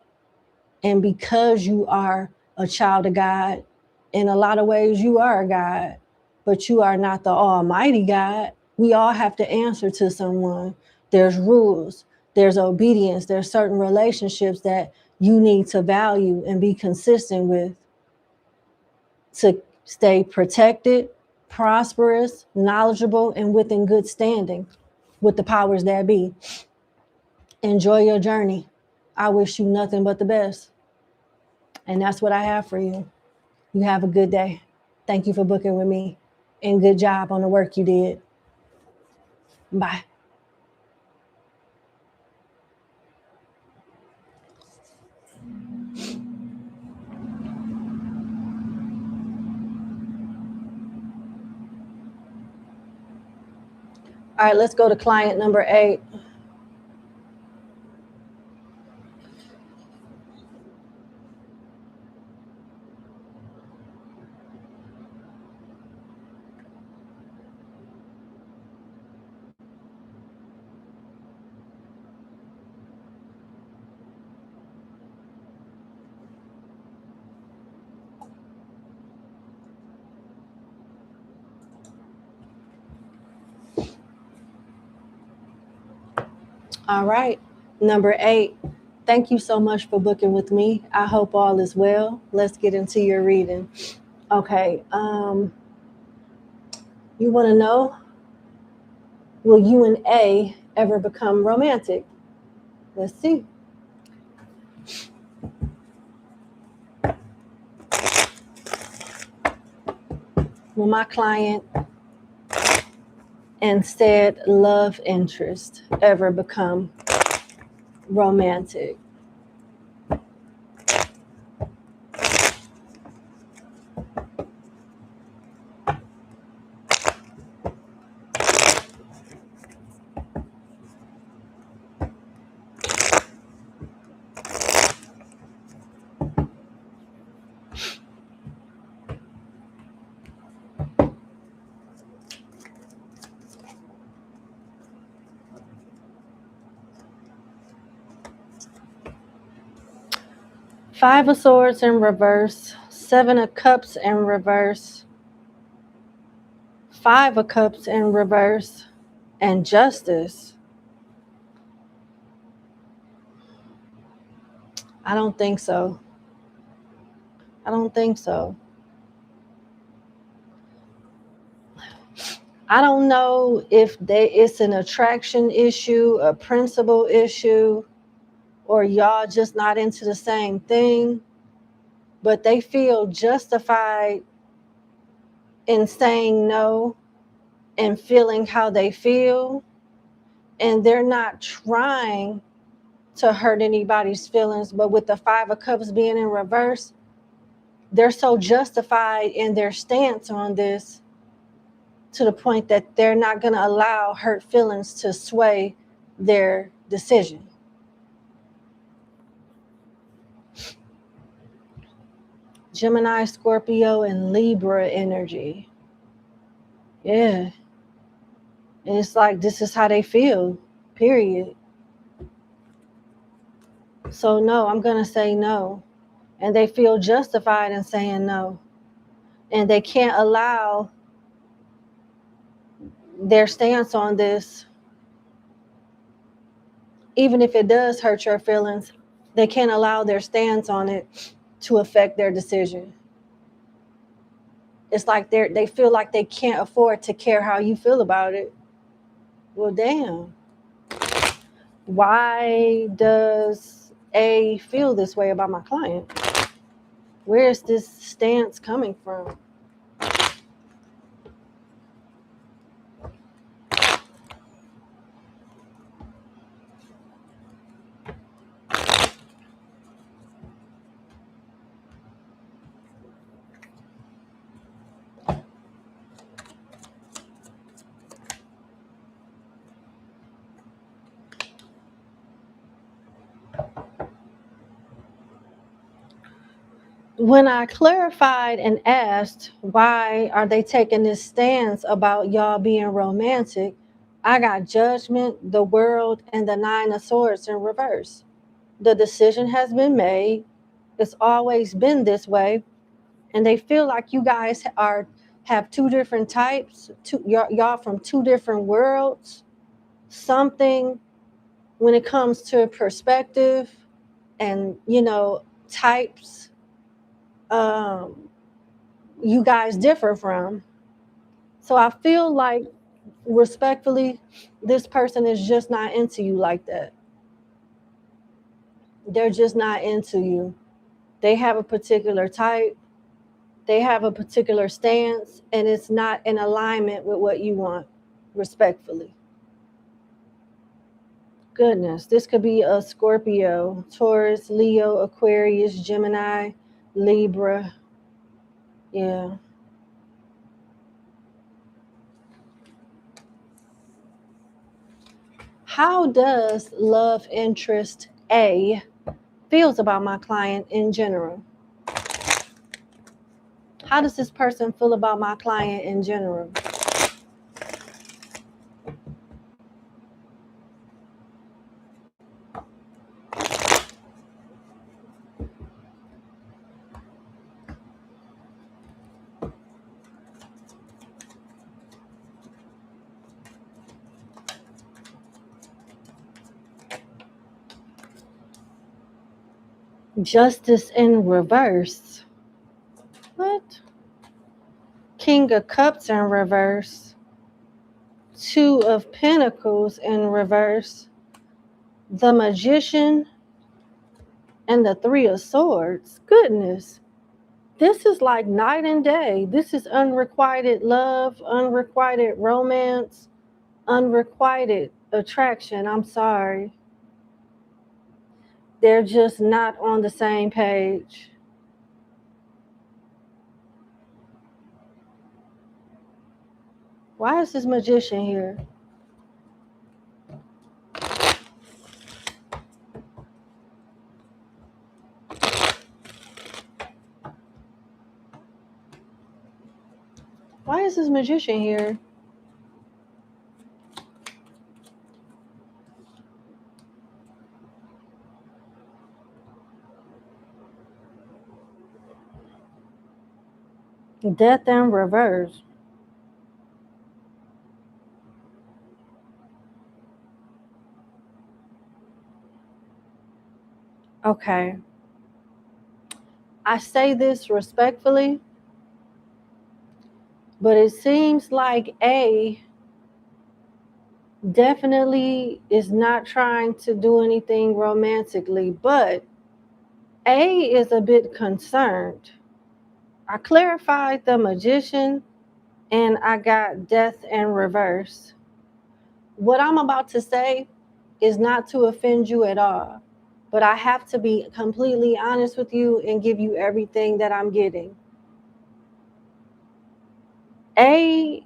And because you are a child of God, in a lot of ways, you are a God, but you are not the almighty God. We all have to answer to someone. There's rules, there's obedience, there's certain relationships that you need to value and be consistent with to stay protected, prosperous, knowledgeable, and within good standing with the powers that be. Enjoy your journey. I wish you nothing but the best. And that's what I have for you. You have a good day. Thank you for booking with me. And good job on the work you did. Bye. All right, let's go to client number 8. All right, number 8. Thank you so much for booking with me. I hope all is well. Let's get into your reading. Okay, you want to know, will you and A ever become romantic? Let's see. Will my client and said love interest ever become romantic? Five of Swords in reverse, Seven of Cups in reverse, Five of Cups in reverse, and Justice. I don't think so. I don't think so. I don't know if it's an attraction issue, a principle issue, or y'all just not into the same thing, but they feel justified in saying no and feeling how they feel, and they're not trying to hurt anybody's feelings. But with the Five of Cups being in reverse, they're so justified in their stance on this to the point that they're not going to allow hurt feelings to sway their decision. Gemini, Scorpio, and Libra energy. Yeah. And it's like, this is how they feel, period. So no, I'm going to say no. And they feel justified in saying no. And they can't allow their stance on this, even if it does hurt your feelings, they can't allow their stance on it to affect their decision. It's like they feel like they can't afford to care how you feel about it. Well, damn. Why does A feel this way about my client? Where is this stance coming from? When I clarified and asked why are they taking this stance about y'all being romantic, I got Judgment, the World, and the Nine of Swords in reverse. The decision has been made. It's always been this way. And they feel like you guys have two different types, y'all from two different worlds. Something when it comes to perspective and, types, you guys differ from. So I feel like, respectfully, this person is just not into you like that. They're just not into you. They have a particular type, they have a particular stance, and it's not in alignment with what you want, respectfully. Goodness, this could be a Scorpio, Taurus, Leo, Aquarius, Gemini, Libra. Yeah. How does love interest A feels about my client in general? How does this person feel about my client in general? Justice in reverse. What? King of Cups in reverse. Two of Pentacles in reverse. The Magician and the Three of Swords. Goodness. This is like night and day. This is unrequited love, unrequited romance, unrequited attraction. I'm sorry. They're just not on the same page. Why is this Magician here? Why is this Magician here? Death in reverse. Okay. I say this respectfully, but it seems like A definitely is not trying to do anything romantically, but A is a bit concerned. I clarified the Magician and I got Death in reverse. What I'm about to say is not to offend you at all, but I have to be completely honest with you and give you everything that I'm getting. A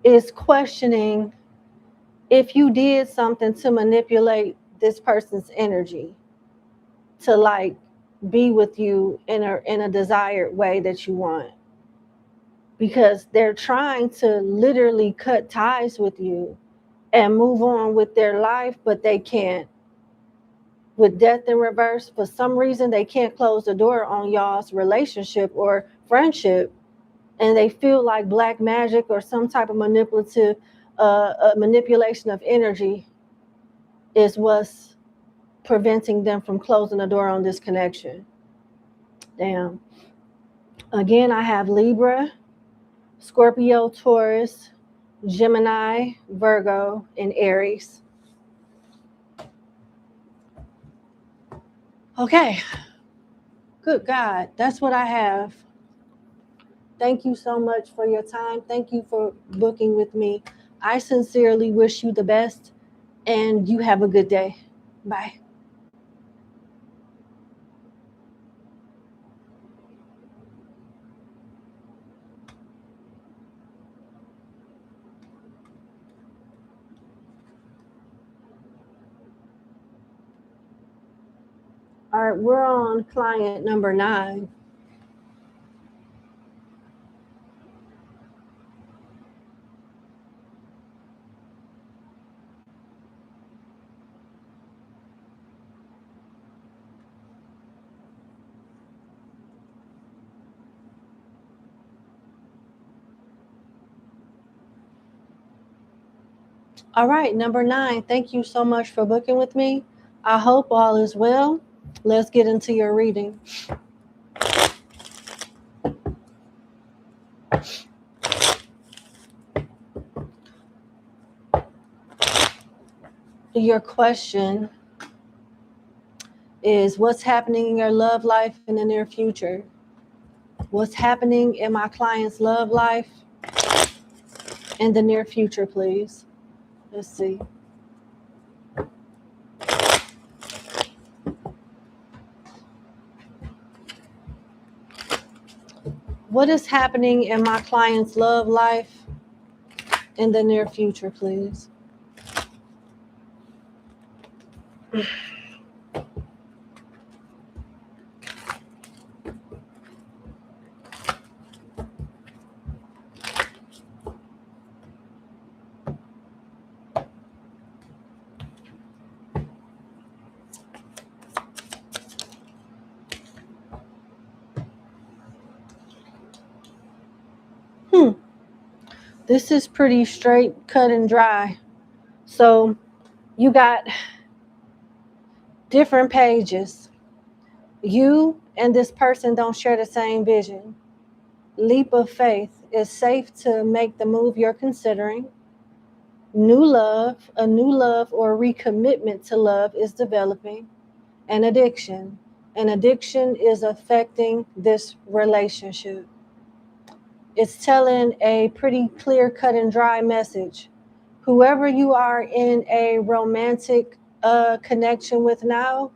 is questioning if you did something to manipulate this person's energy to like be with you in a desired way that you want, because they're trying to literally cut ties with you and move on with their life, but they can't. with death in reverse. For some reason, they can't close the door on y'all's relationship or friendship, and they feel like black magic or some type of manipulation of energy is what's preventing them from closing the door on this connection. Damn. Again, I have Libra, Scorpio, Taurus, Gemini, Virgo, and Aries. Okay. Good God, that's what I have. Thank you so much for your time. Thank you for booking with me. I sincerely wish you the best, and you have a good day. Bye. All right, we're on client number 9. All right, number 9, thank you so much for booking with me. I hope all is well. Let's get into your reading. Your question is, what's happening in your love life in the near future? What's happening in my client's love life in the near future, please? Let's see. What is happening in my client's love life in the near future, please? This is pretty straight, cut and dry. So you got different pages. You and this person don't share the same vision. Leap of faith. Is safe to make the move you're considering. A new love or recommitment to love is developing. An addiction is affecting this relationship. It's telling a pretty clear, cut and dry message. Whoever you are in a romantic connection with now,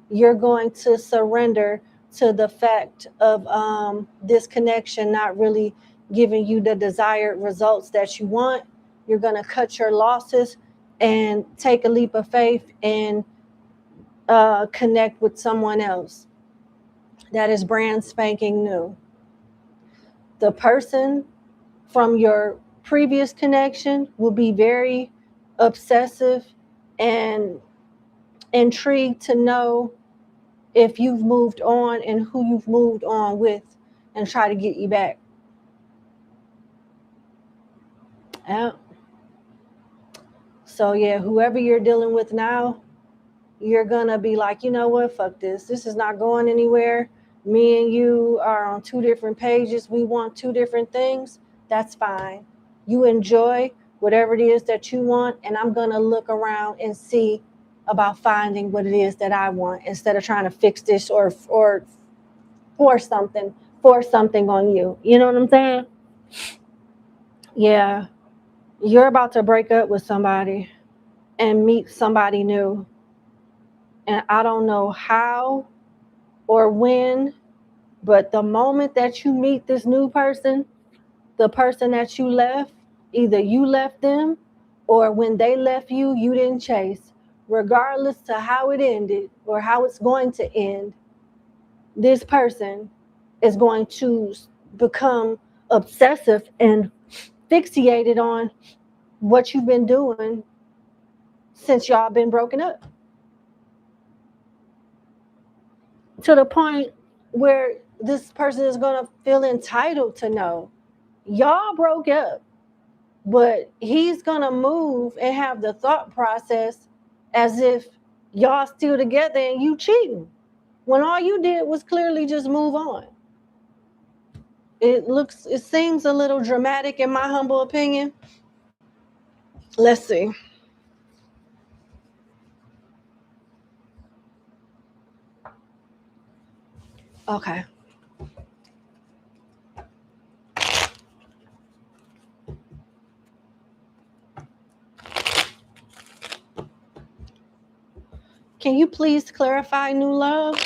you're going to surrender to the fact of this connection not really giving you the desired results that you want. You're going to cut your losses and take a leap of faith and connect with someone else that is brand spanking new. The person from your previous connection will be very obsessive and intrigued to know if you've moved on and who you've moved on with, and try to get you back. Yeah. So yeah, whoever you're dealing with now, you're gonna be like, you know what, fuck this. This is not going anywhere. Me and you are on 2 different pages. We want 2 different things. That's fine. You enjoy whatever it is that you want, and I'm gonna look around and see about finding what it is that I want, instead of trying to fix this or force something on you. You know what I'm saying? Yeah. You're about to break up with somebody and meet somebody new. And I don't know how or when, but the moment that you meet this new person, the person that you left, either you left them or when they left you, you didn't chase. Regardless to how it ended or how it's going to end, this person is going to become obsessive and fixated on what you've been doing since y'all been broken up. to the point where this person is going to feel entitled to know. Y'all broke up, but he's going to move and have the thought process as if y'all still together and you cheating, when all you did was clearly just move on. It seems a little dramatic in my humble opinion. Let's see. Okay. Can you please clarify new love?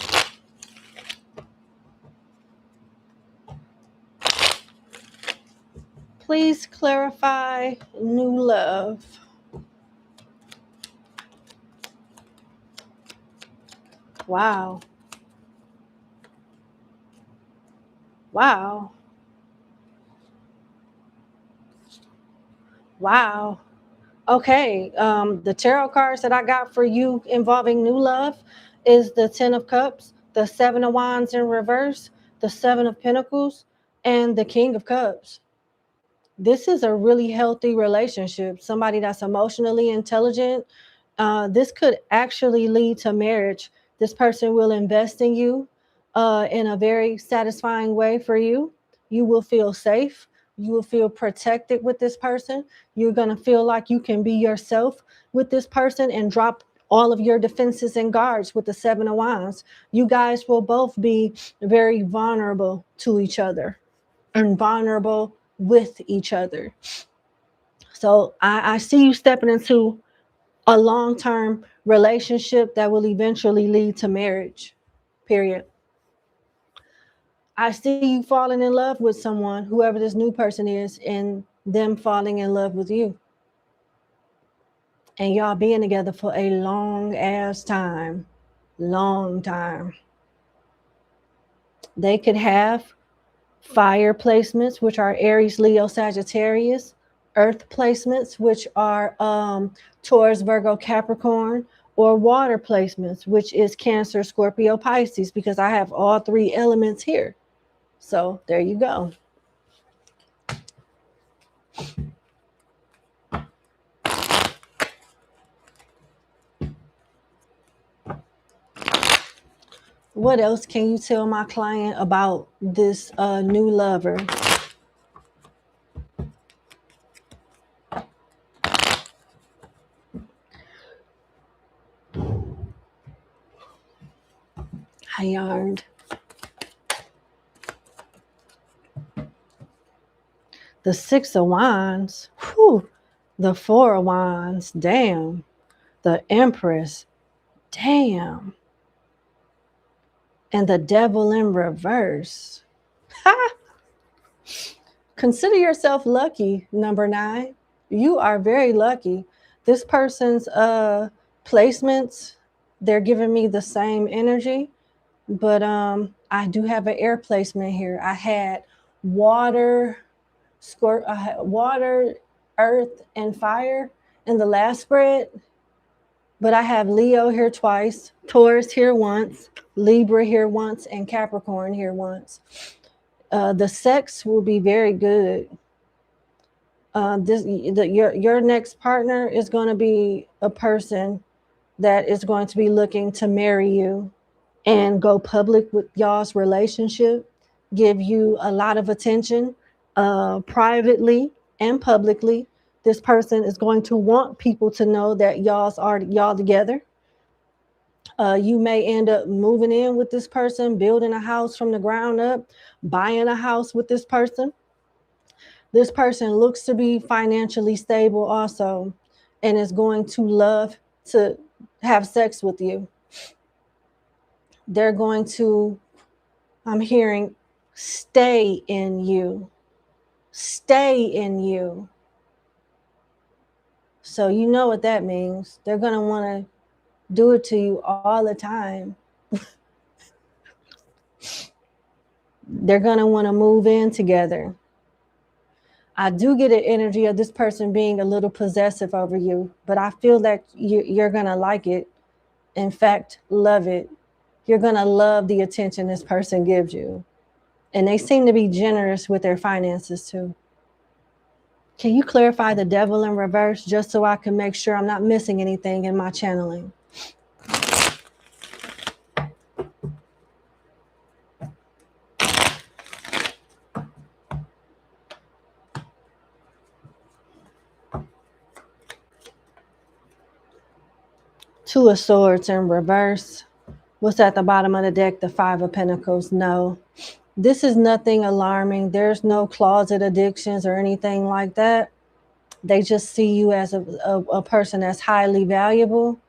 Please clarify new love. Wow. Wow. Wow. Okay. The tarot cards that I got for you involving new love is the Ten of Cups, the Seven of Wands in reverse, the Seven of Pentacles, and the King of Cups. This is a really healthy relationship. Somebody that's emotionally intelligent. This could actually lead to marriage. This person will invest in you in a very satisfying way for you. You will feel safe. You will feel protected with this person. You're going to feel like you can be yourself with this person and drop all of your defenses and guards with the Seven of Wands. You guys will both be very vulnerable to each other and vulnerable with each other. So I see you stepping into a long-term relationship that will eventually lead to marriage, period. I see you falling in love with someone, whoever this new person is, and them falling in love with you. And y'all being together for a long ass time. Long time. They could have fire placements, which are Aries, Leo, Sagittarius, earth placements, which are Taurus, Virgo, Capricorn, or water placements, which is Cancer, Scorpio, Pisces, because I have all three elements here. So there you go. What else can you tell my client about this new lover? I yarned. The Six of Wands. Whew. The Four of Wands. Damn. The Empress. Damn. And the Devil in reverse. Ha! Consider yourself lucky, number 9. You are very lucky. This person's placements, they're giving me the same energy, but I do have an air placement here. I had water, water, earth, and fire in the last spread, but I have Leo here twice, Taurus here once, Libra here once, and Capricorn here once. The sex will be very good. Your next partner is going to be a person that is going to be looking to marry you and go public with y'all's relationship, give you a lot of attention privately and publicly. This person is going to want people to know that y'all together. You may end up moving in with this person, building a house from the ground up, buying a house with this person. This person looks to be financially stable also, and is going to love to have sex with you. They're going to, I'm hearing, stay in you. Stay in you. So you know what that means. They're going to want to do it to you all the time. They're going to want to move in together. I do get an energy of this person being a little possessive over you, but I feel that you're going to like it. In fact, love it. You're going to love the attention this person gives you. And they seem to be generous with their finances too. Can you clarify the devil in reverse just so I can make sure I'm not missing anything in my channeling? Two of Swords in reverse. What's at the bottom of the deck? The Five of Pentacles. No. This is nothing alarming. There's no closet addictions or anything like that. They just see you as a person that's highly valuable,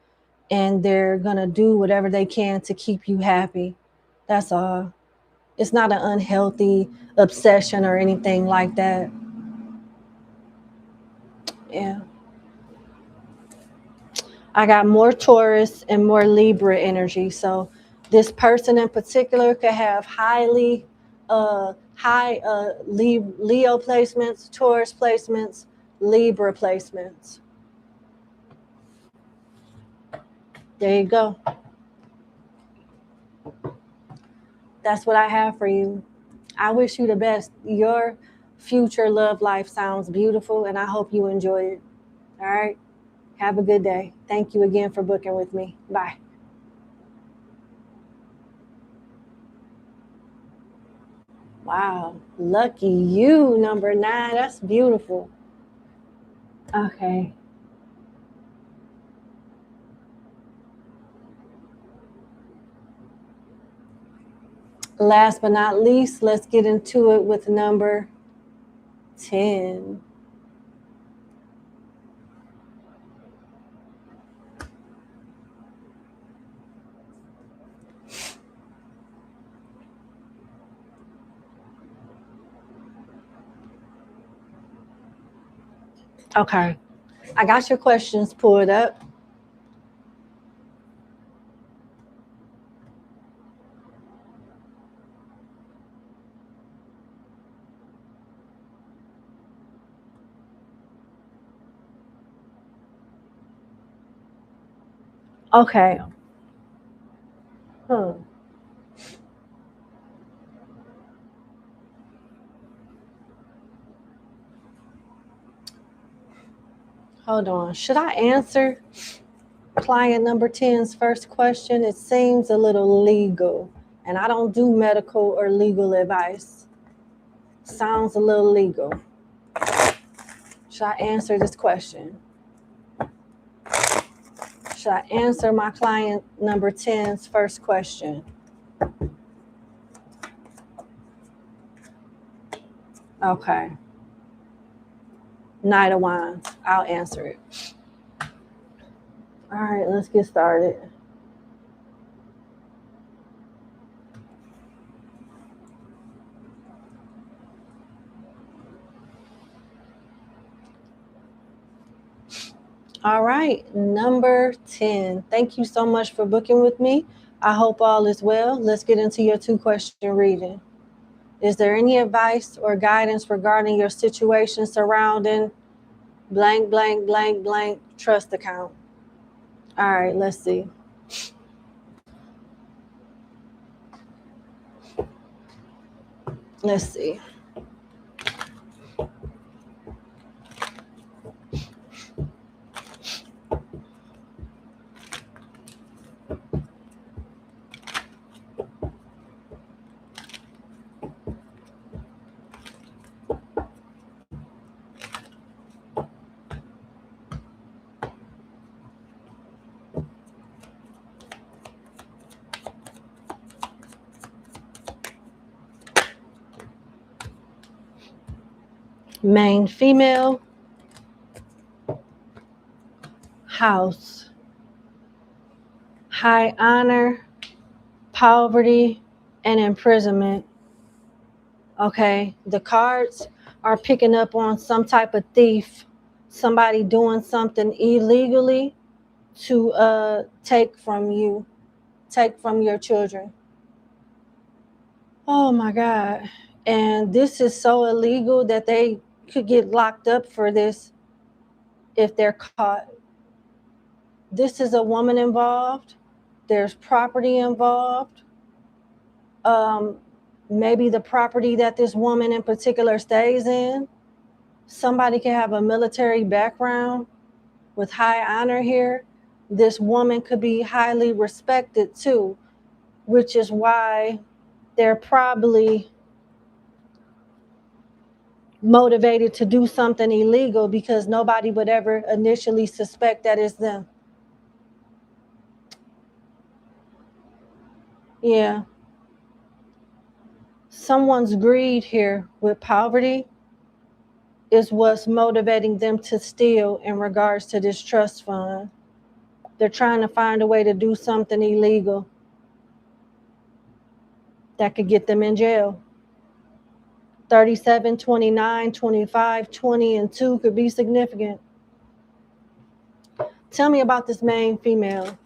and they're going to do whatever they can to keep you happy. That's all. It's not an unhealthy obsession or anything like that. Yeah. I got more Taurus and more Libra energy. So this person in particular could have high Leo placements, Taurus placements, Libra placements. There you go. That's what I have for you. I wish you the best. Your future love life sounds beautiful, and I hope you enjoy it. All right. Have a good day. Thank you again for booking with me. Bye. Wow. Lucky you, number 9. That's beautiful. Okay. Last but not least, let's get into it with number 10. Okay. I got your questions pulled up. Okay. Hold on. Should I answer client number 10's first question? It seems a little legal, and I don't do medical or legal advice. Sounds a little legal. Should I answer this question? Should I answer my client number 10's first question? Okay. Knight of Wands. I'll answer it. All right, let's get started. All right, number 10. Thank you so much for booking with me. I hope all is well. Let's get into your 2-question reading. Is there any advice or guidance regarding your situation surrounding blank, blank, blank, blank trust account? All right, let's see. Let's see. Main female, house, high honor, poverty, and imprisonment. Okay, the cards are picking up on some type of thief, somebody doing something illegally to take from you, take from your children. Oh my God. And this is so illegal that they could get locked up for this if they're caught. This is a woman involved. There's property involved. Maybe the property that this woman in particular stays in. Somebody can have a military background with high honor here. This woman could be highly respected too, which is why they're probably motivated to do something illegal, because nobody would ever initially suspect that it's them. Yeah. Someone's greed here with poverty is what's motivating them to steal in regards to this trust fund. They're trying to find a way to do something illegal that could get them in jail. 37, 29, 25, 20, and 2 could be significant. Tell me about this main female.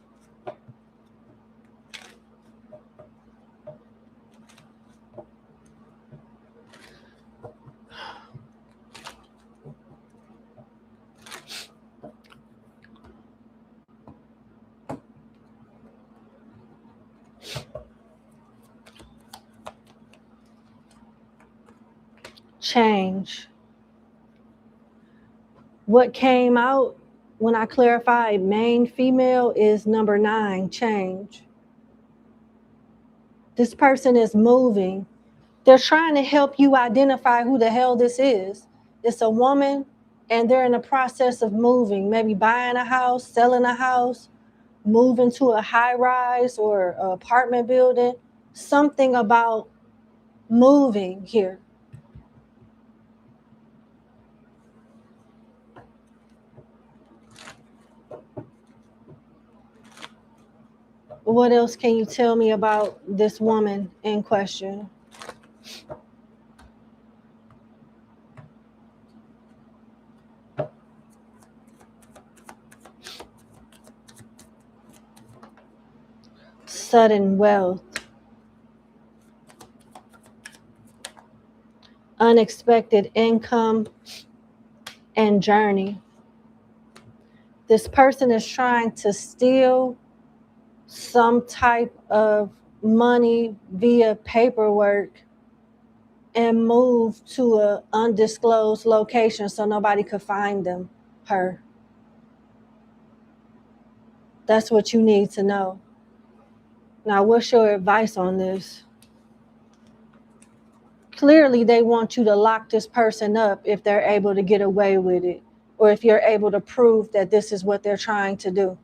Change. What came out when I clarified main female is number 9, change. This person is moving. They're trying to help you identify who the hell this is. It's a woman, and they're in the process of moving, maybe buying a house, selling a house, moving to a high rise or apartment building. Something about moving here. What else can you tell me about this woman in question? Sudden wealth. Unexpected income and journey. This person is trying to steal some type of money via paperwork and move to an undisclosed location so nobody could find them, her. That's what you need to know. Now, what's your advice on this? Clearly, they want you to lock this person up if they're able to get away with it, or if you're able to prove that this is what they're trying to do.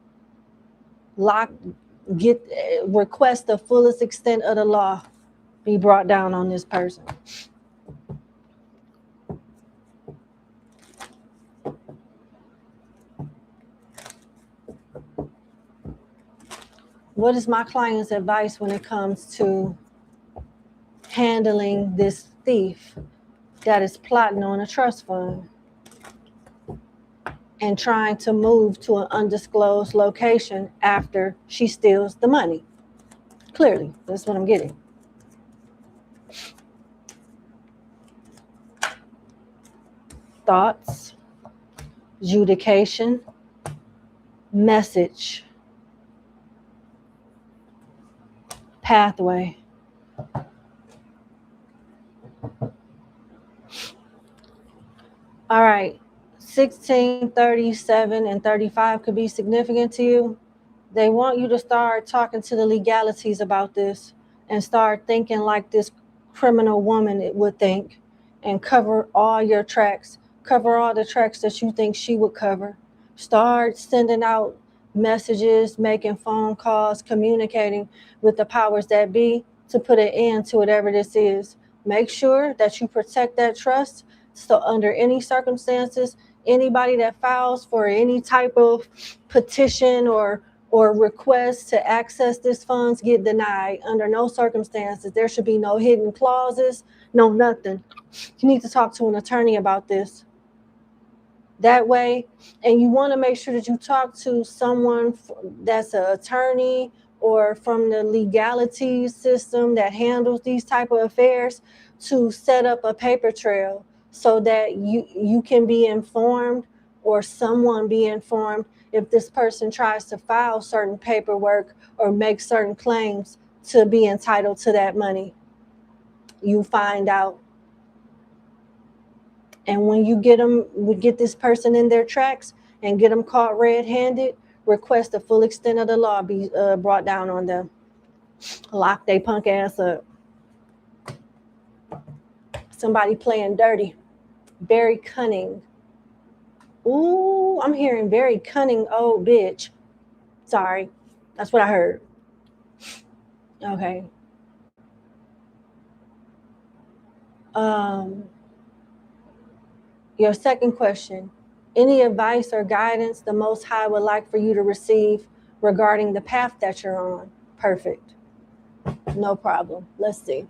Request the fullest extent of the law be brought down on this person. What is my client's advice when it comes to handling this thief that is plotting on a trust fund and trying to move to an undisclosed location after she steals the money? Clearly, that's what I'm getting. Thoughts, adjudication, message, pathway. All right, 16, 37, and 35 could be significant to you. They want you to start talking to the legalities about this and start thinking like this criminal woman would think, and cover all your tracks. Cover all the tracks that you think she would cover. Start sending out messages, making phone calls, communicating with the powers that be to put an end to whatever this is. Make sure that you protect that trust, so under any circumstances, anybody that files for any type of petition or request to access this funds get denied. Under no circumstances. There should be no hidden clauses, no nothing. You need to talk to an attorney about this. That way, and you want to make sure that you talk to someone that's an attorney or from the legality system that handles these type of affairs to set up a paper trail so that you can be informed or someone be informed if this person tries to file certain paperwork or make certain claims to be entitled to that money. You find out. And when you get this person in their tracks and get them caught red-handed, request the full extent of the law be brought down on them. Lock they punk ass up. Somebody playing dirty. Very cunning. Ooh, I'm hearing very cunning old bitch. Sorry. That's what I heard. Okay. Your second question. Any advice or guidance the Most High would like for you to receive regarding the path that you're on? Perfect. No problem. Let's see.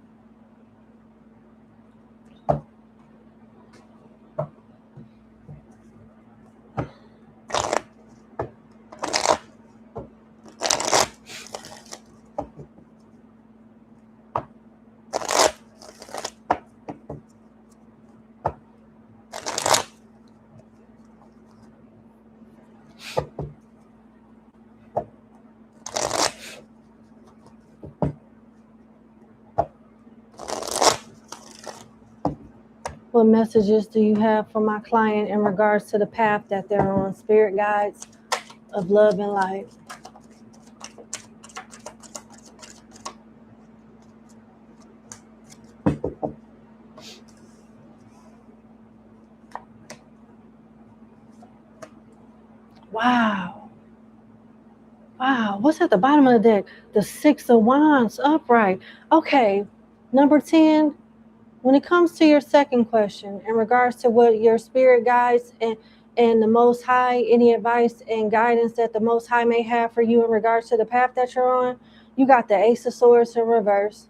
What messages do you have for my client in regards to the path that they're on? Spirit guides of love and light. Wow. Wow. What's at the bottom of the deck? The Six of Wands upright. Okay. Number 10. When it comes to your second question, in regards to what your spirit guides and the Most High, any advice and guidance that the Most High may have for you in regards to the path that you're on, you got the Ace of Swords in reverse,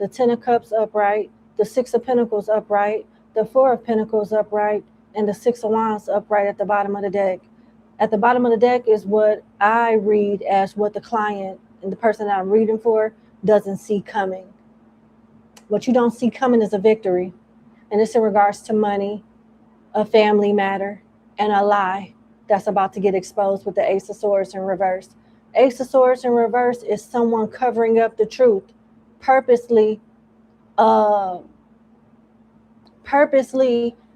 the Ten of Cups upright, the Six of Pentacles upright, the Four of Pentacles upright, and the Six of Wands upright at the bottom of the deck. At the bottom of the deck is what I read as what the client and the person that I'm reading for doesn't see coming. What you don't see coming is a victory. And it's in regards to money, a family matter, and a lie that's about to get exposed with the Ace of Swords in reverse. Ace of Swords in reverse is someone covering up the truth, purposely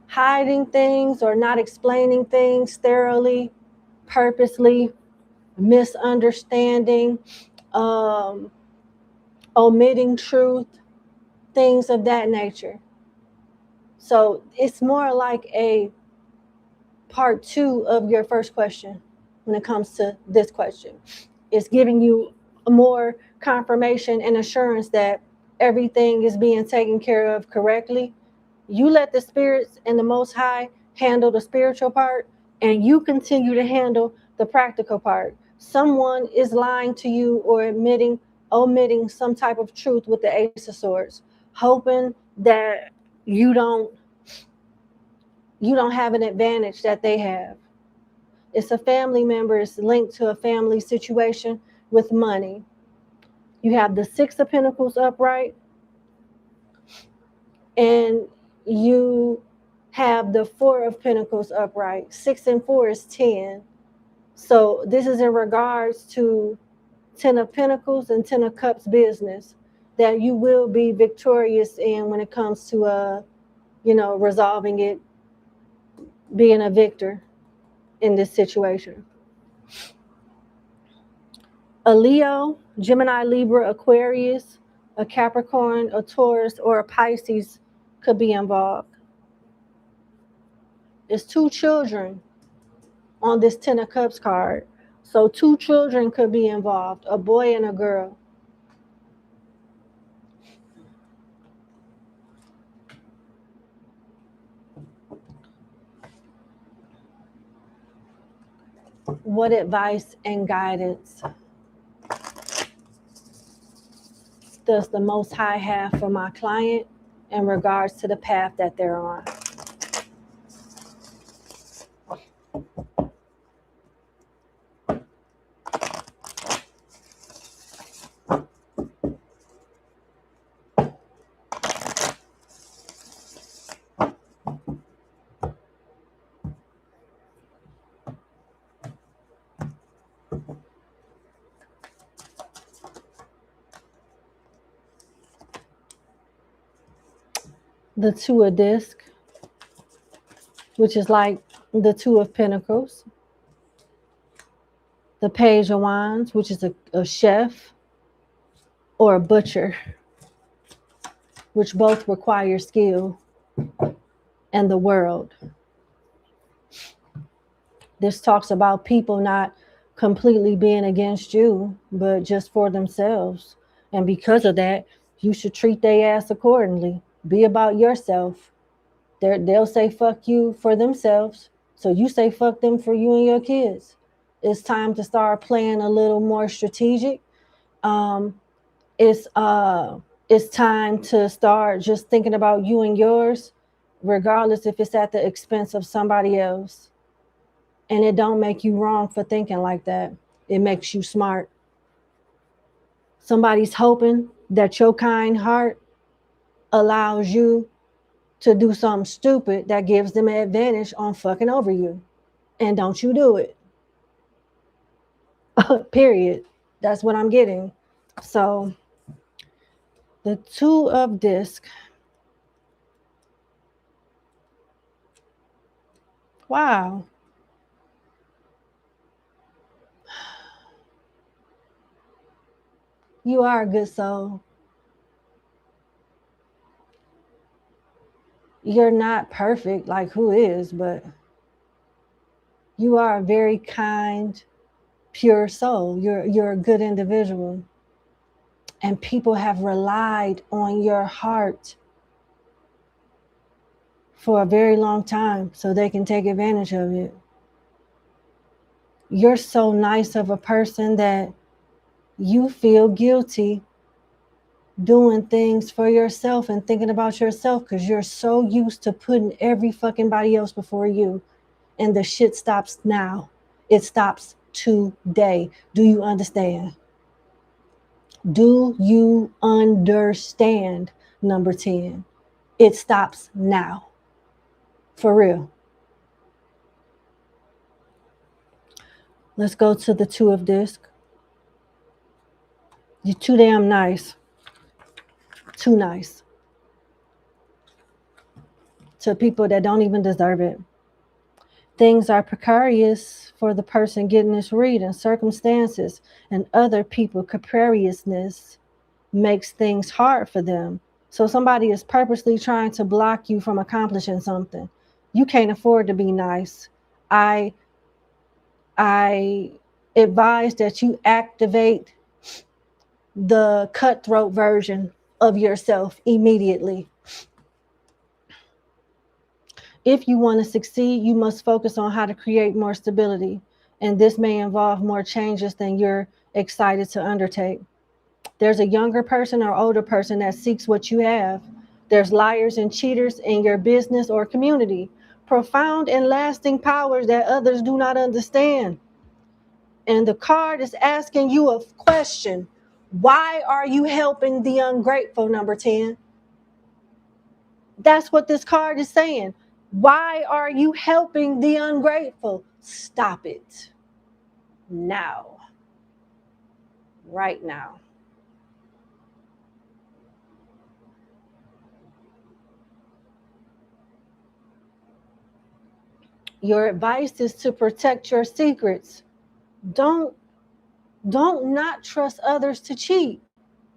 hiding things or not explaining things thoroughly, purposely misunderstanding, omitting truth, things of that nature. So it's more like a part 2 of your first question when it comes to this question. It's giving you more confirmation and assurance that everything is being taken care of correctly. You let the spirits and the Most High handle the spiritual part, and you continue to handle the practical part. Someone is lying to you or omitting some type of truth with the Ace of Swords, hoping that you don't have an advantage that they have. It's a family member. It's linked to a family situation with money. You have the Six of Pentacles upright, and you have the Four of Pentacles upright. 6 and 4 is 10. So this is in regards to Ten of Pentacles and Ten of Cups business that you will be victorious in when it comes to resolving it, being a victor in this situation. A Leo, Gemini, Libra, Aquarius, a Capricorn, a Taurus, or a Pisces could be involved. It's 2 children on this Ten of Cups card. So 2 children could be involved, a boy and a girl. What advice and guidance does the Most High have for my client in regards to the path that they're on? the Two of Disc, which is like the Two of Pentacles. The Page of Wands, which is a chef or a butcher, which both require skill, and the World. This talks about people not completely being against you, but just for themselves. And because of that, you should treat their ass accordingly. Be about yourself. They'll say fuck you for themselves. So you say fuck them for you and your kids. It's time to start playing a little more strategic. Um, it's time to start just thinking about you and yours, regardless if it's at the expense of somebody else. And it don't make you wrong for thinking like that. It makes you smart. Somebody's hoping that your kind heart allows you to do something stupid that gives them an advantage on fucking over you. And don't you do it. Period. That's what I'm getting. So the Two of Disc. Wow. You are a good soul. You're not perfect, like who is, but you are a very kind, pure soul. You're a good individual. And people have relied on your heart for a very long time so they can take advantage of it. You're so nice of a person that you feel guilty doing things for yourself and thinking about yourself because you're so used to putting every fucking body else before you. And the shit stops now. It stops today. Do you understand? Do you understand? Number 10. It stops now. For real. Let's go to the Two of Disc. You're too damn nice. Too nice. To people that don't even deserve it. Things are precarious for the person getting this reading. Circumstances and other people, capriciousness makes things hard for them. So somebody is purposely trying to block you from accomplishing something. You can't afford to be nice. I advise that you activate the cutthroat version of yourself immediately. If you want to succeed, you must focus on how to create more stability. And this may involve more changes than you're excited to undertake. There's a younger person or older person that seeks what you have. There's liars and cheaters in your business or community. Profound and lasting powers that others do not understand. And the card is asking you a question. Why are you helping the ungrateful, number 10? That's what this card is saying. Why are you helping the ungrateful? Stop it. Now. Right now. Your advice is to protect your secrets. Don't not trust others to cheat.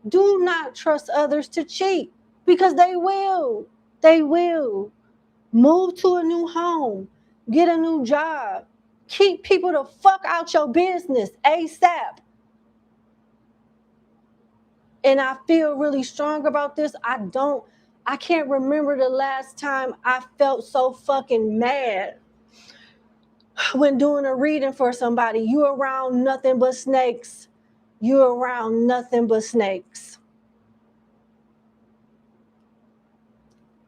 Do not trust others to cheat because they will. They will. Move to a new home. Get a new job. Keep people the fuck out your business ASAP. And I feel really strong about this. I can't remember the last time I felt so fucking mad when doing a reading for somebody. You around nothing but snakes. You around nothing but snakes.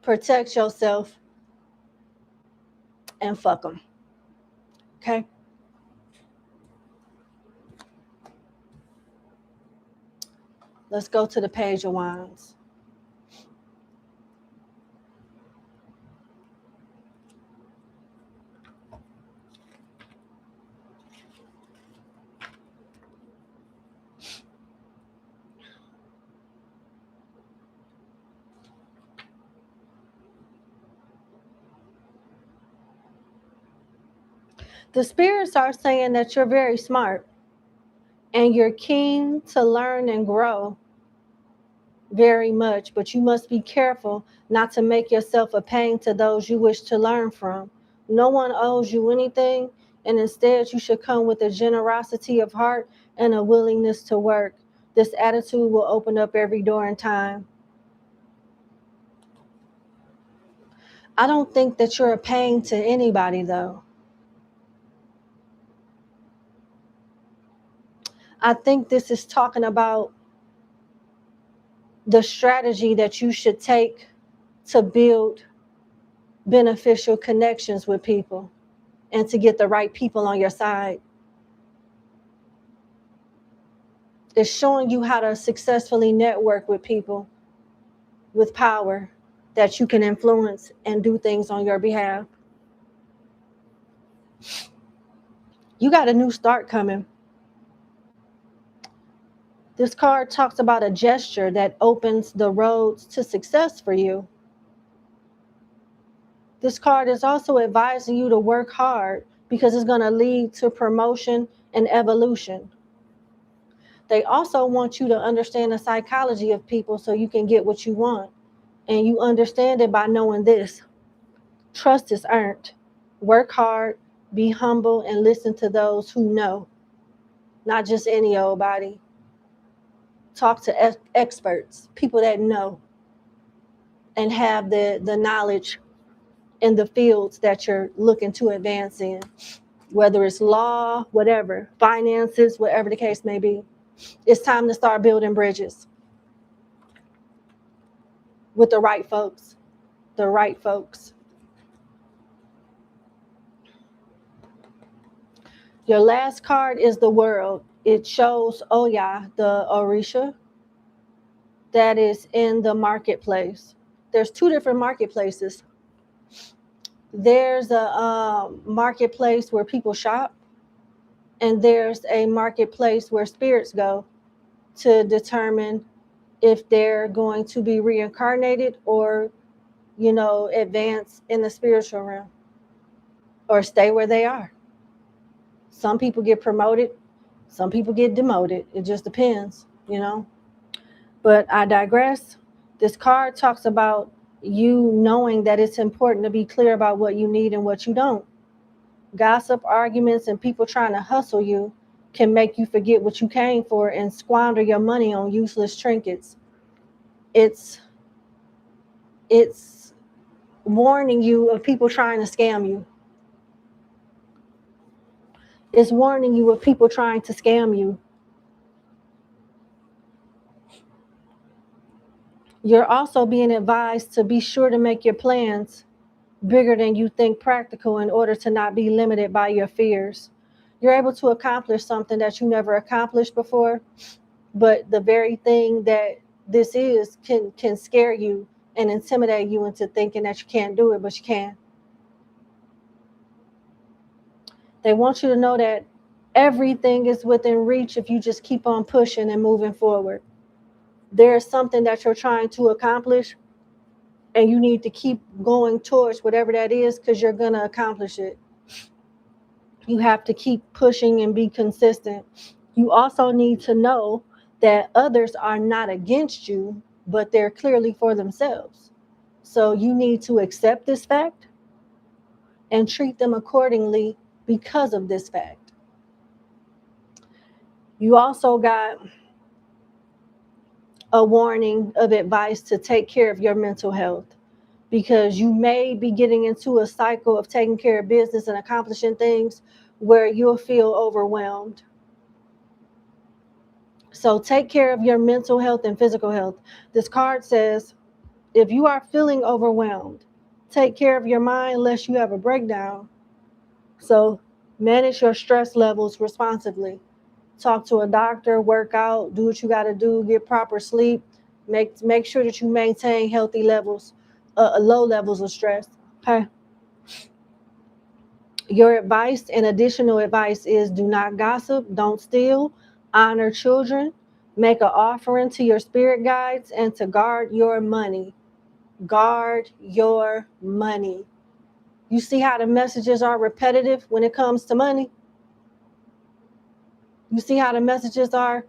Protect yourself and fuck them. Okay? Let's go to the Page of Wands. The spirits are saying that you're very smart and you're keen to learn and grow very much, but you must be careful not to make yourself a pain to those you wish to learn from. No one owes you anything, and instead you should come with a generosity of heart and a willingness to work. This attitude will open up every door in time. I don't think that you're a pain to anybody, though. I think this is talking about the strategy that you should take to build beneficial connections with people and to get the right people on your side. It's showing you how to successfully network with people with power that you can influence and do things on your behalf. You got a new start coming. This card talks about a gesture that opens the roads to success for you. This card is also advising you to work hard because it's going to lead to promotion and evolution. They also want you to understand the psychology of people so you can get what you want. And you understand it by knowing this. Trust is earned. Work hard, be humble, and listen to those who know, not just any old body. Talk to experts, people that know and have the knowledge in the fields that you're looking to advance in, whether it's law, whatever, finances, whatever the case may be. It's time to start building bridges with the right folks, the right folks. Your last card is the World. It shows Oya, the Orisha, that is in the marketplace. There's two different marketplaces. There's a marketplace where people shop, and there's a marketplace where spirits go to determine if they're going to be reincarnated or, advance in the spiritual realm or stay where they are. Some people get promoted, some people get demoted. It just depends, But I digress. This card talks about you knowing that it's important to be clear about what you need and what you don't. Gossip, arguments, and people trying to hustle you can make you forget what you came for and squander your money on useless trinkets. It's warning you of people trying to scam you. It's warning you of people trying to scam you. You're also being advised to be sure to make your plans bigger than you think practical in order to not be limited by your fears. You're able to accomplish something that you never accomplished before, but the very thing that this is can scare you and intimidate you into thinking that you can't do it, but you can. They want you to know that everything is within reach if you just keep on pushing and moving forward. There's something that you're trying to accomplish, and you need to keep going towards whatever that is because you're going to accomplish it. You have to keep pushing and be consistent. You also need to know that others are not against you, but they're clearly for themselves. So you need to accept this fact and treat them accordingly because of this fact. You also got a warning of advice to take care of your mental health, because you may be getting into a cycle of taking care of business and accomplishing things where you'll feel overwhelmed. So take care of your mental health and physical health. This card says, if you are feeling overwhelmed, take care of your mind lest you have a breakdown. So manage your stress levels responsibly. Talk to a doctor, work out, do what you got to do, get proper sleep. Make sure that you maintain healthy levels, low levels of stress. Okay. Your advice and additional advice is do not gossip, don't steal, honor children, make an offering to your spirit guides, and to guard your money. Guard your money. You see how the messages are repetitive when it comes to money? You see how the messages are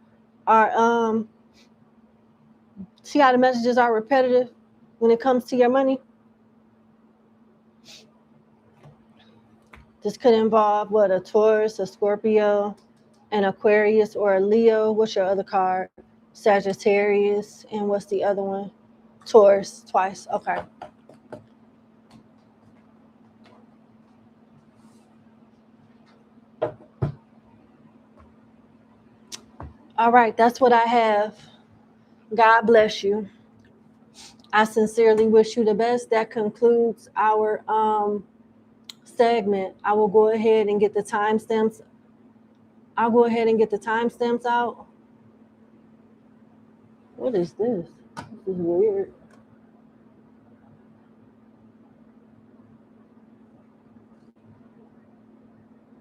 see how the messages are repetitive when it comes to your money? This could involve what? A Taurus, a Scorpio, an Aquarius, or a Leo. What's your other card? Sagittarius. And what's the other one? Taurus, twice. Okay. All right, that's what I have. God bless you. I sincerely wish you the best. That concludes our segment. I will go ahead and get the timestamps. I'll go ahead and get the timestamps out. What is this? This is weird.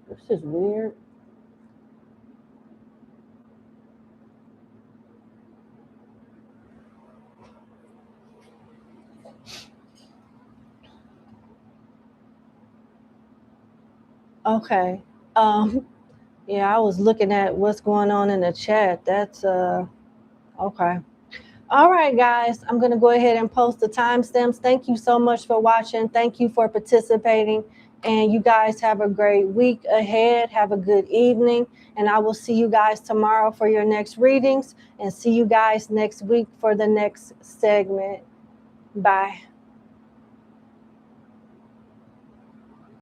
This is weird. Okay. Yeah, I was looking at what's going on in the chat. That's okay. All right, guys, I'm going to go ahead and post the timestamps. Thank you so much for watching. Thank you for participating. And you guys have a great week ahead. Have a good evening. And I will see you guys tomorrow for your next readings. And see you guys next week for the next segment. Bye.